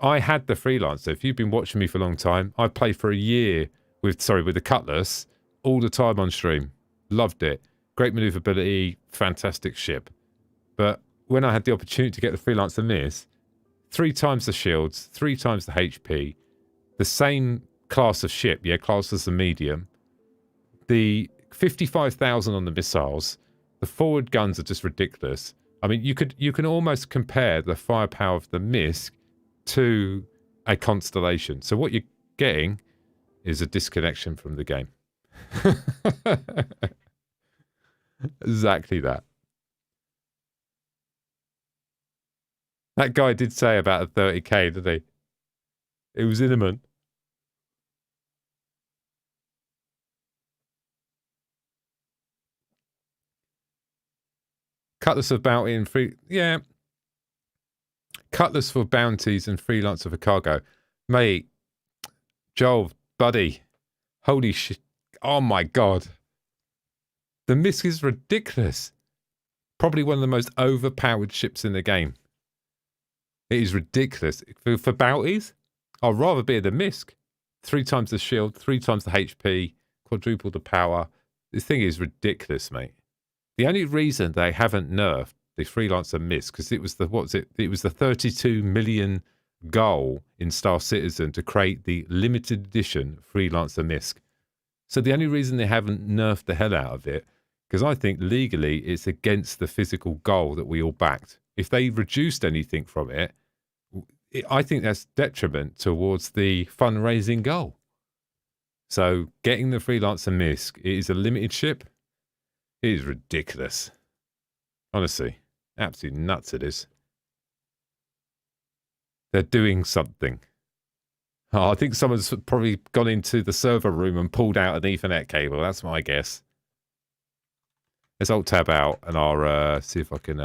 I had the Freelancer. If you've been watching me for a long time, I played for a year with the Cutlass all the time on stream. Loved it. Great maneuverability, fantastic ship. But when I had the opportunity to get the Freelancer miss, 3 times the shields, 3 times the HP, the same class of ship, class as a medium, the 55,000 on the missiles, the forward guns are just ridiculous. I mean, you can almost compare the firepower of the MISC to a Constellation. So what you're getting is a disconnection from the game. Exactly that. That guy did say about a 30k, didn't he? It was imminent. Cutlass for bounty and free... Yeah. Cutlass for bounties and freelancer for cargo. Mate, Joel, buddy. Holy shit. Oh my god. The Misk is ridiculous. Probably one of the most overpowered ships in the game. It is ridiculous. For bounties, I'd rather be the Misk. 3 times the shield, 3 times the HP, quadruple the power. This thing is ridiculous, mate. The only reason they haven't nerfed the Freelancer Misk, because it was the, what was it? It was the 32 million goal in Star Citizen to create the limited edition Freelancer Misk. So the only reason they haven't nerfed the hell out of it, because I think legally it's against the physical goal that we all backed. If they reduced anything from it, I think that's detriment towards the fundraising goal. So getting the Freelancer Misk, it is a limited ship. It is ridiculous. Honestly, absolutely nuts it is. They're doing something. Oh, I think someone's probably gone into the server room and pulled out an Ethernet cable. That's my guess. Let's Alt-Tab out and I'll see if I can...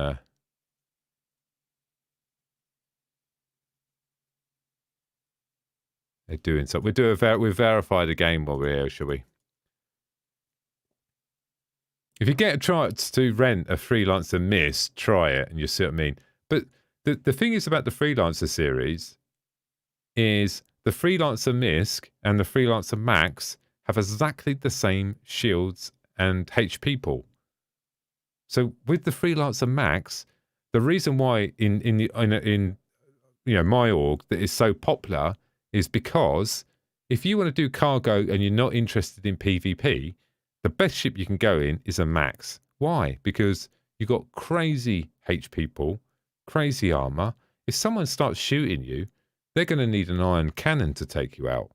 They're doing something. We'll verify the game while we're here, shall we? If you get a chance to rent a Freelancer Misk, try it and you'll see what I mean. But the thing is about the Freelancer series is the Freelancer Misk and the Freelancer Max have exactly the same shields and HP pool. So with the Freelancer Max, the reason why in you know my org that is so popular is because if you want to do cargo and you're not interested in PvP, the best ship you can go in is a Max. Why? Because you've got crazy HP pool, crazy armor. If someone starts shooting you, they're going to need an iron cannon to take you out.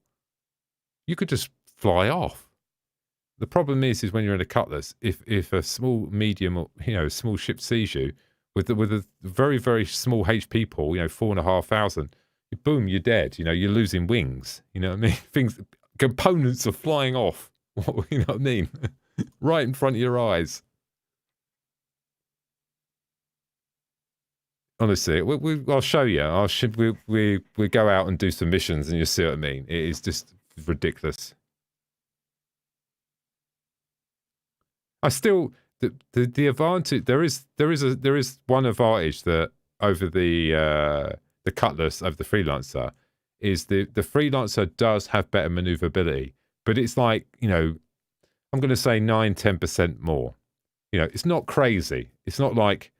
You could just fly off. The problem is when you're in a Cutlass, if a small, medium, or small ship sees you with a very, very small HP pool, 4,500, boom, you're dead. You're losing wings. You know what I mean? Components are flying off. You know what I mean? Right in front of your eyes. Honestly, I'll show you. We go out and do some missions, and you'll see what I mean. It is just ridiculous. I still the advantage there is one advantage that over the Cutlass over the Freelancer is the Freelancer does have better maneuverability, but it's like I'm going to say 9-10% more. It's not crazy. It's not like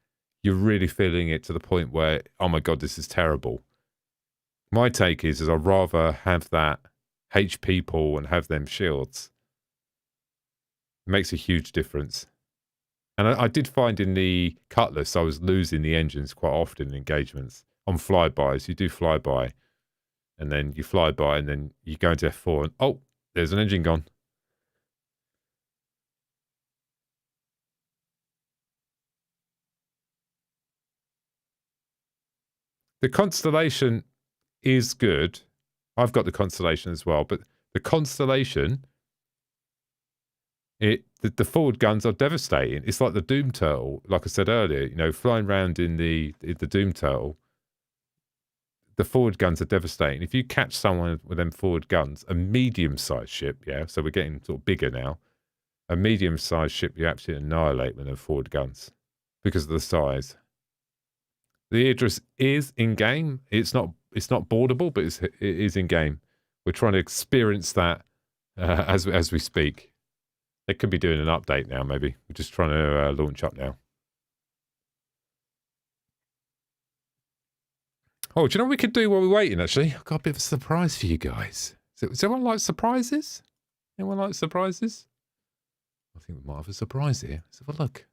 you're really feeling it to the point where, oh my God, this is terrible. My take is I'd rather have that HP pool and have them shields. It makes a huge difference. And I did find in the Cutlass, I was losing the engines quite often in engagements. On flybys, you do flyby, and then you fly by, and then you go into F4, and oh, there's an engine gone. The Constellation is good. I've got the Constellation as well, but the Constellation, the forward guns are devastating. It's like the Doom Turtle, like I said earlier, flying around in the Doom Turtle, the forward guns are devastating. If you catch someone with them forward guns, a medium-sized ship, yeah, so we're getting sort of bigger now, a medium-sized ship you absolutely annihilate with them forward guns because of the size. The Idris is in-game. It's not boardable, but it is in-game. We're trying to experience that as we speak. They could be doing an update now, maybe. We're just trying to launch up now. Oh, do you know what we could do while we're waiting, actually? I've got a bit of a surprise for you guys. Does anyone like surprises? Anyone like surprises? I think we might have a surprise here. Let's have a look.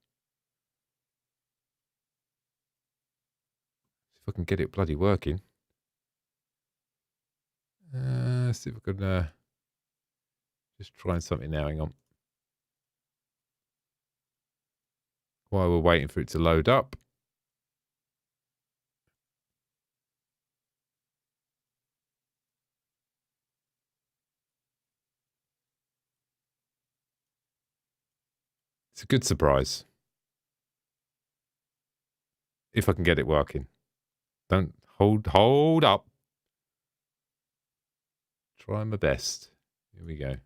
See if I can get it bloody working. Let's see if I can just try something now. Hang on. While we're waiting for it to load up. It's a good surprise. If I can get it working. Don't hold up. Trying my best. Here we go.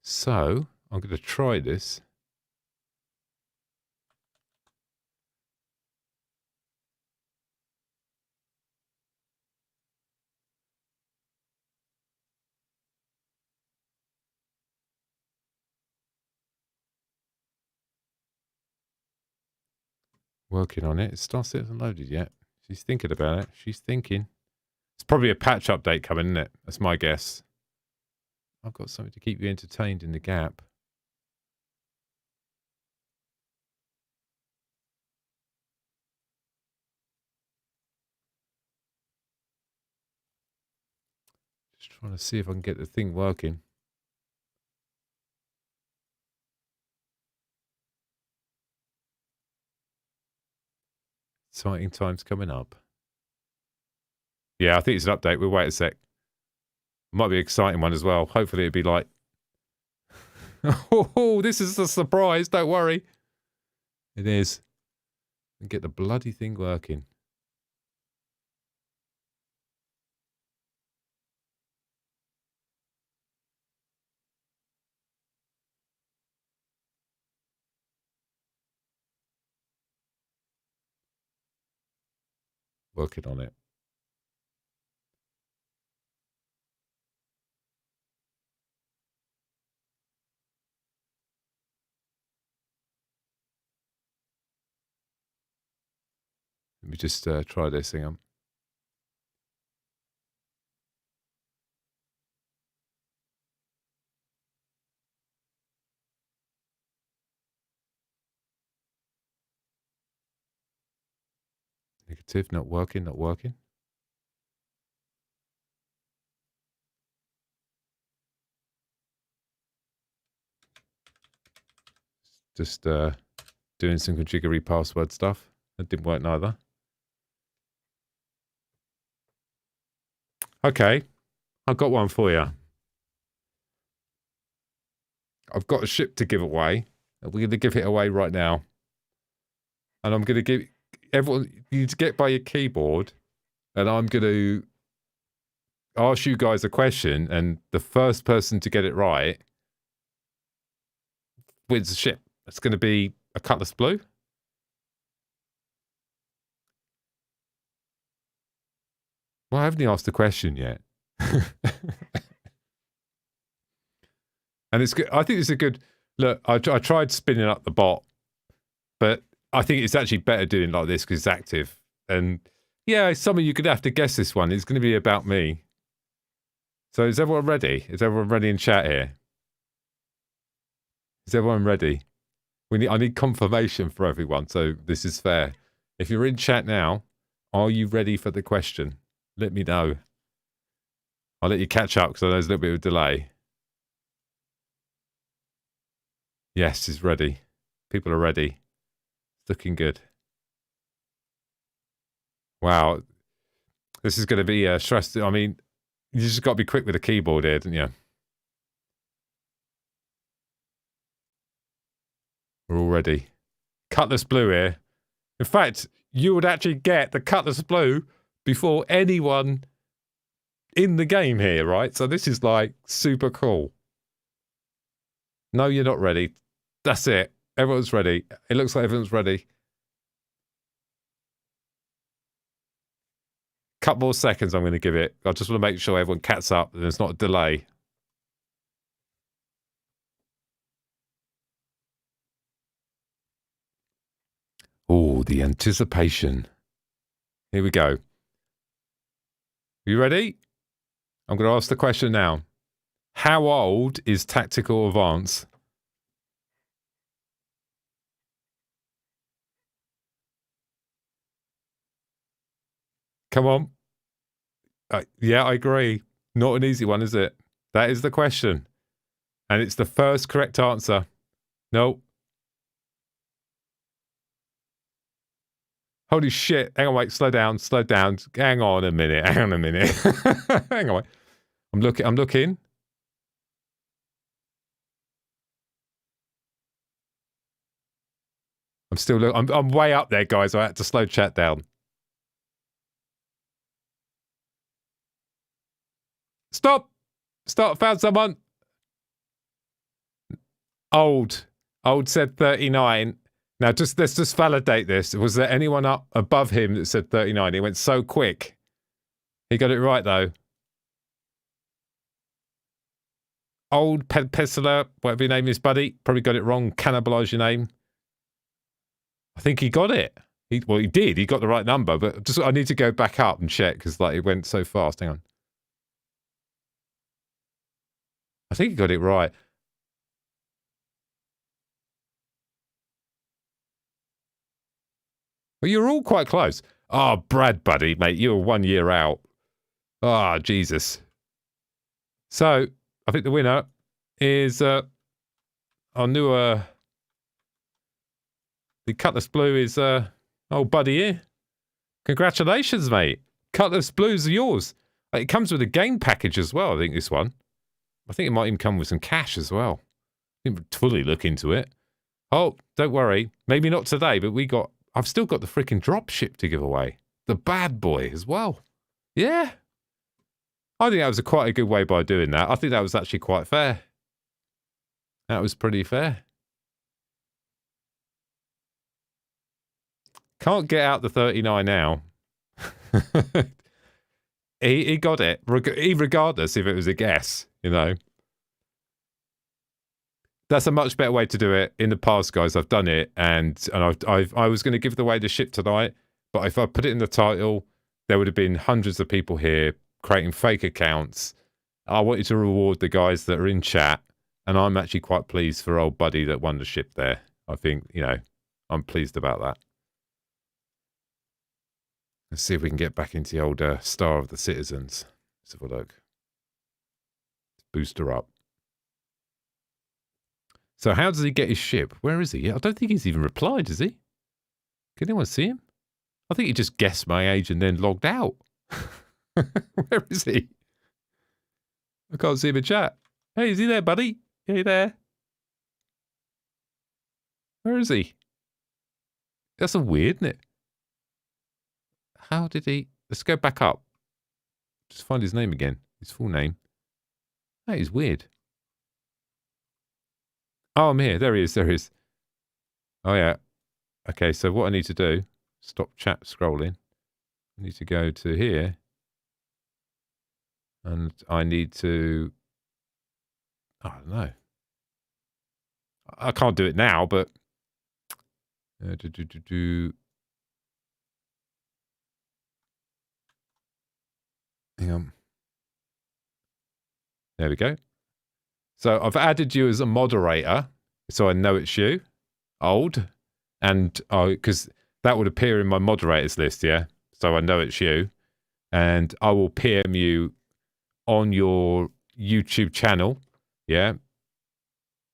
So, I'm going to try this. Working on it. It starts it hasn't loaded yet. She's thinking about it. She's thinking. It's probably a patch update coming, isn't it? That's my guess. I've got something to keep you entertained in the gap. Just trying to see if I can get the thing working. Exciting times coming up. Yeah, I think it's an update. We'll wait a sec. Might be an exciting one as well. Hopefully it'll be like... oh, this is a surprise. Don't worry. It is. And get the bloody thing working. Working on it. Let me just try this thing on. Negative, not working, not working. Just doing some configure password stuff. That didn't work neither. Okay, I've got one for you. I've got a ship to give away. We're going to give it away right now. And I'm going to give everyone, you need to get by your keyboard. And I'm going to ask you guys a question. And the first person to get it right wins the ship. It's going to be a Cutlass Blue. Well, I haven't asked the question yet. And it's good. I think it's a good look. I tried spinning up the bot, but I think it's actually better doing like this because it's active. And yeah, some of you could have to guess this one. It's going to be about me. So is everyone ready? Is everyone ready in chat here? Is everyone ready? I need confirmation for everyone, so this is fair. If you're in chat now, are you ready for the question? Let me know. I'll let you catch up because I know there's a little bit of a delay. Yes, it's ready. People are ready. It's looking good. Wow. This is going to be stressful. I mean, you just got to be quick with the keyboard here, didn't you? We're all ready. Cutlass Blue here. In fact, you would actually get the Cutlass Blue before anyone in the game here, right? So this is like super cool. No, you're not ready. That's it. Everyone's ready. It looks like everyone's ready. Couple more seconds I'm going to give it. I just want to make sure everyone catches up and there's not a delay. Oh, the anticipation. Here we go. You ready? I'm going to ask the question now. How old is Tactical Advance? Come on. Yeah, I agree. Not an easy one, is it? That is the question. And it's the first correct answer. No. Holy shit. Hang on, wait. Slow down. Slow down. Hang on a minute. Hang on a minute. Hang on, wait. I'm looking. I'm way up there, guys. I had to slow chat down. Stop! Stop! Found someone. Old said 39. Now, let's just validate this. Was there anyone up above him that said 39? He went so quick. He got it right, though. Old Pesler, whatever your name is, buddy. Probably got it wrong. Cannibalise your name. I think he got it. He did. He got the right number, but I need to go back up and check because it went so fast. Hang on. I think he got it right. Well, you're all quite close. Oh, Brad, buddy, mate, you were 1 year out. Ah, Jesus. So, I think the winner is our new, the Cutlass Blue is old buddy here. Congratulations, mate. Cutlass Blues are yours. It comes with a game package as well, I think, this one. I think it might even come with some cash as well. I didn't fully look into it. Oh, don't worry. Maybe not today, but I've still got the freaking dropship to give away. The bad boy as well. Yeah. I think that was quite a good way by doing that. I think that was actually quite fair. That was pretty fair. Can't get out the 39 now. he got it, regardless if it was a guess, you know. That's a much better way to do it. In the past, guys, I've done it, and I was going to give away the ship tonight, but if I put it in the title, there would have been hundreds of people here creating fake accounts. I wanted to reward the guys that are in chat, and I'm actually quite pleased for old buddy that won the ship there. I think, you know, I'm pleased about that. Let's see if we can get back into the old Star of the Citizens. Let's have a look. Boost her up. So how does he get his ship? Where is he? I don't think he's even replied, is he? Can anyone see him? I think he just guessed my age and then logged out. Where is he? I can't see him in chat. Hey, is he there, buddy? Are you there? Where is he? That's a weird, isn't it? How did he... Let's go back up. Just find his name again. His full name. That is weird. Oh, I'm here. There he is. There he is. Oh, yeah. Okay, so what I need to do... Stop chat scrolling. I need to go to here. And I need to... I don't know. I can't do it now, but... Hang on. There we go. So I've added you as a moderator, so I know it's you, old, and because that would appear in my moderators list, yeah. So I know it's you, and I will PM you on your YouTube channel, yeah.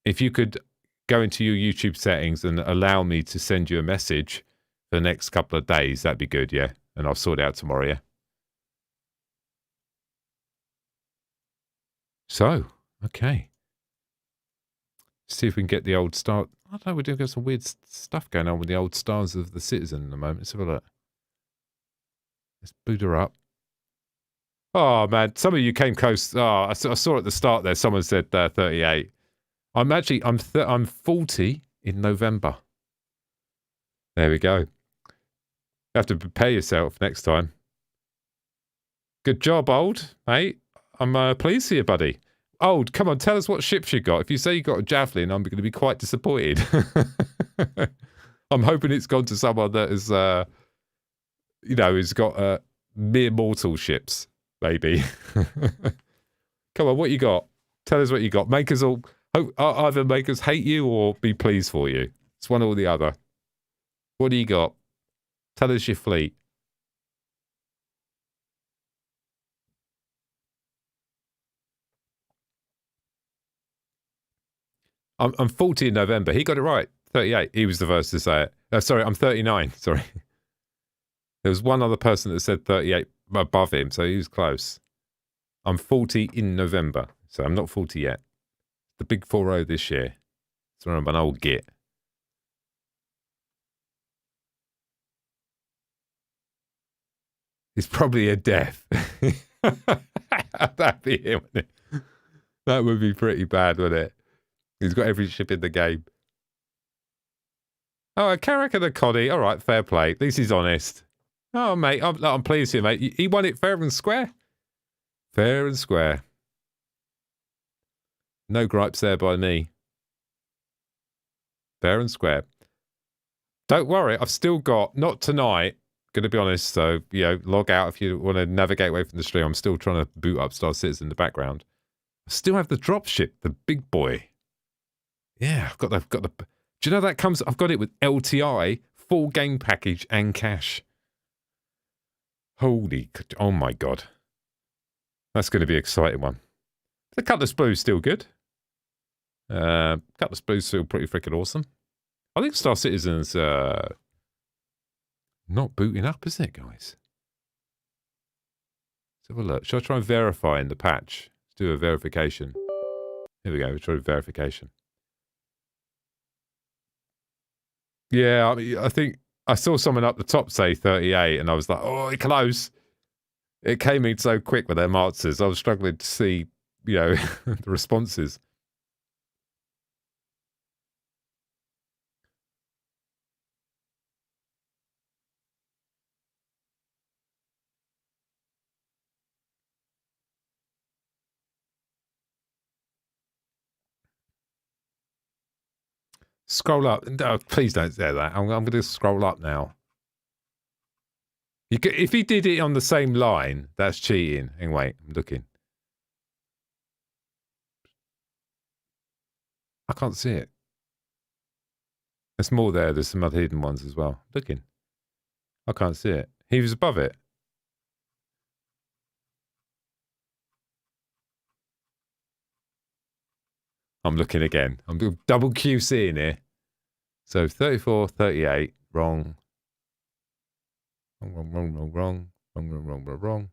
If you could go into your YouTube settings and allow me to send you a message for the next couple of days, that'd be good, yeah. And I'll sort it out tomorrow, yeah. So, okay. See if we can get the old star. I don't know, we're doing some weird stuff going on with the old Stars of the Citizen at the moment. Let's have a look. Let's boot her up. Oh, man. Some of you came close. Oh, I saw at the start there, someone said 38. I'm 40 in November. There we go. You have to prepare yourself next time. Good job, old, mate. I'm pleased for you, buddy. Old, come on, tell us what ships you got. If you say you got a Javelin, I'm going to be quite disappointed. I'm hoping it's gone to someone that is, you know, has got mere mortal ships, maybe. Come on, what you got? Tell us what you got. Make us all, either make us hate you or be pleased for you. It's one or the other. What do you got? Tell us your fleet. I'm 40 in November. He got it right. 38. He was the first to say it. Sorry, I'm 39. Sorry. There was one other person that said 38 above him, so he was close. I'm 40 in November, so I'm not 40 yet. The big 40 this year. So I'm an old git. It's probably a death. That'd be him, wouldn't it? That would be pretty bad, wouldn't it? He's got every ship in the game. Oh, a Carrack and a Connie. All right, fair play. At least he's honest. Oh, mate, I'm pleased here, mate. He won it fair and square. Fair and square. No gripes there by me. Fair and square. Don't worry, I've still got, not tonight, gonna be honest, so, you know, log out if you want to navigate away from the stream. I'm still trying to boot up Star Citizen in the background. I still have the dropship, the big boy. Yeah, I've got the. Do you know that comes? I've got it with LTI, full game package and cash. Holy, oh my god, that's going to be an exciting one. The Cutlass Blue's still good. Cutlass Blue's still pretty freaking awesome. I think Star Citizen's not booting up, is it, guys? Let's have a look. Shall I try and verify in the patch? Let's do a verification. Here we go. We'll try verification. Yeah, I think I saw someone up the top say 38, and I was like, oh, close. It came in so quick with their answers. I was struggling to see, you know, the responses. Scroll up. No, please don't say that. I'm going to scroll up now. If he did it on the same line, that's cheating. Anyway, I'm looking. I can't see it. There's more there. There's some other hidden ones as well. Looking. I can't see it. He was above it. I'm looking again. I'm doing double QCing here. So 34, 38, wrong. Wrong.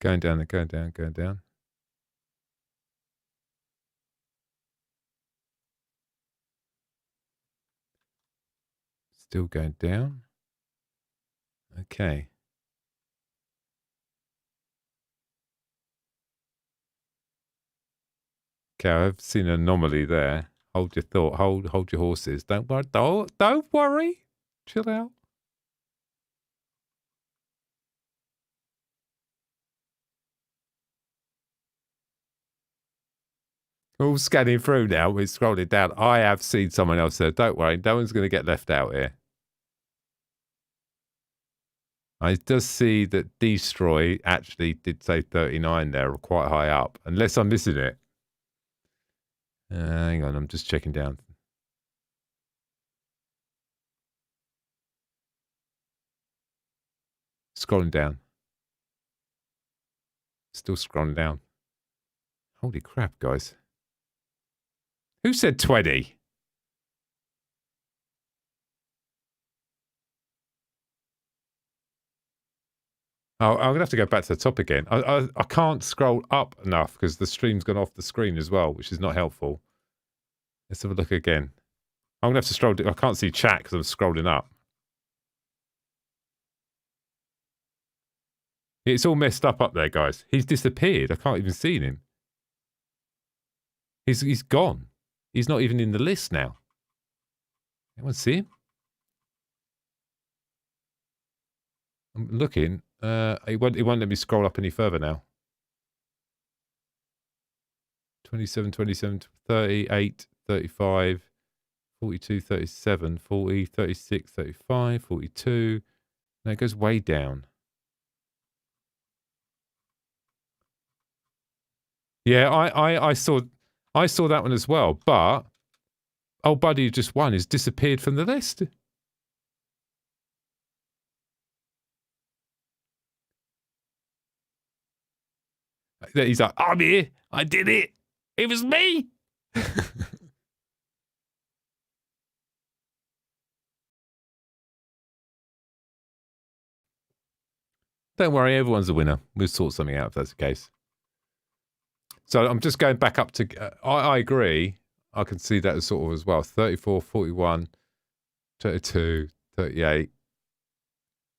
Going down, going down, going down. Still going down. Okay. Okay, I've seen an anomaly there. Hold your thought. Hold your horses. Don't worry. Don't worry. Chill out. We're all scanning through now. We're scrolling down. I have seen someone else there. Don't worry. No one's going to get left out here. I just see that Destroy actually did say 39 there, or quite high up. Unless I'm missing it. Hang on, I'm just checking down. Scrolling down. Still scrolling down. Holy crap, guys. Who said 20? Oh, I'm going to have to go back to the top again. I can't scroll up enough because the stream's gone off the screen as well, which is not helpful. Let's have a look again. I'm going to have to scroll. I can't see chat because I'm scrolling up. It's all messed up there, guys. He's disappeared. I can't even see him. He's gone. He's not even in the list now. Anyone see him? I'm looking. He won't let me scroll up any further now. 27, 27, 38, 35, 42, 37, 40, 36, 35, 42. No, it goes way down. Yeah, I saw that one as well, but old buddy who just won has disappeared from the list. He's like, I'm here. I did it. It was me. Don't worry, everyone's a winner. We'll sort something out if that's the case. So I'm just going back up to... I agree. I can see that as sort of as well. 34, 41, 32, 38.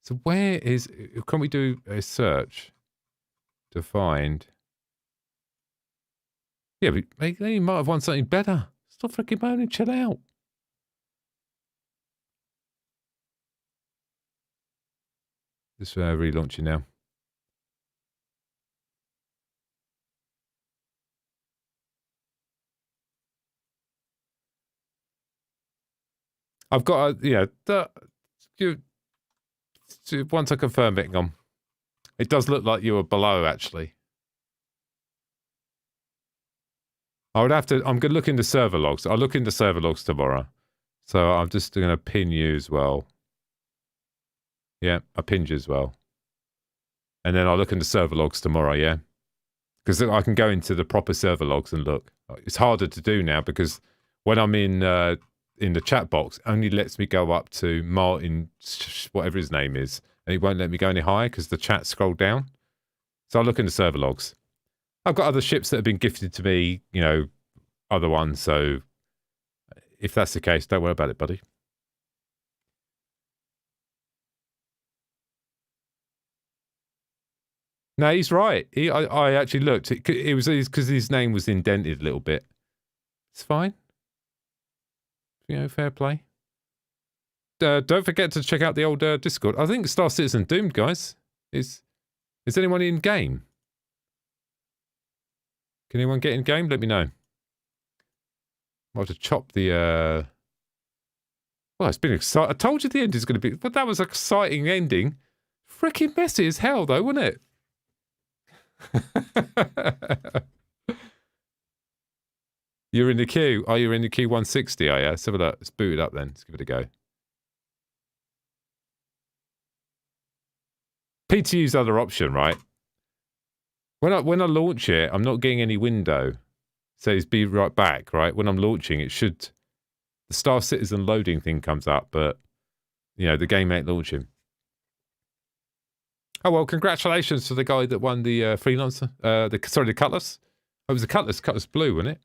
So where is... Can we do a search to find... Yeah, but they might have won something better. Stop freaking moaning, chill out. Just relaunching now. I've got a, once I confirm it, it does look like you were below, actually. I would have to, I'm going to look into server logs. I'll look into server logs tomorrow. So I'm just going to pin you as well. Yeah, I pinned you as well. And then I'll look into server logs tomorrow, yeah? Because I can go into the proper server logs and look. It's harder to do now because when I'm in the chat box, it only lets me go up to Martin, whatever his name is. And it won't let me go any higher because the chat scrolled down. So I'll look into server logs. I've got other ships that have been gifted to me, you know, other ones. So if that's the case, don't worry about it, buddy. No, he's right. I actually looked. It was because his name was indented a little bit. It's fine. You know, fair play. Don't forget to check out the old Discord. I think Star Citizen doomed, guys. Is anyone in game? Can anyone get in game? Let me know. I'll have to chop the... Well, it's been exciting. I told you the end is going to be... But that was an exciting ending. Freaking messy as hell, though, wasn't it? You're in the queue. Oh, you're in the queue 160, are you? Let's have a look. Let's boot it up then. Let's give it a go. PTU's other option, right? When I launch it, I'm not getting any window. It says be right back, right? When I'm launching, it should... The Star Citizen loading thing comes up, but, you know, the game ain't launching. Oh, well, congratulations to the guy that won the freelancer. The Cutlass. Oh, it was the Cutlass. Cutlass Blue, wasn't it?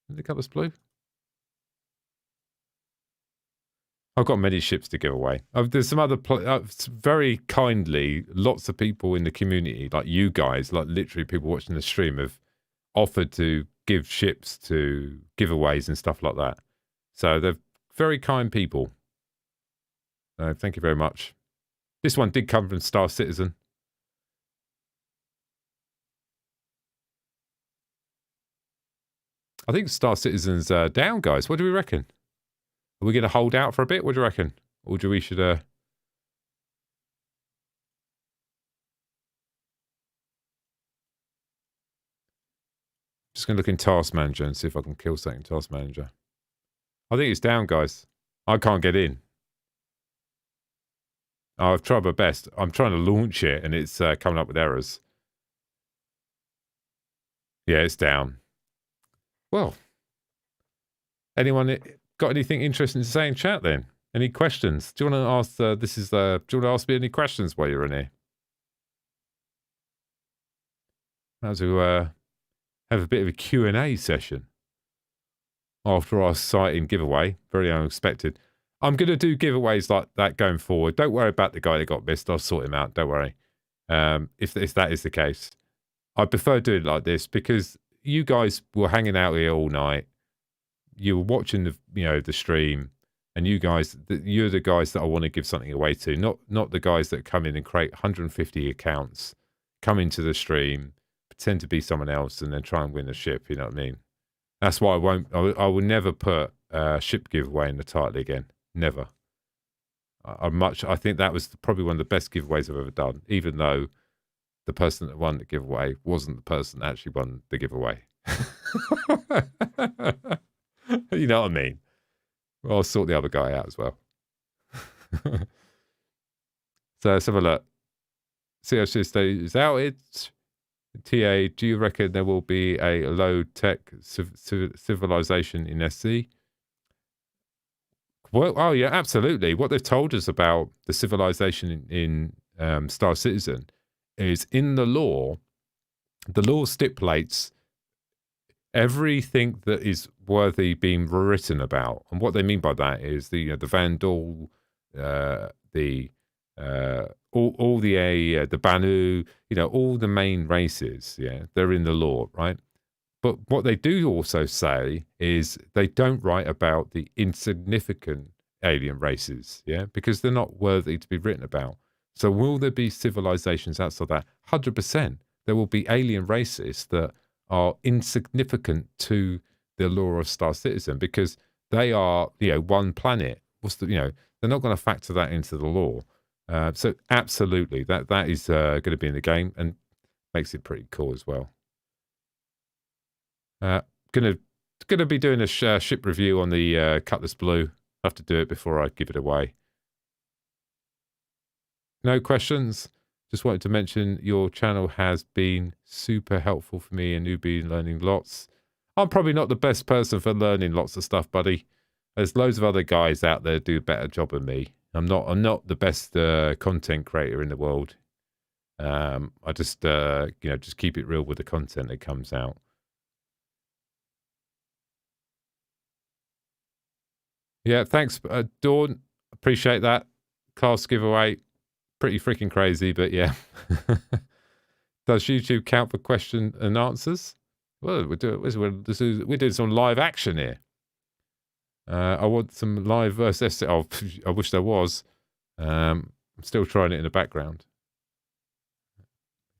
Was it Cutlass Blue? I've got many ships to give away. There's some other... very kindly, lots of people in the community, like you guys, like literally people watching the stream, have offered to give ships to giveaways and stuff like that. So they're very kind people. Thank you very much. This one did come from Star Citizen. I think Star Citizen's down, guys. What do we reckon? Are we going to hold out for a bit? What do you reckon? Or do we should... Just going to look in Task Manager and see if I can kill something in Task Manager. I think it's down, guys. I can't get in. I've tried my best. I'm trying to launch it and it's coming up with errors. Yeah, it's down. Well, anyone got anything interesting to say in chat then? Any questions? Do you want to ask, do you want to ask me any questions while you're in here? How to have a bit of a Q&A session after our sighting giveaway. Very unexpected. I'm going to do giveaways like that going forward. Don't worry about the guy that got missed. I'll sort him out. Don't worry. If that is the case. I prefer doing it like this because you guys were hanging out here all night. You were watching the stream, and you guys, you're the guys that I want to give something away to. Not the guys that come in and create 150 accounts, come into the stream, pretend to be someone else, and then try and win a ship. You know what I mean? That's why I will never put ship giveaway in the title again. Never. I think that was probably one of the best giveaways I've ever done, even though the person that won the giveaway wasn't the person that actually won the giveaway. You know what I mean? Well, I'll sort the other guy out as well. So let's have a look. COC state is out. It's TA. Do you reckon there will be a low tech civilization in SC? Well, oh yeah, absolutely. What they've told us about the civilization in Star Citizen is in the law stipulates everything that is worthy being written about. And what they mean by that is the Vandal, all the Banu, all the main races. Yeah, they're in the lore, right? But what they do also say is they don't write about the insignificant alien races, yeah, because they're not worthy to be written about. So will there be civilizations outside that? 100%. There will be alien races that are insignificant to the lore of Star Citizen because they are, one planet. They're not going to factor that into the lore. So absolutely, that is going to be in the game and makes it pretty cool as well. Gonna be doing a ship review on the Cutlass Blue. I have to do it before I give it away. No questions. Just wanted to mention your channel has been super helpful for me, a newbie learning lots. I'm probably not the best person for learning lots of stuff, buddy. There's loads of other guys out there who do a better job than me. I'm not the best content creator in the world. I just just keep it real with the content that comes out. Yeah, thanks, Dawn. Appreciate that. Class giveaway. Pretty freaking crazy, but yeah. Does YouTube count for question and answers? Well, we're doing some live action here. I want some live versus. Oh, I wish there was. I'm still trying it in the background.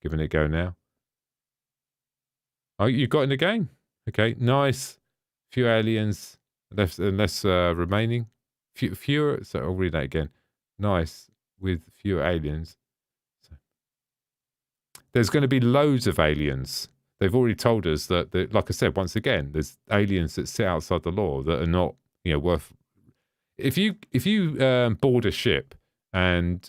Giving it a go now. Oh, you got in the game? Okay, nice. Few aliens. Less remaining. Fewer. So I'll read that again. Nice, with fewer aliens. So, there's going to be loads of aliens. They've already told us that, like I said, once again, there's aliens that sit outside the law that are not, worth. If you board a ship and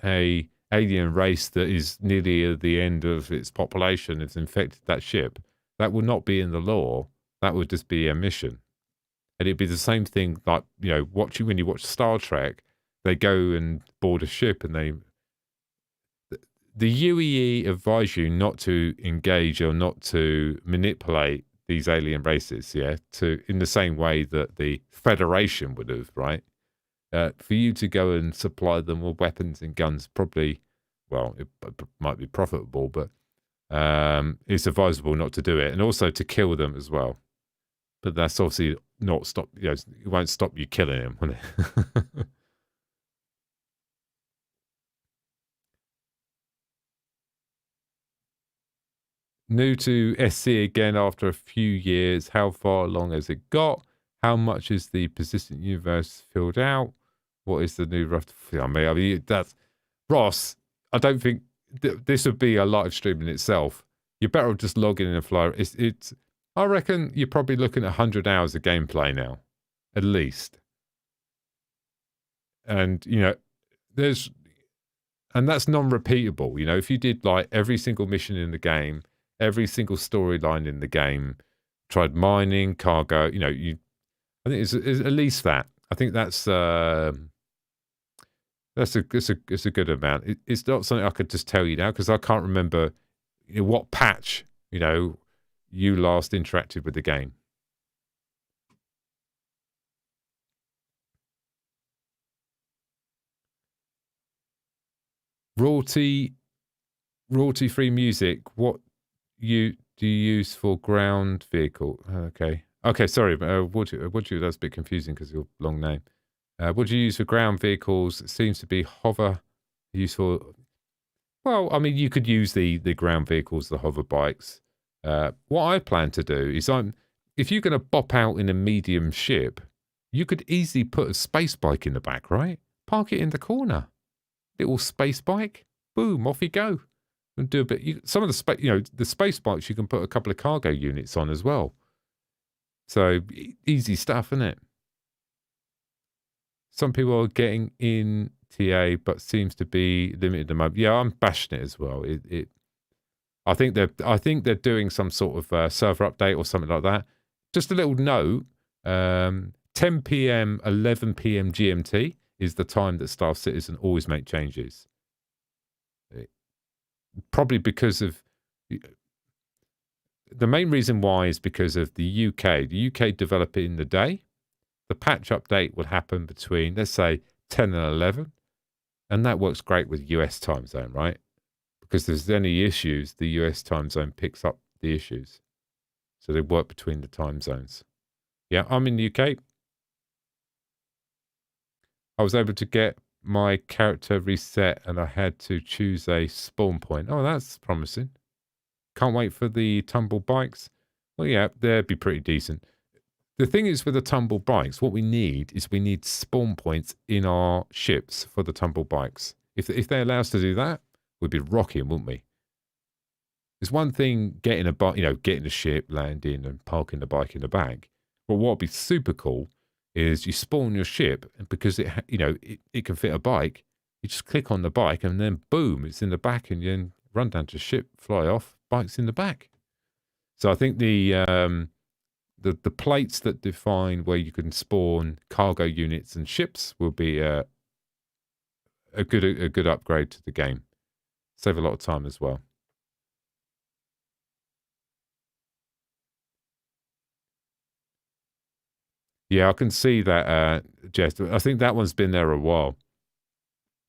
a alien race that is nearly at the end of its population has infected that ship, that will not be in the law. That would just be a mission. And it'd be the same thing like, when you watch Star Trek, they go and board a ship and the UEE advise you not to engage or not to manipulate these alien races, in the same way that the Federation would have, right? For you to go and supply them with weapons and guns, probably, well, it might be profitable, but it's advisable not to do it. And also to kill them as well. But that's obviously not stop. It won't stop you killing him, will it? New to SC again after a few years. How far along has it got? How much is the persistent universe filled out? What is the new rough? I mean, that's Ross. I don't think this would be a live stream in itself. You're better off just logging in and fly. It's. I reckon you're probably looking at 100 hours of gameplay now, at least. And, and that's non-repeatable. If you did like every single mission in the game, every single storyline in the game, tried mining, cargo, I think it's at least that. I think that's a good amount. It's not something I could just tell you now because I can't remember what patch, you last interacted with the game. Royalty-free music. What do you use for ground vehicle? Okay. Sorry, would you? That's a bit confusing because of your long name. What do you use for ground vehicles? It seems to be hover. Useful. Well, I mean, you could use the ground vehicles, the hover bikes. What I plan to do is if you're going to bop out in a medium ship, you could easily put a space bike in the back, right? Park it in the corner. Little space bike. Boom, off you go. And do a bit. Some of the space bikes you can put a couple of cargo units on as well. So easy stuff, isn't it? Some people are getting in TA, but seems to be limited at the moment. Yeah, I'm bashing it as well. I think they're doing some sort of server update or something like that. Just a little note: 10 p.m., 11 p.m. GMT is the time that Star Citizen always make changes. Probably because of the main reason why is because of the UK. The UK develop it in the day. The patch update will happen between, let's say, 10 and 11. And that works great with US time zone, right? Because if there's any issues, the US time zone picks up the issues. So they work between the time zones. Yeah, I'm in the UK. I was able to get my character reset and I had to choose a spawn point. Oh, that's promising. Can't wait for the tumble bikes. Well, yeah, they'd be pretty decent. The thing is with the tumble bikes, what we need is we need spawn points in our ships for the tumble bikes. If they allow us to do that, we'd be rocking, wouldn't we? There's one thing getting a bike, getting a ship, landing and parking the bike in the back. But what would be super cool is you spawn your ship, and because it can fit a bike, you just click on the bike and then boom, it's in the back, and you then run down to the ship, fly off, bike's in the back. So I think the plates that define where you can spawn cargo units and ships will be a good upgrade to the game. Save a lot of time as well. Yeah, I can see that, Jess. I think that one's been there a while.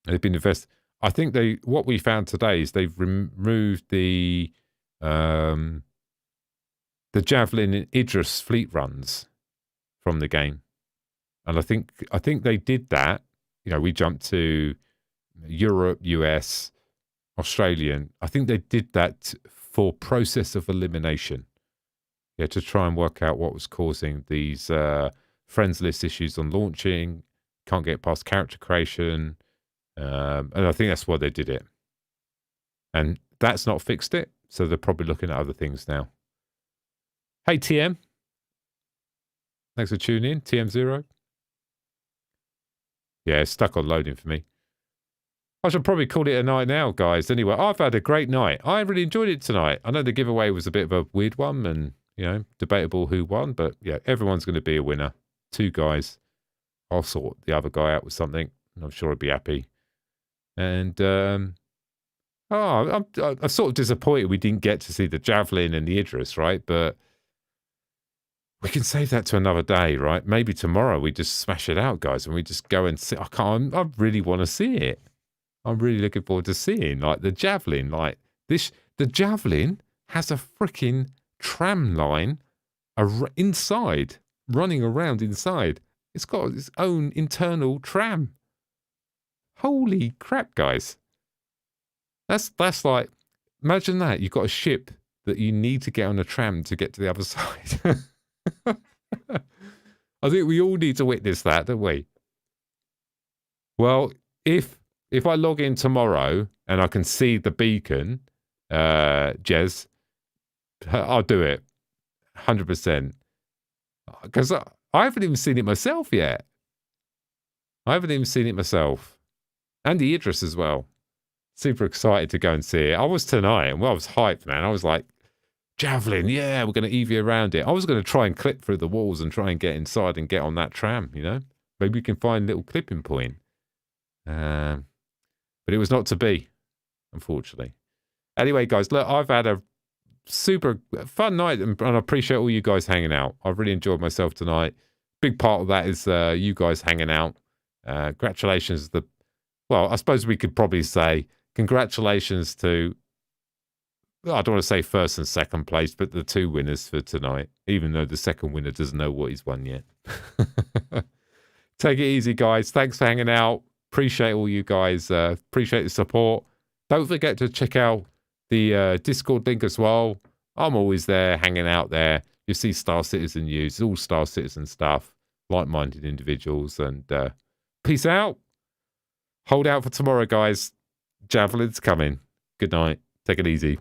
They've been invested. I think what we found today is they've removed the Javelin and Idris fleet runs from the game, and I think they did that. We jumped to Europe, US, Australian. I think they did that for process of elimination. Yeah, to try and work out what was causing these friends list issues on launching, can't get past character creation, and I think that's why they did it. And that's not fixed it, so they're probably looking at other things now. Hey, TM. Thanks for tuning in, TM0. Yeah, it's stuck on loading for me. I should probably call it a night now, guys. Anyway, I've had a great night. I really enjoyed it tonight. I know the giveaway was a bit of a weird one and, debatable who won, but yeah, everyone's going to be a winner. 2 guys. I'll sort the other guy out with something, and I'm sure he'll be happy. And, I'm sort of disappointed we didn't get to see the Javelin and the Idris, right? But we can save that to another day, right? Maybe tomorrow we just smash it out, guys, and we just go and see. I really want to see it. I'm really looking forward to seeing, like, the Javelin. Like, the Javelin has a freaking tram line inside, running around inside. It's got its own internal tram. Holy crap, guys. That's like, imagine that. You've got a ship that you need to get on a tram to get to the other side. I think we all need to witness that, don't we? Well, if I log in tomorrow and I can see the beacon, Jez, I'll do it. 100%. Because I haven't even seen it myself yet. I haven't even seen it myself. And the Idris as well. Super excited to go and see it. I was tonight, and I was hyped, man. I was like, Javelin, yeah, we're going to EV around it. I was going to try and clip through the walls and try and get inside and get on that tram, Maybe we can find a little clipping point. But it was not to be, unfortunately. Anyway, guys, look, I've had a super fun night, and I appreciate all you guys hanging out. I've really enjoyed myself tonight. Big part of that is you guys hanging out. Congratulations. Well, I suppose we could probably say congratulations to, I don't want to say first and second place, but the 2 winners for tonight, even though the second winner doesn't know what he's won yet. Take it easy, guys. Thanks for hanging out. Appreciate all you guys. Appreciate the support. Don't forget to check out the Discord link as well. I'm always there, hanging out there. You see Star Citizen news, all Star Citizen stuff, like-minded individuals, and peace out. Hold out for tomorrow, guys. Javelin's coming. Good night. Take it easy.